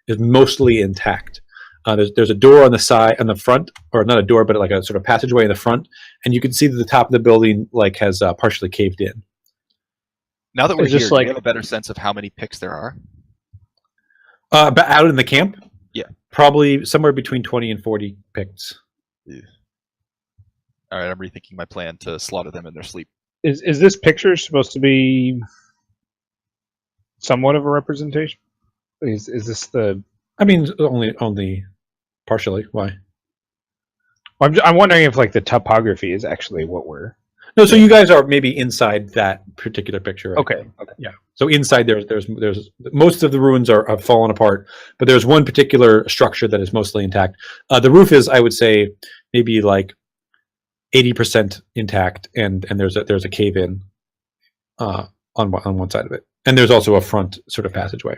is mostly intact. There's a door on the side, on the front, or not a door, but like a sort of passageway in the front, and you can see that the top of the building like has partially caved in. Now that we're It's here, just do like- you have a better sense of how many picks there are? But out in the camp, Yeah. probably somewhere between 20 and 40 Picts. All right, I'm rethinking my plan to slaughter them in their sleep. Is this picture supposed to be somewhat of a representation? Is this the? I mean, only partially. Why? I'm wondering if like the topography is actually what we're. No, so you guys are maybe inside that particular picture. Right? Okay. Yeah. So inside there's most of the ruins are fallen apart, but there's one particular structure that is mostly intact. The roof is, I would say, maybe like 80% intact, and there's a cave in on one side of it, and there's also a front sort of passageway.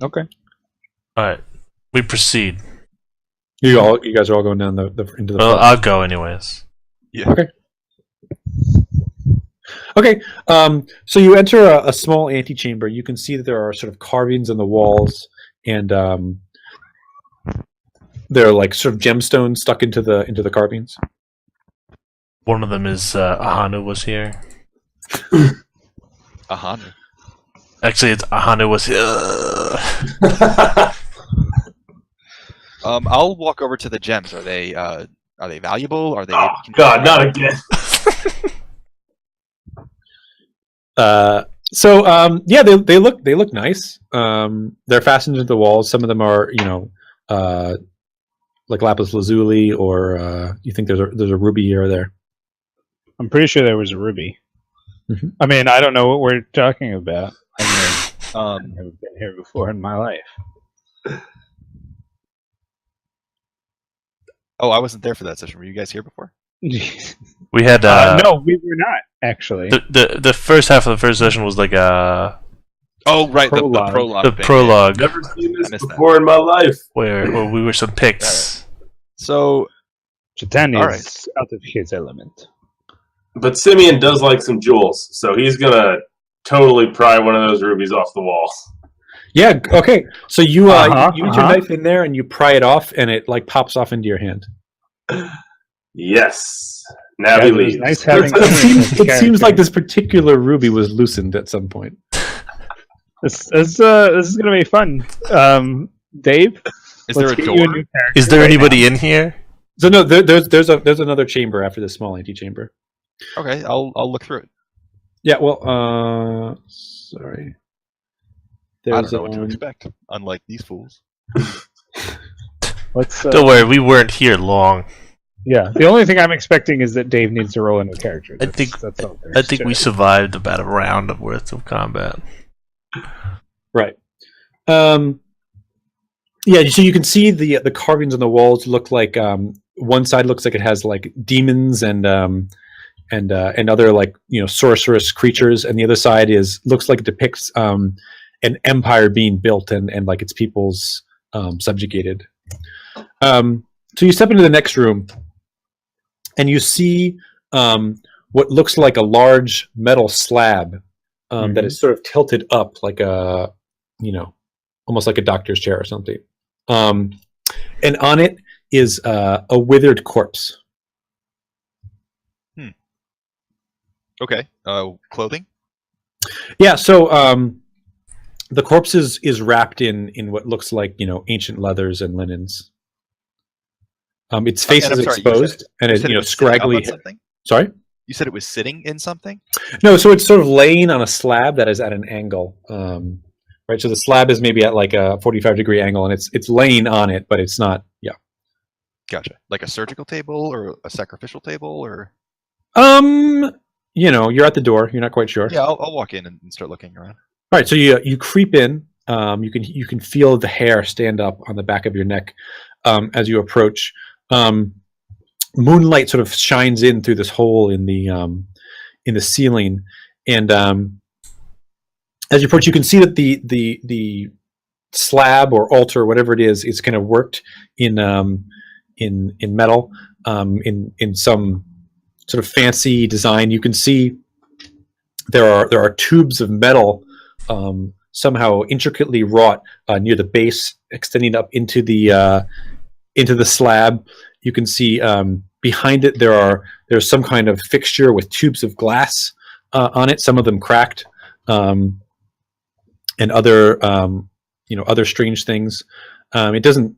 Okay. All right, we proceed. You guys are all going down the into the. Well, front. I'll go anyways. Yeah. Okay. So you enter a small antechamber. You can see that there are sort of carvings on the walls, and there are like sort of gemstones stuck into the carvings. One of them is Ahanu was here. Ahanu. Actually, it's Ahanu was here. I'll walk over to the gems. Are they valuable? Are they? Oh, God, not again. Yeah, they look nice. They're fastened into the walls. Some of them are like lapis lazuli, or you think there's a ruby here or there. I'm pretty sure there was a ruby. Mhm. I mean, I don't know what we're talking about. I mean, Um, I've never been here before in my life. oh, I wasn't there for that session. Were you guys here before? We had no, we were not actually. the first half of the first session was like a Oh, right, the Prologue. prologue. the thing, prologue Never seen I this missed that. before in my life. where we were some picks. Yeah. So Chatan All is out of his element. But Simeon does like some jewels, so he's gonna totally pry one of those rubies off the wall. Yeah. Okay. So you you use your uh-huh. knife in there and you pry it off, and it like pops off into your hand. Yes. Guys, Nabby it was leaves. nice having It seems like this particular ruby was loosened at some point. This is gonna be fun. Dave, Is there let's a get door? you a new character. Is there right anybody now. in here? So no, there's another chamber after this small antechamber. Okay, I'll look through it. Yeah. Well, sorry. I don't There's know what to expect, unlike these fools. Let's. Don't worry, we weren't here long. Yeah, the only thing I'm expecting is that Dave needs to roll a new character. I think that's all there I is think to we it. survived about a round of worth of combat. Right. Yeah, so you can see the carvings on the walls look like one side looks like it has like demons and other like sorcerous creatures, and the other side looks like it depicts an empire being built and like its people's subjugated. So you step into the next room, and you see what looks like a large metal slab that is sort of tilted up like a almost like a doctor's chair or something. And on it is a withered corpse. Okay. Clothing? Yeah, so the corpse is wrapped in what looks like ancient leathers and linens. Its face And is I'm sorry, exposed and said it it's was sitting up scraggly. on something? Sorry? You said it was sitting in something? No, so it's sort of laying on a slab that is at an angle. Right, so the slab is maybe at like a 45-degree angle, and it's laying on it, but it's not. Yeah. Gotcha. Like a surgical table or a sacrificial table, or You're at the door. You're not quite sure. yeah, I'll walk in and start looking around. All right, so you creep in. You can feel the hair stand up on the back of your neck as you approach. Moonlight sort of shines in through this hole in the ceiling, and as you approach, you can see that the slab or altar, whatever it is kind of worked in metal, in some sort of fancy design. You can see there are tubes of metal somehow intricately wrought near the base, extending up into the slab. You can see behind it there's some kind of fixture with tubes of glass on it, some of them cracked, and other other strange things. It doesn't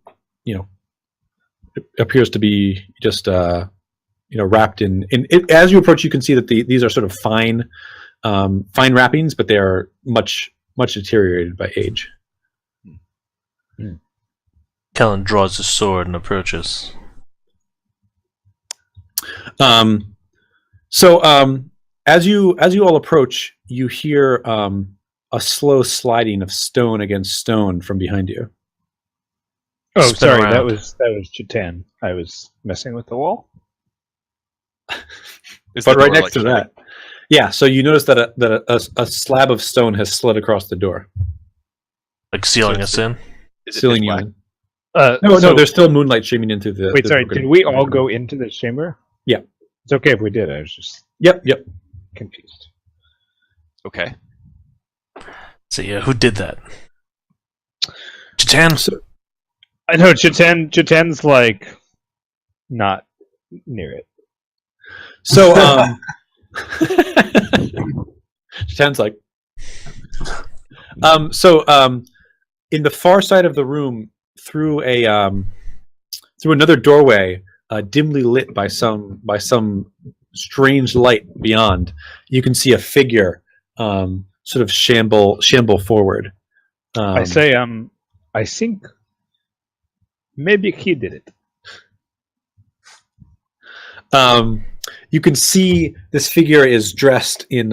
it appears to be just wrapped in it. As you approach, you can see that these are sort of fine wrappings, but they are much deteriorated by age. Kellen draws his sword and approaches. As you all approach, you hear a slow sliding of stone against stone from behind you. Oh, Spin sorry, around. that was Chatan. I was messing with the wall. Is But the right door, next like, to shutting? that, yeah. So you notice that a slab of stone has slid across the door, Like sealing us in. Is it sealing pitch you black? in. No, there's still moonlight streaming into the. Wait, the sorry. broken- Did we all go into this chamber? Yeah. It's okay if we did. I was just Yep. confused. Okay. So yeah, who did that? Chatan. I know Chatan's like not near it. So sounds like. In the far side of the room, through another doorway, dimly lit by some strange light beyond, you can see a figure sort of shamble forward. I say, I think maybe he did it. You can see this figure is dressed in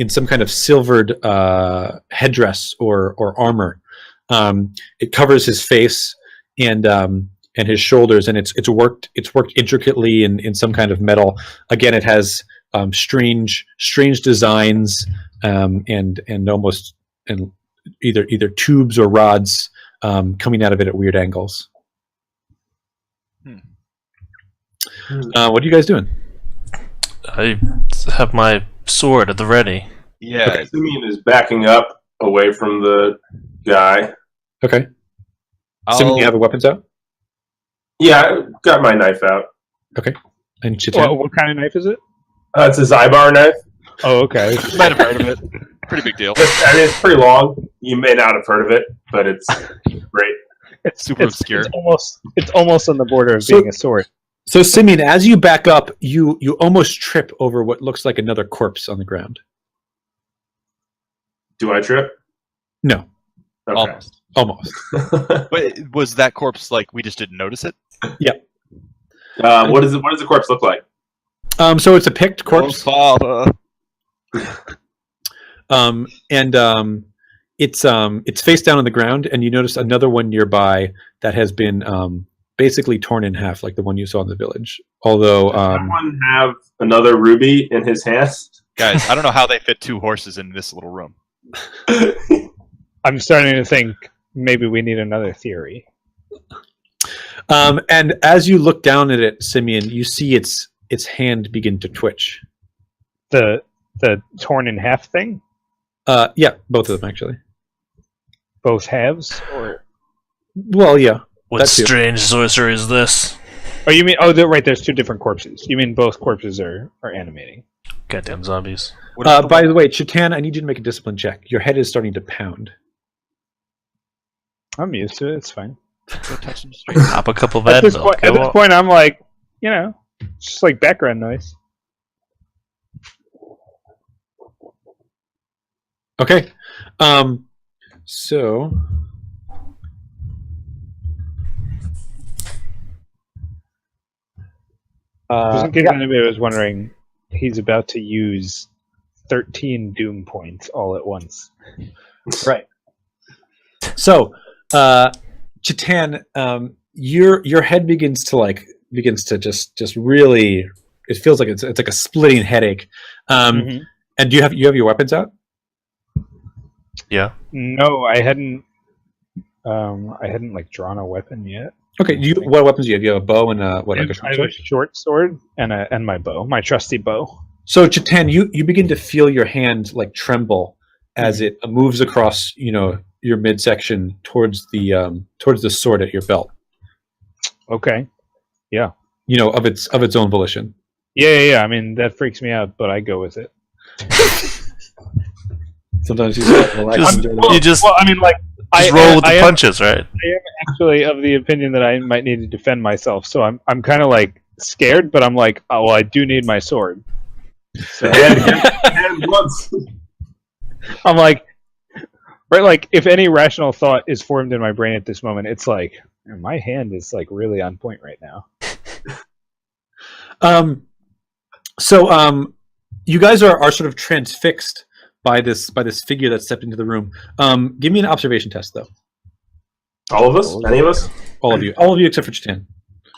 some kind of silvered headdress or armor. It covers his face and his shoulders, and it's worked intricately in some kind of metal. Again, it has strange designs and almost either tubes or rods coming out of it at weird angles. What are you guys doing? I have my sword at the ready. Yeah. Simeon is backing up away from the guy. Okay. Simeon, you have the weapons out? Yeah, I got my knife out. And Chitan? What kind of knife is it? It's a Zybar knife. Oh, okay. Might have heard of it. Pretty big deal. I mean, it's pretty long. You may not have heard of it, but it's great. It's Super obscure. It's almost on the border of being a sword. So, Simeon, as you back up, you almost trip over what looks like another corpse on the ground. Do I trip? No. Okay. Almost. What But was that corpse like we just didn't notice it? does the corpse look like? So it's a picked corpse. Father. It's face down on the ground, and you notice another one nearby that has been basically torn in half, like the one you saw in the village. Although, Does someone have another ruby in his hand? Guys, I don't know how they fit 2 horses in this little room. I'm starting to think maybe we need another theory. and as you look down at it, Simeon, you see its hand begin to twitch. The torn in half thing? Yeah, both of them actually. Both halves? Or Well, yeah. What That's it. strange sorcery is this? oh, you mean right? There's 2 different corpses. You mean both corpses are animating? Goddamn zombies. By the way, Chitan, I need you to make a discipline check. Your head is starting to pound. I'm used to it. It's fine. Go touch him straight. Pop a couple of At this Advil. point, I'm like, it's just like background noise. Okay. So Just in case anybody was wondering, he's about to use 13 doom points all at once. right. So, Chitan, your head begins to just really. It feels like it's like a splitting headache. And do you have your weapons out? Yeah. No, I hadn't like drawn a weapon yet. Okay. What weapons do you have? You have a bow and a what? I Like a short have a sword? short sword and my bow, my trusty bow. So, Chitan, you begin to feel your hand like tremble as it moves across, your midsection towards the sword at your belt. Okay. Of its own volition. Yeah. I mean, that freaks me out, but I go with it. Sometimes you just relax. Well, I mean, like, Just roll with the punches, right? I am actually of the opinion that I might need to defend myself, so I'm kind of like scared, but I'm like, oh, well, I do need my sword. So And once. I'm like, right, like if any rational thought is formed in my brain at this moment, it's like my hand is like really on point right now. So you guys are sort of transfixed by this figure that stepped into the room. Give me an observation test, though. All of us? Any of us? All of you except for Chitan.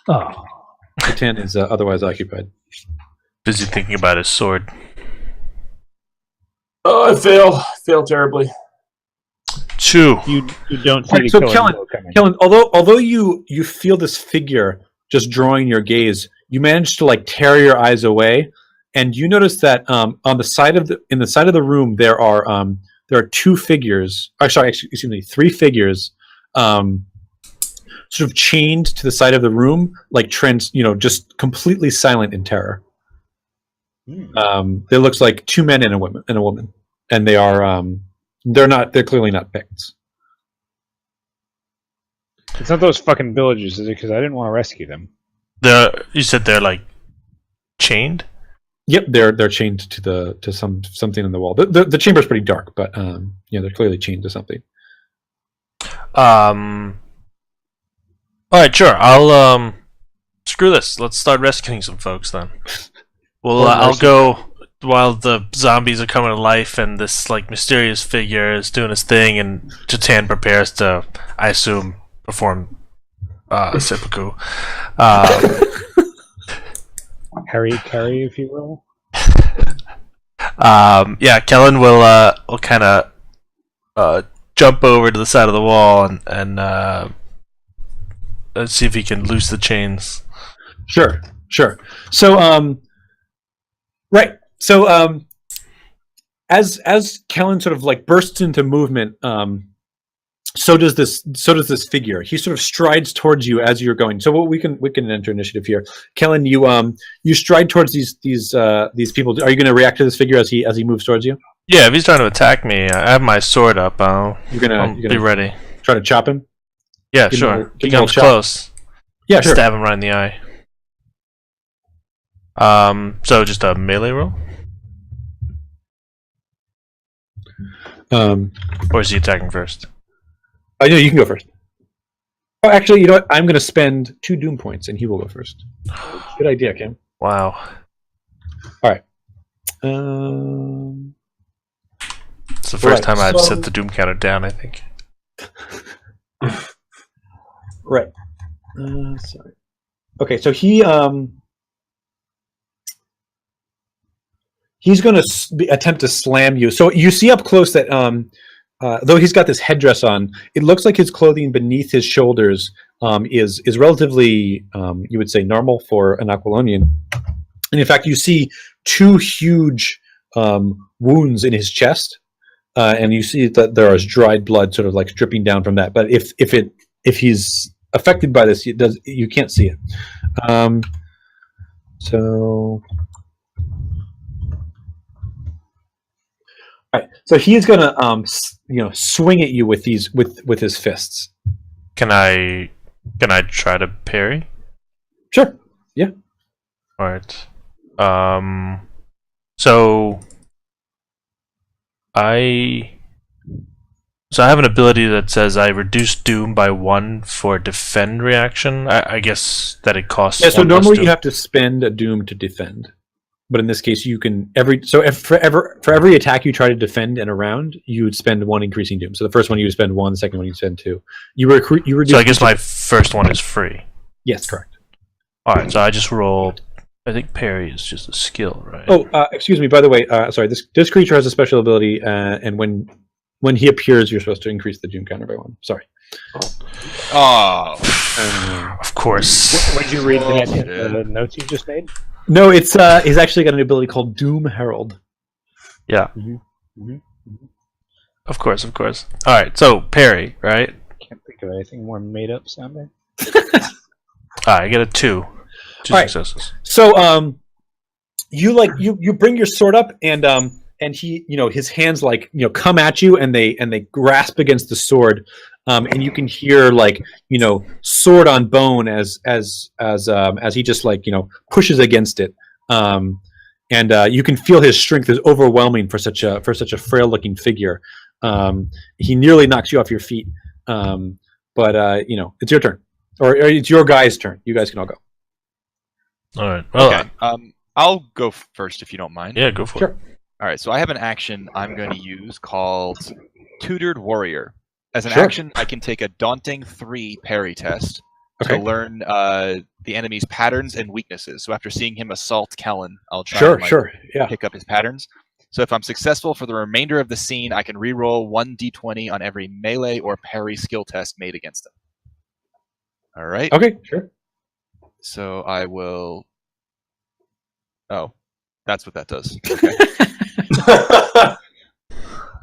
Oh, Chitan is otherwise occupied. Busy thinking about his sword. Oh, I fail terribly. 2. you don't see Right, the so killing blow coming. Kellen, although you feel this figure just drawing your gaze, you manage to like tear your eyes away, and you notice that on the side of the room there are 2 figures. Excuse me, 3 figures, sort of chained to the side of the room, like just completely silent in terror. There looks like 2 men and a woman, and they are they're clearly not Picts. It's not those fucking villagers, is it? Because I didn't want to rescue them. You said they're like chained? Yep, they're chained to something in the wall. The chamber's pretty dark, but they're clearly chained to something. All right, sure. I'll screw this. Let's start rescuing some folks then. Well, I'll go while the zombies are coming to life and this like mysterious figure is doing his thing, and Chitan prepares to, I assume, perform seppuku. Carry, if you will. Yeah, Kellen will kind of jump over to the side of the wall and let's see if he can loose the chains. Sure. So right. So as Kellen sort of like bursts into movement, so does this figure. He sort of strides towards you as you're going. So what we can enter initiative here. Kellen, you stride towards these people. Are you going to react to this figure as he moves towards you? Yeah, if he's trying to attack me, I have my sword up. I'll You're gonna be ready. Try to chop him. Yeah, Give sure. him He a comes chop. close. Yeah, sure. Stab him right in the eye. So just a melee roll? Or is he attacking first? I know you can go first. Oh, actually, you know what? I'm going to spend 2 doom points, and he will go first. Good idea, Kim. Wow. All right. It's the first time I've so- set the doom counter down, I think. Right. Sorry. Okay, so he's going to attempt to slam you. So you see up close that though he's got this headdress on, it looks like his clothing beneath his shoulders is relatively, you would say, normal for an Aquilonian. And in fact, you see 2 huge wounds in his chest, and you see that there is dried blood sort of like dripping down from that. But if he's affected by this, you can't see it. So. Right. So he's gonna swing at you with his fists. Can I try to parry? Sure. Yeah. Alright. So I have an ability that says I reduce doom by 1 for defend reaction. I guess that it costs. Yeah. So 1 plus normally doom. you have to spend a doom to defend, but in this case you can for every attack you try to defend in a round, you would spend 1 increasing doom. So the first one you would spend 1, the second one you spend 2. You reduce. So I guess my first one is free. Yes, correct. Alright, so I just roll. I think parry is just a skill, right? Oh, excuse me. By the way, sorry. This creature has a special ability, and when he appears, you're supposed to increase the doom counter by 1. Sorry. Oh, Of course. Would you read Oh, the notes you just made? No, he's actually got an ability called Doom Herald. Yeah. Mm-hmm. Of course. Alright, so parry, right? Can't think of anything more made up sounding. I get a 2. 2 Alright. successes. So you bring your sword up and he his hands come at you and they grasp against the sword, and you can hear sword on bone as he just pushes against it, and you can feel his strength is overwhelming for such a frail looking figure. He nearly knocks you off your feet, but it's your turn, or it's your guy's turn. You guys can all go. Alright. Well, okay. I'll go first if you don't mind. yeah, go for Sure. it. All right, so I have an action I'm going to use called Tutored Warrior. As an Sure. action, I can take a daunting 3 parry test Okay. to learn the enemy's patterns and weaknesses. So after seeing him assault Kellen, I'll try Sure. Yeah. pick up his patterns. So if I'm successful for the remainder of the scene, I can reroll 1d20 on every melee or parry skill test made against him. All right. Okay. Sure. So I will. Oh, that's what that does. Okay.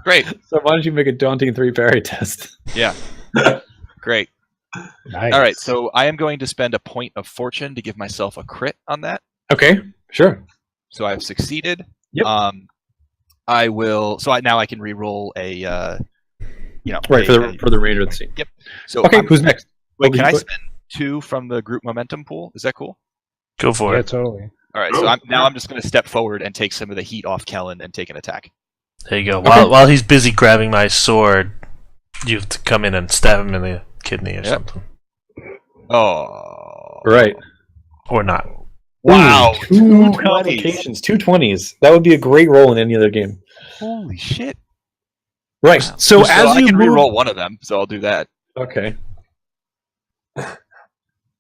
Great. So why don't you make a daunting 3 parry test? Yeah. Great. Nice. All right. So I am going to spend a point of fortune to give myself a crit on that. Okay. Sure. So I've succeeded. Yep. I will. So now I can re-roll a. Right for the remainder of the scene. Yep. So Okay. Who's next? wait, can I Go- spend 2 from the group momentum pool? Is that cool? Go for Yeah, it. totally. All right. So I'm just going to step forward and take some of the heat off Kellen and take an attack. There you go. Okay. While he's busy grabbing my sword, you have to come in and stab him in the kidney or something. Oh. Right. Or not. Wow. Ooh, 2 220s. complications. 2 20s. That would be a great roll in any other game. Holy shit. Right. So as I you can move... re-roll one of them, so I'll do that. Okay.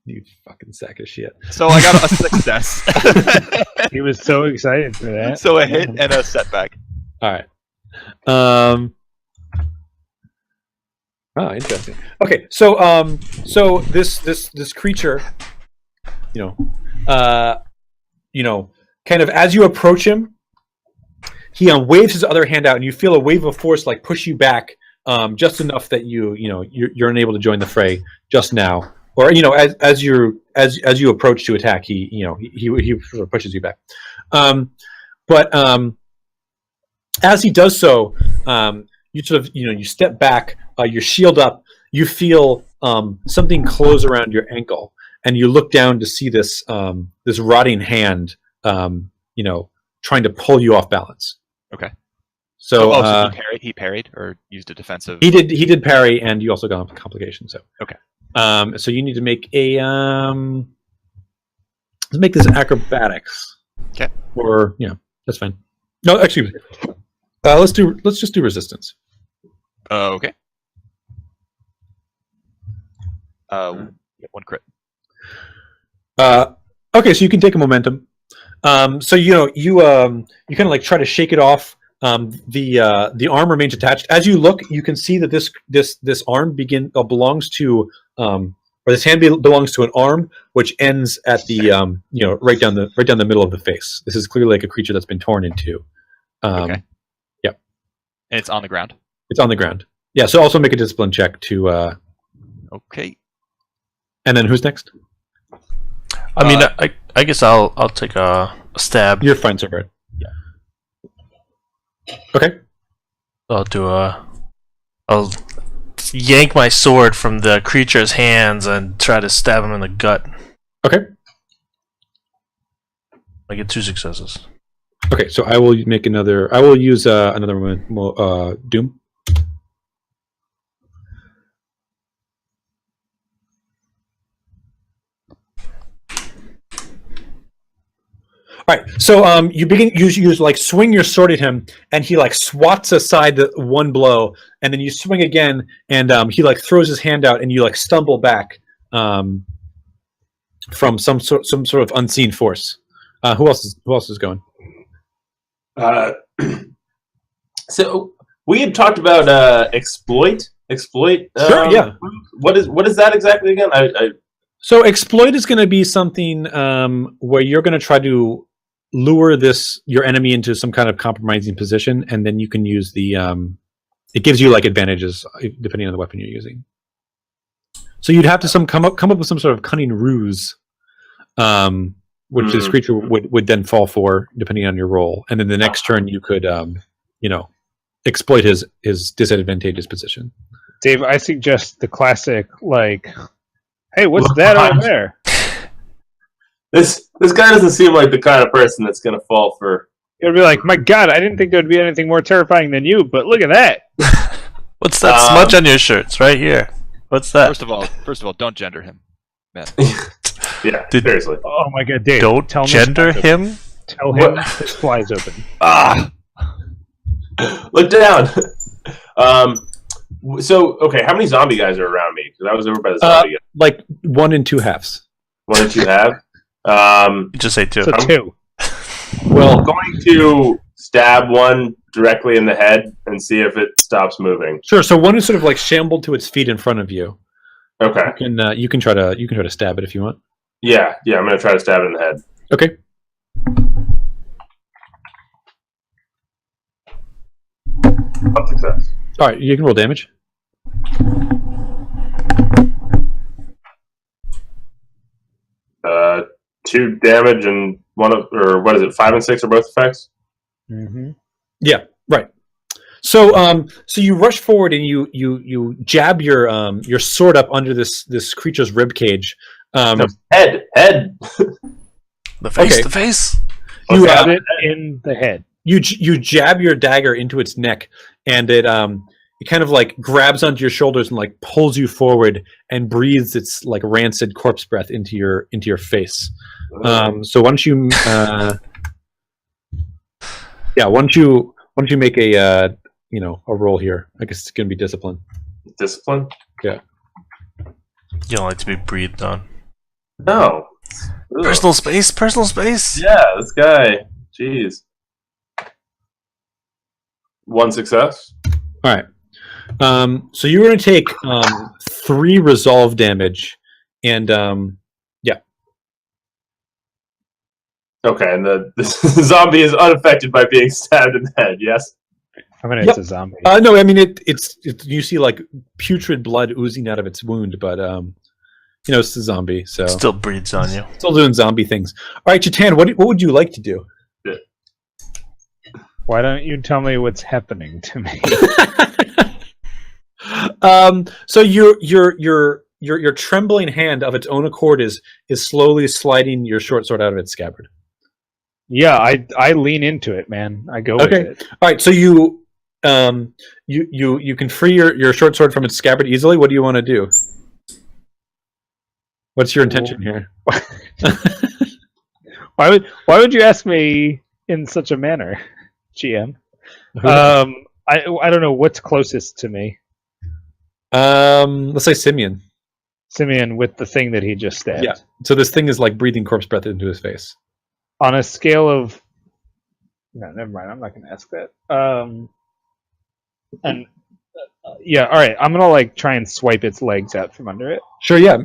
You fucking sack of shit. So I got a success. He was so excited for that. So a hit and a setback. All right. Oh, interesting. Okay, so this creature, kind of as you approach him, he waves his other hand out, and you feel a wave of force like push you back, just enough that you're unable to join the fray just now. Or as you approach to attack, he sort of pushes you back. But as he does so, you sort of you step back, your shield up. You feel something close around your ankle, and you look down to see this rotting hand, trying to pull you off balance. Okay. So, so he parried or used a defensive. He did parry, and you also got a complication. So okay. So you need to make a let's make this acrobatics. Okay. Or that's fine. No, actually, let's just do resistance. Okay. 1 crit. Okay, so you can take a momentum. So you kind of like try to shake it off. The arm remains attached. As you look, you can see that this arm belongs to or this hand belongs to an arm which ends at the right down the middle of the face. This is clearly like a creature that's been torn in two. Okay. Yeah. And it's on the ground. It's on the ground. Yeah. So also make a discipline check to. Okay. And then who's next? I mean, I guess I'll take a stab. You're fine, Sir Bird. Yeah. Okay. I'll yank my sword from the creature's hands and try to stab him in the gut. Okay. I get 2 successes. Okay, so I will make another. I will use another doom. All right, so you like swing your sword at him, and he like swats aside the one blow, and then you swing again, and he like throws his hand out, and you like stumble back from some sort of unseen force. Who else is going? So we had talked about exploit. Sure, yeah. What is that exactly again? So exploit is going to be something where you're going to try to lure your enemy into some kind of compromising position, and then you can use the. It gives you like advantages depending on the weapon you're using. So you'd have to come up with some sort of cunning ruse, which this creature would then fall for depending on your roll, and then the next turn you could exploit his disadvantageous position. Dave, I suggest the classic hey, what's that over there? This guy doesn't seem like the kind of person that's going to fall for. It'd be like, my God, I didn't think there would be anything more terrifying than you, but look at that. What's that smudge on your shirts right here? What's that? First of all, don't gender him, man. Yeah, seriously. Oh my God, Dave! Don't tell gender him. Tell him his fly's open. Look down. So okay, how many zombie guys are around me? Because I was over by the zombie guy. Like 1 and 2 halves. 1 and 2 have. Just say 2. So 2. Well, I'm going to stab one directly in the head and see if it stops moving. Sure. So one is sort of like shambled to its feet in front of you. Okay. You can try to stab it if you want. Yeah. I'm going to try to stab it in the head. Okay. One success. All right. You can roll damage. Uh, 2 damage and 5 and 6 are both effects. Mm-hmm. Yeah. Right. So you rush forward and you jab your sword up under this creature's rib cage. Head. The face. Okay. The face. You Stab it in the head. You jab your dagger into its neck, and it kind of like grabs onto your shoulders and like pulls you forward and breathes its like rancid corpse breath into your face. So why don't you make a roll here? I guess it's gonna be discipline. Discipline? Yeah. You don't like to be breathed on. No. Ugh. Personal space. Yeah, this guy. Jeez. 1 success. All right. So you're going to take 3 resolve damage, and Okay, and the zombie is unaffected by being stabbed in the head. Yes. I mean, Yep. it's a zombie. No, I mean it's you see like putrid blood oozing out of its wound, but it's a zombie, so Still breathes on you. still doing zombie things. All right, Chatan, what would you like to do? Why don't you tell me what's happening to me? So your trembling hand of its own accord is slowly sliding your short sword out of its scabbard. Yeah, I lean into it, man. I go Okay. with it. All right, so you can free your short sword from its scabbard easily. What do you want to do? What's your intention here? Why would you ask me in such a manner, GM? I don't know what's closest to me. Let's say Simeon. Simeon with the thing that he just stabbed. Yeah. So this thing is like breathing corpse breath into his face. On a scale of no, never mind. I'm not going to ask that. Yeah, all right. I'm gonna like try and swipe its legs out from under it. Sure. Yeah.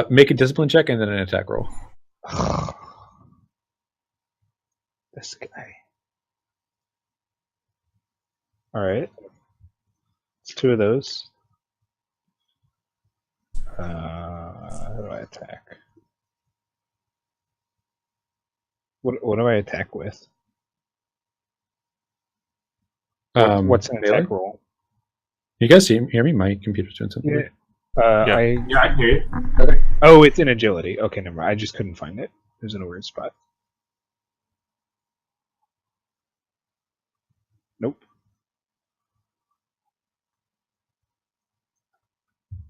Make a discipline check and then an attack roll. This guy. All right. It's two of those. How do I attack? What do I attack with? What's an attack roll? You guys hear me? My computer's doing something. Yeah. Yeah, I can hear you. Okay. Oh, it's in agility. Okay, never mind. I just couldn't find it. It was in a weird spot. Nope.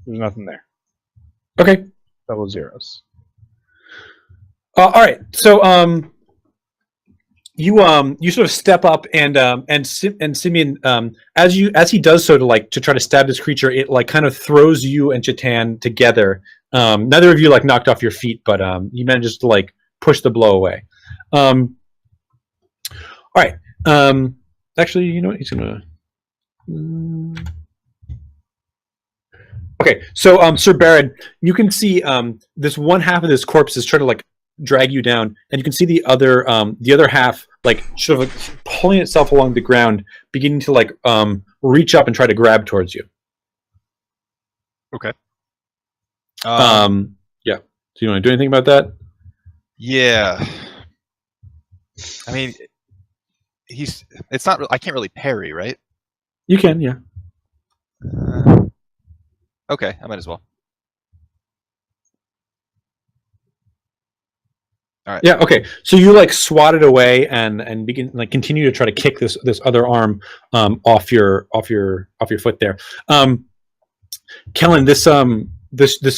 There's nothing there. Okay. Double zeros. All right. So you sort of step up and Simeon as he does so to try to stab this creature, it like kind of throws you and Chatan together. Neither of you like knocked off your feet, but you manages to like push the blow away. All right. Actually, you know what? He's gonna. Okay, so Sir Barad, you can see this one half of this corpse is trying to like drag you down, and you can see the other half like sort of like, pulling itself along the ground, beginning to like reach up and try to grab towards you. Okay. Yeah. Do you want to do anything about that? Yeah. I mean, it's not. I can't really parry, right? You can, yeah. Okay, I might as well. All right. Yeah. Okay. So you like swat it away and begin like continue to try to kick this other arm off your foot there. Kellen, this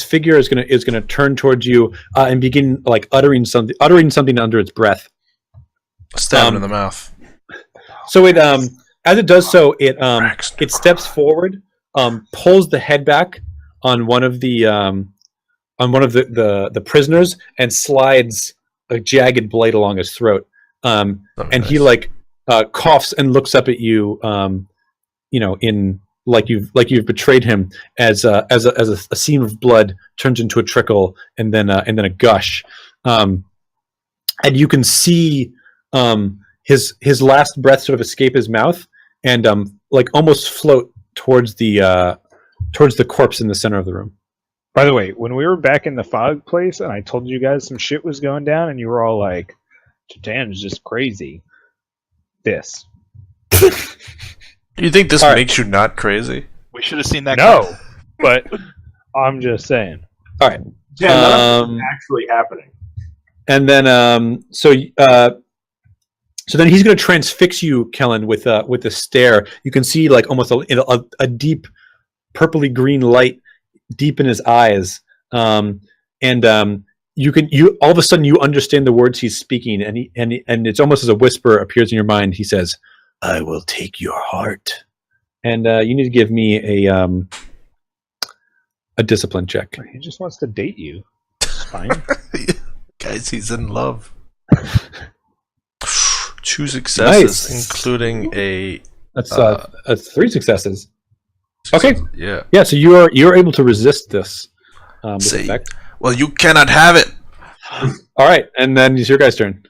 figure is gonna turn towards you and begin like uttering something under its breath. Stab in the mouth. So it as it does so, it steps forward, pulls the head back on one of the prisoners and slides a jagged blade along his throat. And he like coughs and looks up at you, in like you've betrayed him as a seam of blood turns into a trickle and then a gush, and you can see his last breath sort of escape his mouth and like almost float towards the corpse in the center of the room. By the way, when we were back in the fog place and I told you guys some shit was going down and you were all like, Chatan's just crazy. This. You think this makes you not crazy? We should have seen that. No, but I'm just saying. All right. Yeah, that's actually happening. And then so then he's going to transfix you, Kellen, with a stare. You can see like almost a deep purpley green light deep in his eyes, and you all of a sudden you understand the words he's speaking, and it's almost as a whisper appears in your mind. He says, "I will take your heart," and you need to give me a discipline check. He just wants to date you. It's fine. Guys, he's in love. 2 successes, Nice. including a. That's 3 successes. Okay. Yeah. Yeah. So you're able to resist this Say, effect. well, you cannot have it. All right, and then it's your guy's turn.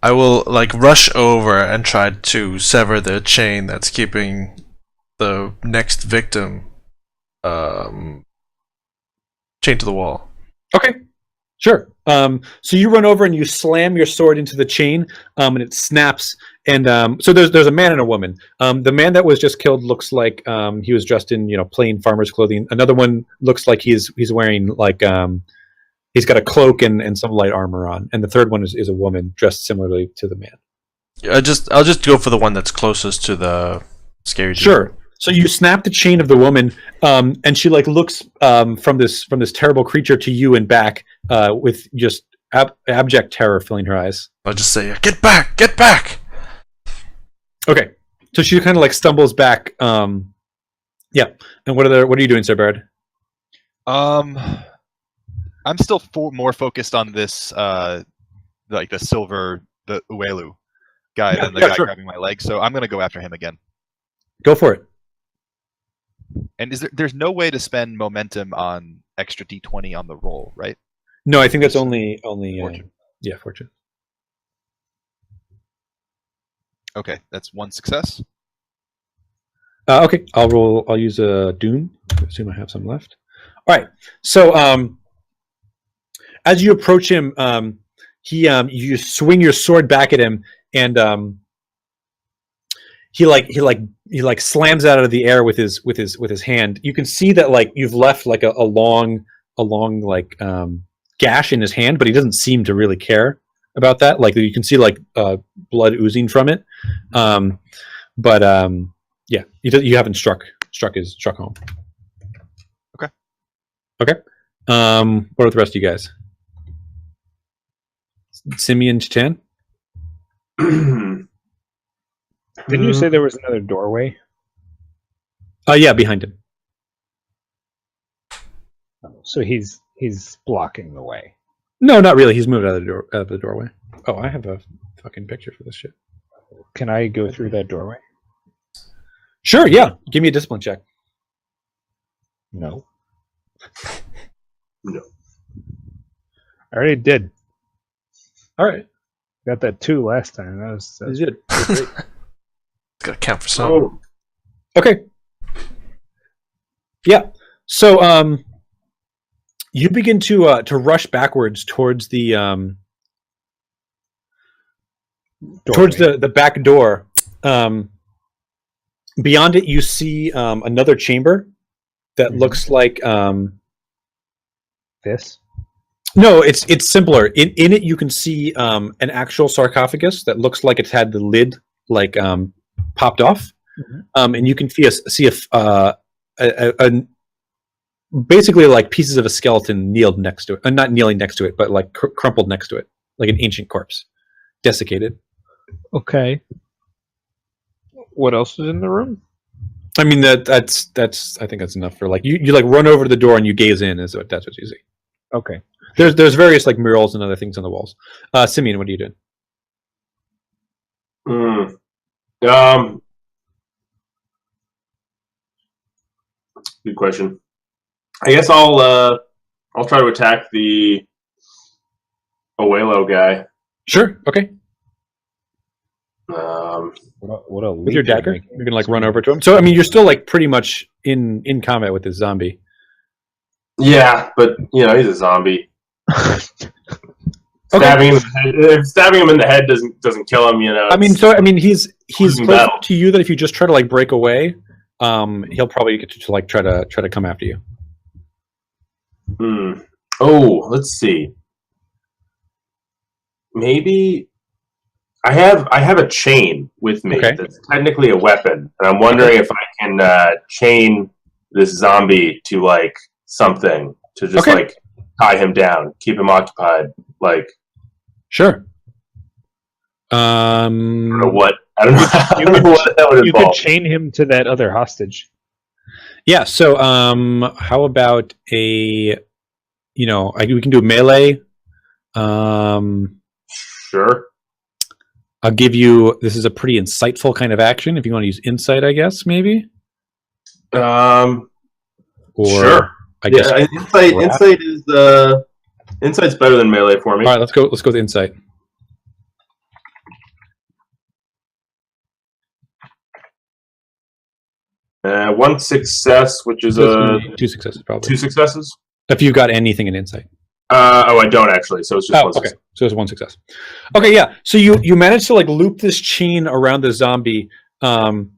I will like rush over and try to sever the chain that's keeping the next victim chained to the wall. Okay, sure. So you run over and you slam your sword into the chain, and it snaps. And so there's a man and a woman. The man that was just killed looks like he was dressed in plain farmer's clothing. Another one looks like he's wearing like he's got a cloak and some light armor on. And the third one is a woman dressed similarly to the man. I'll just go for the one that's closest to the scary dude. Sure. So you snap the chain of the woman, and she like looks from this terrible creature to you and back with just abject terror filling her eyes. I'll just say, "Get back! Get back!" Okay. So she kind of like stumbles back. Yeah. And what are you doing, Sir Baird? I'm still more focused on this, like the Uelu guy than the guy sure. grabbing my leg. So I'm gonna go after him again. Go for it. And there's no way to spend momentum on extra d20 on the roll, right? No, I think that's only Fortune. fortune. Okay, that's one success. Okay, I'll use a Doom. I assume I have some left. All right. So as you approach him, you swing your sword back at him, and he slams out of the air with his hand. You can see that like you've left like a long like gash in his hand, but he doesn't seem to really care about that. Like you can see like blood oozing from it. Yeah, you haven't struck home. Okay. What are the rest of you guys? Simeon Chitan? Didn't you say there was another doorway? Yeah, behind him. So he's blocking the way. No, not really. He's moved out of the doorway. Oh, I have a fucking picture for this shit. Can I go through that doorway? Sure, yeah. Give me a discipline check. No. No. I already did. All right. Got that 2 last time. That was You did. Great. It's gotta count for some. Oh, Okay. Yeah. So you begin to rush backwards towards the back door. Beyond it, you see another chamber that looks like this. No, it's simpler. In it, you can see an actual sarcophagus that looks like it's had the lid like popped off, and you can see basically like pieces of a skeleton kneeled next to it, not kneeling next to it, but like crumpled next to it, like an ancient corpse, desiccated. Okay. What else is in the room? I mean that's I think that's enough for like you like run over to the door and you gaze in. That's what you see. Okay. There's various like murals and other things on the walls. Simeon, what are you doing? Good question. I guess I'll try to attack the Oelo guy. Sure. Okay. What a With your dagger, you're gonna like run over to him. So I mean, you're still like pretty much in combat with this zombie. Yeah, but he's a zombie. Okay. Stabbing him in the head doesn't kill him. I mean, he's close battle. to you that if you just try to like break away, he'll probably get to like try to come after you. Oh, let's see. Maybe I have a chain with me that's technically a weapon, and I'm wondering if I can chain this zombie to like something to just like tie him down, keep him occupied. Like, sure. I don't know what. I don't know what that would You involve. could chain him to that other hostage. Yeah. So how about we can do melee. Sure. I'll give you. This is a pretty insightful kind of action. If you want to use insight, I guess maybe. Or sure. I guess insight is insight's better than melee for me. All right, let's go with insight. One success, which is So it's gonna be 2 successes probably. 2 successes. If you've got anything in insight. I don't actually. So it's just Oh, one okay. success. So it's 1 success. Okay, yeah. So you managed to like loop this chain around the zombie, and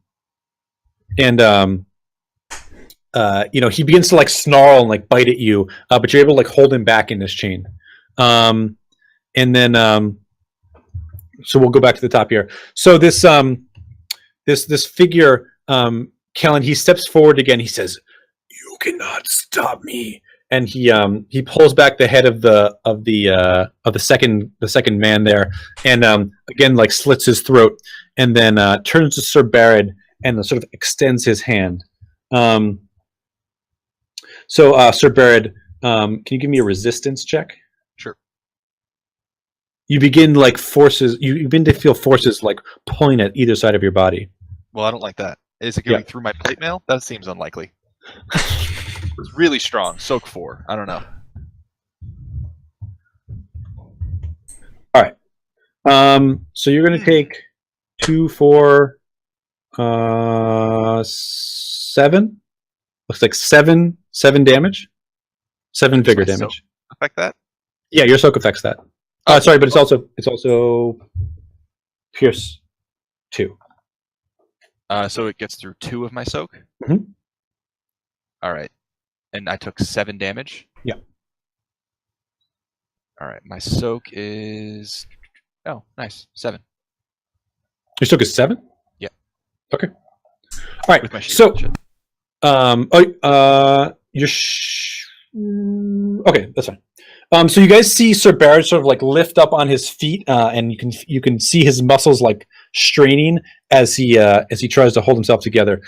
he begins to like snarl and like bite at you, but you're able to like hold him back in this chain. And then so we'll go back to the top here. So this figure, Kellen, he steps forward again. He says, "You cannot stop me." And he pulls back the head of the second man there, and again like slits his throat, and then turns to Sir Barrett and sort of extends his hand. So Sir Barrett, can you give me a resistance check? Sure. You begin like forces. You begin to feel forces like pulling at either side of your body. Well, I don't like that. Is it going through my plate mail? That seems unlikely. It's really strong. Soak 4. I don't know. All right. So you're going to take 2, 4, 7. Looks like 7 damage. 7 vigor Does my damage. soak affect that? Yeah, your soak affects that. Sorry, but it's also pierce 2. So it gets through 2 of my soak? Mhm. All right. And I took 7 damage? Yeah. All right. My soak is... Oh, nice. 7. Your soak is 7? Yeah. Okay. All right. With my shield So, and shit. okay, that's fine. So you guys see Sir Barrett sort of like lift up on his feet, and you can see his muscles like straining as he tries to hold himself together.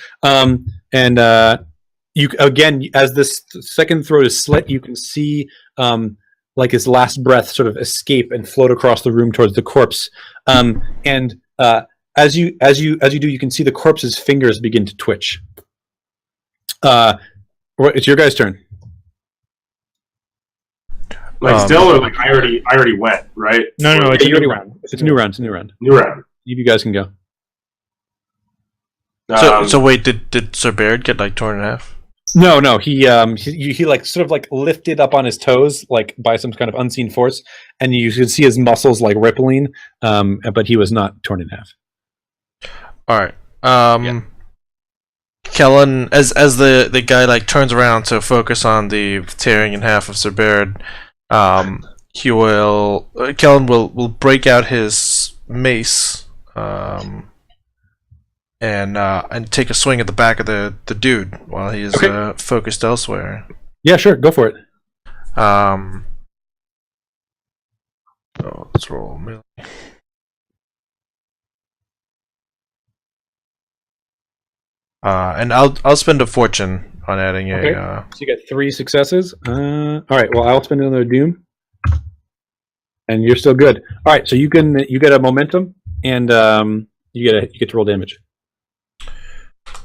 You again, as this second throat is slit, you can see like his last breath sort of escape and float across the room towards the corpse. As you do, you can see the corpse's fingers begin to twitch. It's your guys' turn. Like still, or like I already went, right? No, Or- it's a new round. It's a new round. It's a new round. New round. You guys can go. So wait, did Sir Baird get like torn in half? No. He like sort of like lifted up on his toes, like by some kind of unseen force, and you could see his muscles like rippling. But he was not torn in half. All right. Kellen, as the guy like turns around to focus on the tearing in half of Sir Baird, Kellen will break out his mace, and take a swing at the back of the dude while he is focused elsewhere. Yeah, sure, go for it. Let's roll melee. And I'll spend a fortune on adding Okay. a. So you got 3 successes. All right. Well, I'll spend another doom, and you're still good. All right. So you get a momentum, and you get to roll damage.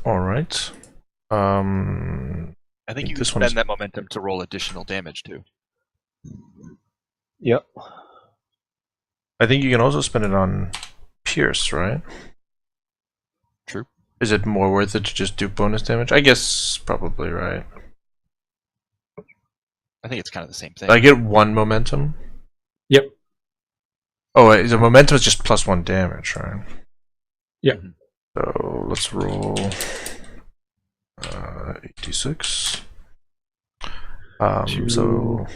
All right. I think you can this one's- spend that momentum to roll additional damage, too. Yep. I think you can also spend it on Pierce, right? True. Is it more worth it to just do bonus damage? I guess probably right. I think it's kind of the same thing. I get 1 momentum. Yep. Oh, wait, the momentum is just +1 damage, right? Yeah. So let's roll 86. So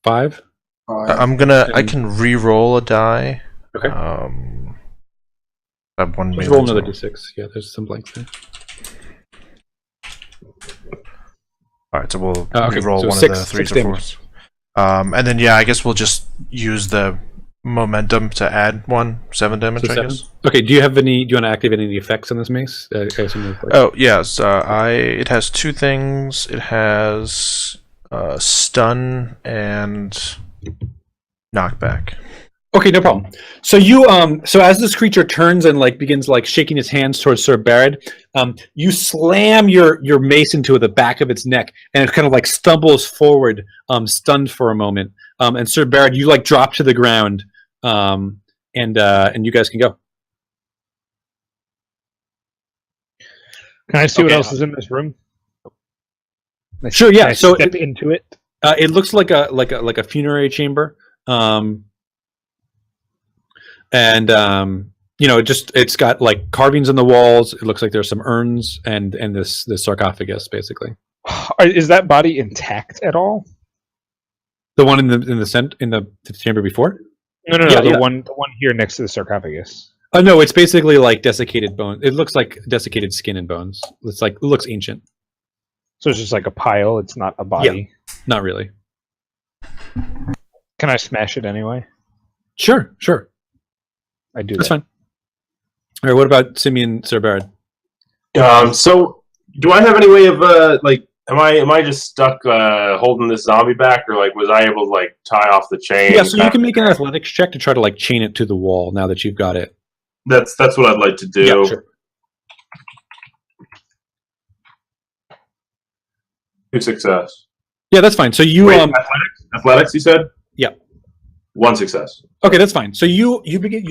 5. I can re-roll a die. Okay. I have 1 Let's melee roll another as well. d6. Yeah, there's some blanks there. Alright, so we'll Okay, re-roll so one 6 of the 3s or damage. 4s. And then I guess we'll just use the momentum to add 7 damage, So I 7? guess. Okay. Do you want to activate any effects on this mace? I assume there's, like- Oh yes, it has 2 things. It has stun and knockback. Okay, no problem. So so as this creature turns and like begins like shaking his hands towards Sir Barrett, you slam your mace into the back of its neck, and it kind of like stumbles forward, stunned for a moment. And Sir Barrett, you like drop to the ground, and you guys can go. Can I see what Okay, else is in this room? Sure, yeah. Can I So step into it. it looks like a funerary chamber, and it's got like carvings on the walls. It looks like there's some urns and this sarcophagus, basically. Is that body intact at all? The one in the chamber before? No. Yeah, The yeah. one here next to the sarcophagus. Oh no, it's basically like desiccated bone. It looks like desiccated skin and bones. It looks ancient. So it's just like a pile. It's not a body. Not really. Can I smash it anyway? Sure. I do. That's that. fine. All right. What about Simeon Sir Barrett? So do I have any way of am I just stuck holding this zombie back, or like was I able to like tie off the chain? Yeah, so you can make an athletics check to try to like chain it to the wall now that you've got it. That's what I'd like to do. Yeah, sure. 2 success. Yeah, that's fine. So you Wait, athletics, you said? Yeah. 1 success. Okay, that's fine. So you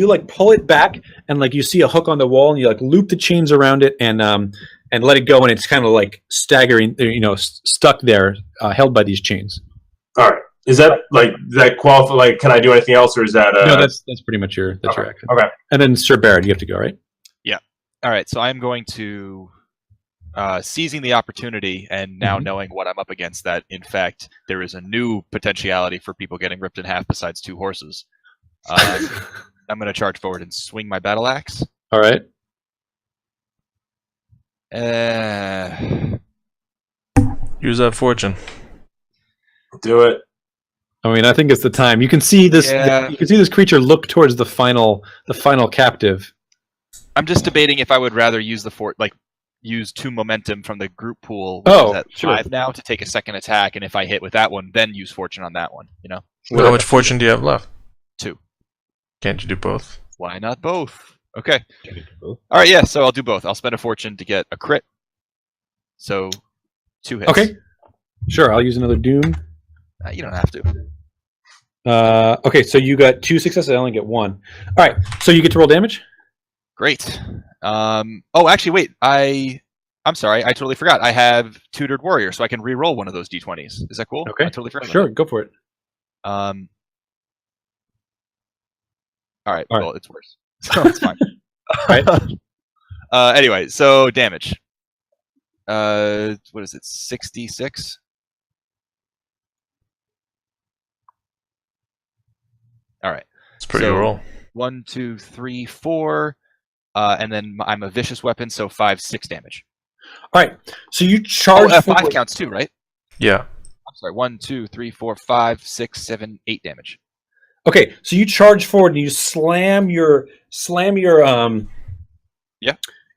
like pull it back and like you see a hook on the wall and you like loop the chains around it and let it go, and it's kind of like staggering, stuck there, held by these chains. All right. Is that qualify? Like, can I do anything else, or is that? No, that's pretty much your action. Okay. And then Sir Barrett, you have to go, right? Yeah. All right. So I'm going to seizing the opportunity and now knowing what I'm up against. That in fact there is a new potentiality for people getting ripped in half besides 2 horses. I'm going to charge forward and swing my battle axe. All right. Use that fortune. Do it. I mean, I think it's the time. You can see this. Yeah. You can see this creature look towards the final captive. I'm just debating if I would rather use use 2 momentum from the group pool, which Oh, is at sure. 5 now, to take a second attack, and if I hit with that one, then use fortune on that one. How much fortune do you have left? 2. Can't you do both? Why not both? Okay. All right, yeah. So I'll do both. I'll spend a fortune to get a crit. So 2 hits. Okay. Sure. I'll use another Doom. You don't have to. Okay, so you got 2 successes. I only get 1. All right. So you get to roll damage. Great. Oh, actually, wait. I'm sorry. I totally forgot. I have Tutored Warrior, so I can re-roll one of those d20s. Is that cool? Okay. I totally forgot. Sure. Go for it. All right. All Well, it's worse. So it's fine. Right. Anyway, so damage. What is it? 66. All right. It's a pretty So- good roll. 1, 2, 3, 4, and then I'm a vicious weapon, so 5, 6 damage. All right. So you charge. 5 forward. counts too, right? Yeah. I'm sorry. 1, 2, 3, 4, 5, 6, 7, 8 damage. Okay, so you charge forward and you slam your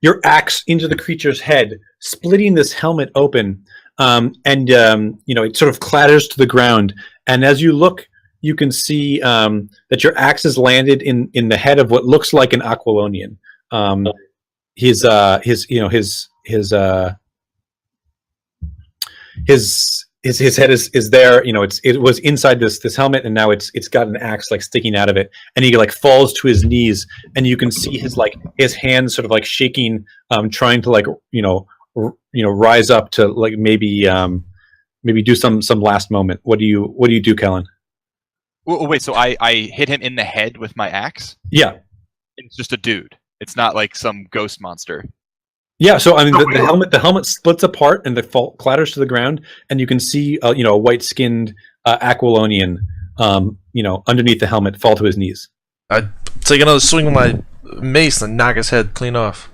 your axe into the creature's head, splitting this helmet open, and it sort of clatters to the ground. And as you look, you can see that your axe has landed in the head of what looks like an Aquilonian. His head is there. It was inside this helmet, and now it's got an axe like sticking out of it, and he like falls to his knees, and you can see his hands sort of like shaking, trying to rise up to like maybe do some last moment. What do you do, Kellen? Oh, wait, so I hit him in the head with my axe? Yeah. It's just a dude. It's not like some ghost monster. Yeah, so I mean, the helmet splits apart and clatters to the ground, and you can see a white-skinned Aquilonian, underneath the helmet, fall to his knees. I'd take another swing with my mace and knock his head clean off.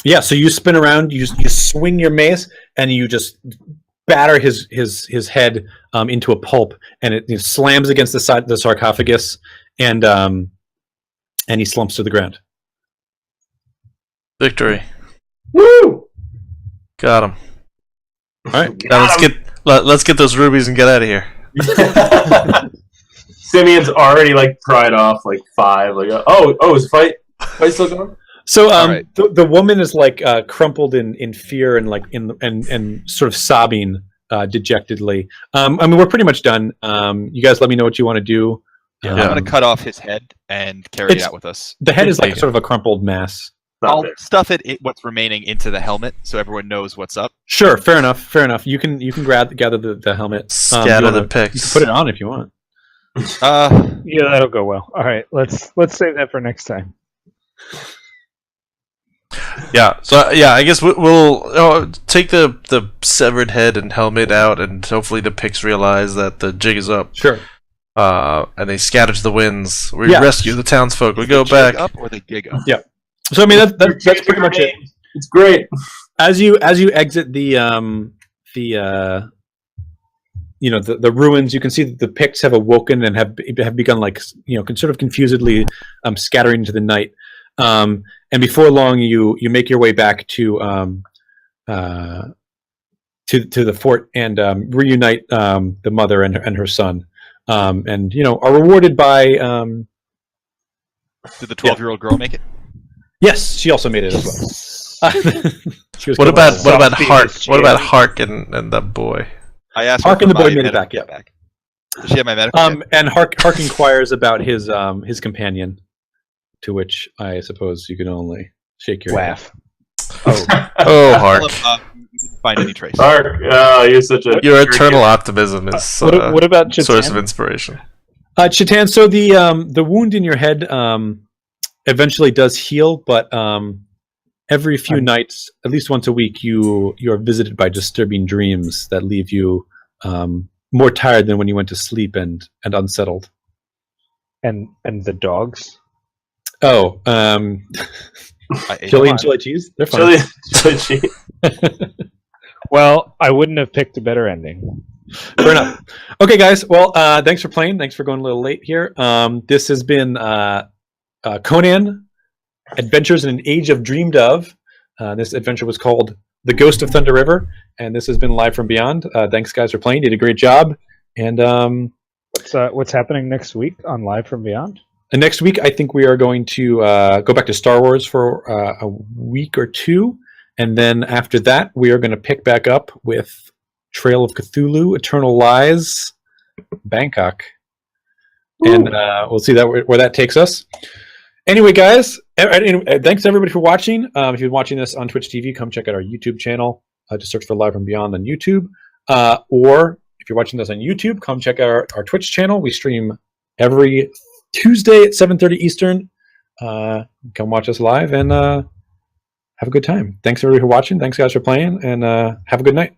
Yeah, so you spin around, you swing your mace, and you just batter his head into a pulp, and it slams against the side of the sarcophagus, and he slumps to the ground. Victory. Woo! Got him. All right. Now let's get those rubies and get out of here. Simeon's already like pried off like 5. Like, is the fight still going? So right. the woman is like crumpled in fear and like and sort of sobbing dejectedly. I mean, we're pretty much done. You guys let me know what you want to do. Yeah, I'm going to cut off his head and carry it out with us. The head is like Thank you. sort of a crumpled mass. not I'll there. stuff what's remaining into the helmet so everyone knows what's up. Sure, fair enough. You can gather the helmet. Scatter you the wanna- picks. You can put it on if you want. Yeah, that'll go well. All right, let's save that for next time. Yeah. So I guess we'll take the severed head and helmet out, and hopefully the picks realize that the jig is up. Sure. And they scatter to the winds. We Yeah. rescue the townsfolk. We Is go the jig back. up or the gig up? Yeah. So I mean that's pretty much it. It's great. As you exit the the ruins, you can see that the Picts have awoken and have begun sort of confusedly scattering into the night. And before long, you make your way back to the fort and reunite the mother and her son, and are rewarded by. Did the 12-year-old girl make it? Yes, she also made it as well. She was What killed about by- what about Sophie Hark? was What about cheating. Hark and the boy? I asked Hark her and for the boy my made it medical back, kit Does she have my medical kit? And Hark inquires about his companion, to which I suppose you can only shake your head. Laugh. Oh, Tell Hark! him, we didn't find any trace. Mark, you're such a. Your eternal optimism is What about source of Chitan? inspiration. Chitan, so the wound in your head eventually does heal, but every few nights, at least once a week, you are visited by disturbing dreams that leave you more tired than when you went to sleep and unsettled. And the dogs. Oh, I ate chili them. and chili cheese? They're fine. Chili cheese. Well, I wouldn't have picked a better ending. Fair enough. Okay, guys. Well, thanks for playing. Thanks for going a little late here. This has been Conan, Adventures in an Age of Dreamed Of. This adventure was called The Ghost of Thunder River, and this has been Live from Beyond. Thanks, guys, for playing. You did a great job. And What's happening next week on Live from Beyond? next week, I think we are going to go back to Star Wars for a week or two. And then after that, we are going to pick back up with Trail of Cthulhu, Eternal Lies, Bangkok. Ooh. And we'll see that where that takes us. Anyway, guys, thanks everybody for watching. If you're watching this on Twitch TV, come check out our YouTube channel. Just search for Live from Beyond on YouTube. Or if you're watching this on YouTube, come check out our Twitch channel. We stream every Tuesday at 7:30 Eastern. Come watch us live and have a good time. Thanks everybody for watching. Thanks guys for playing, and have a good night.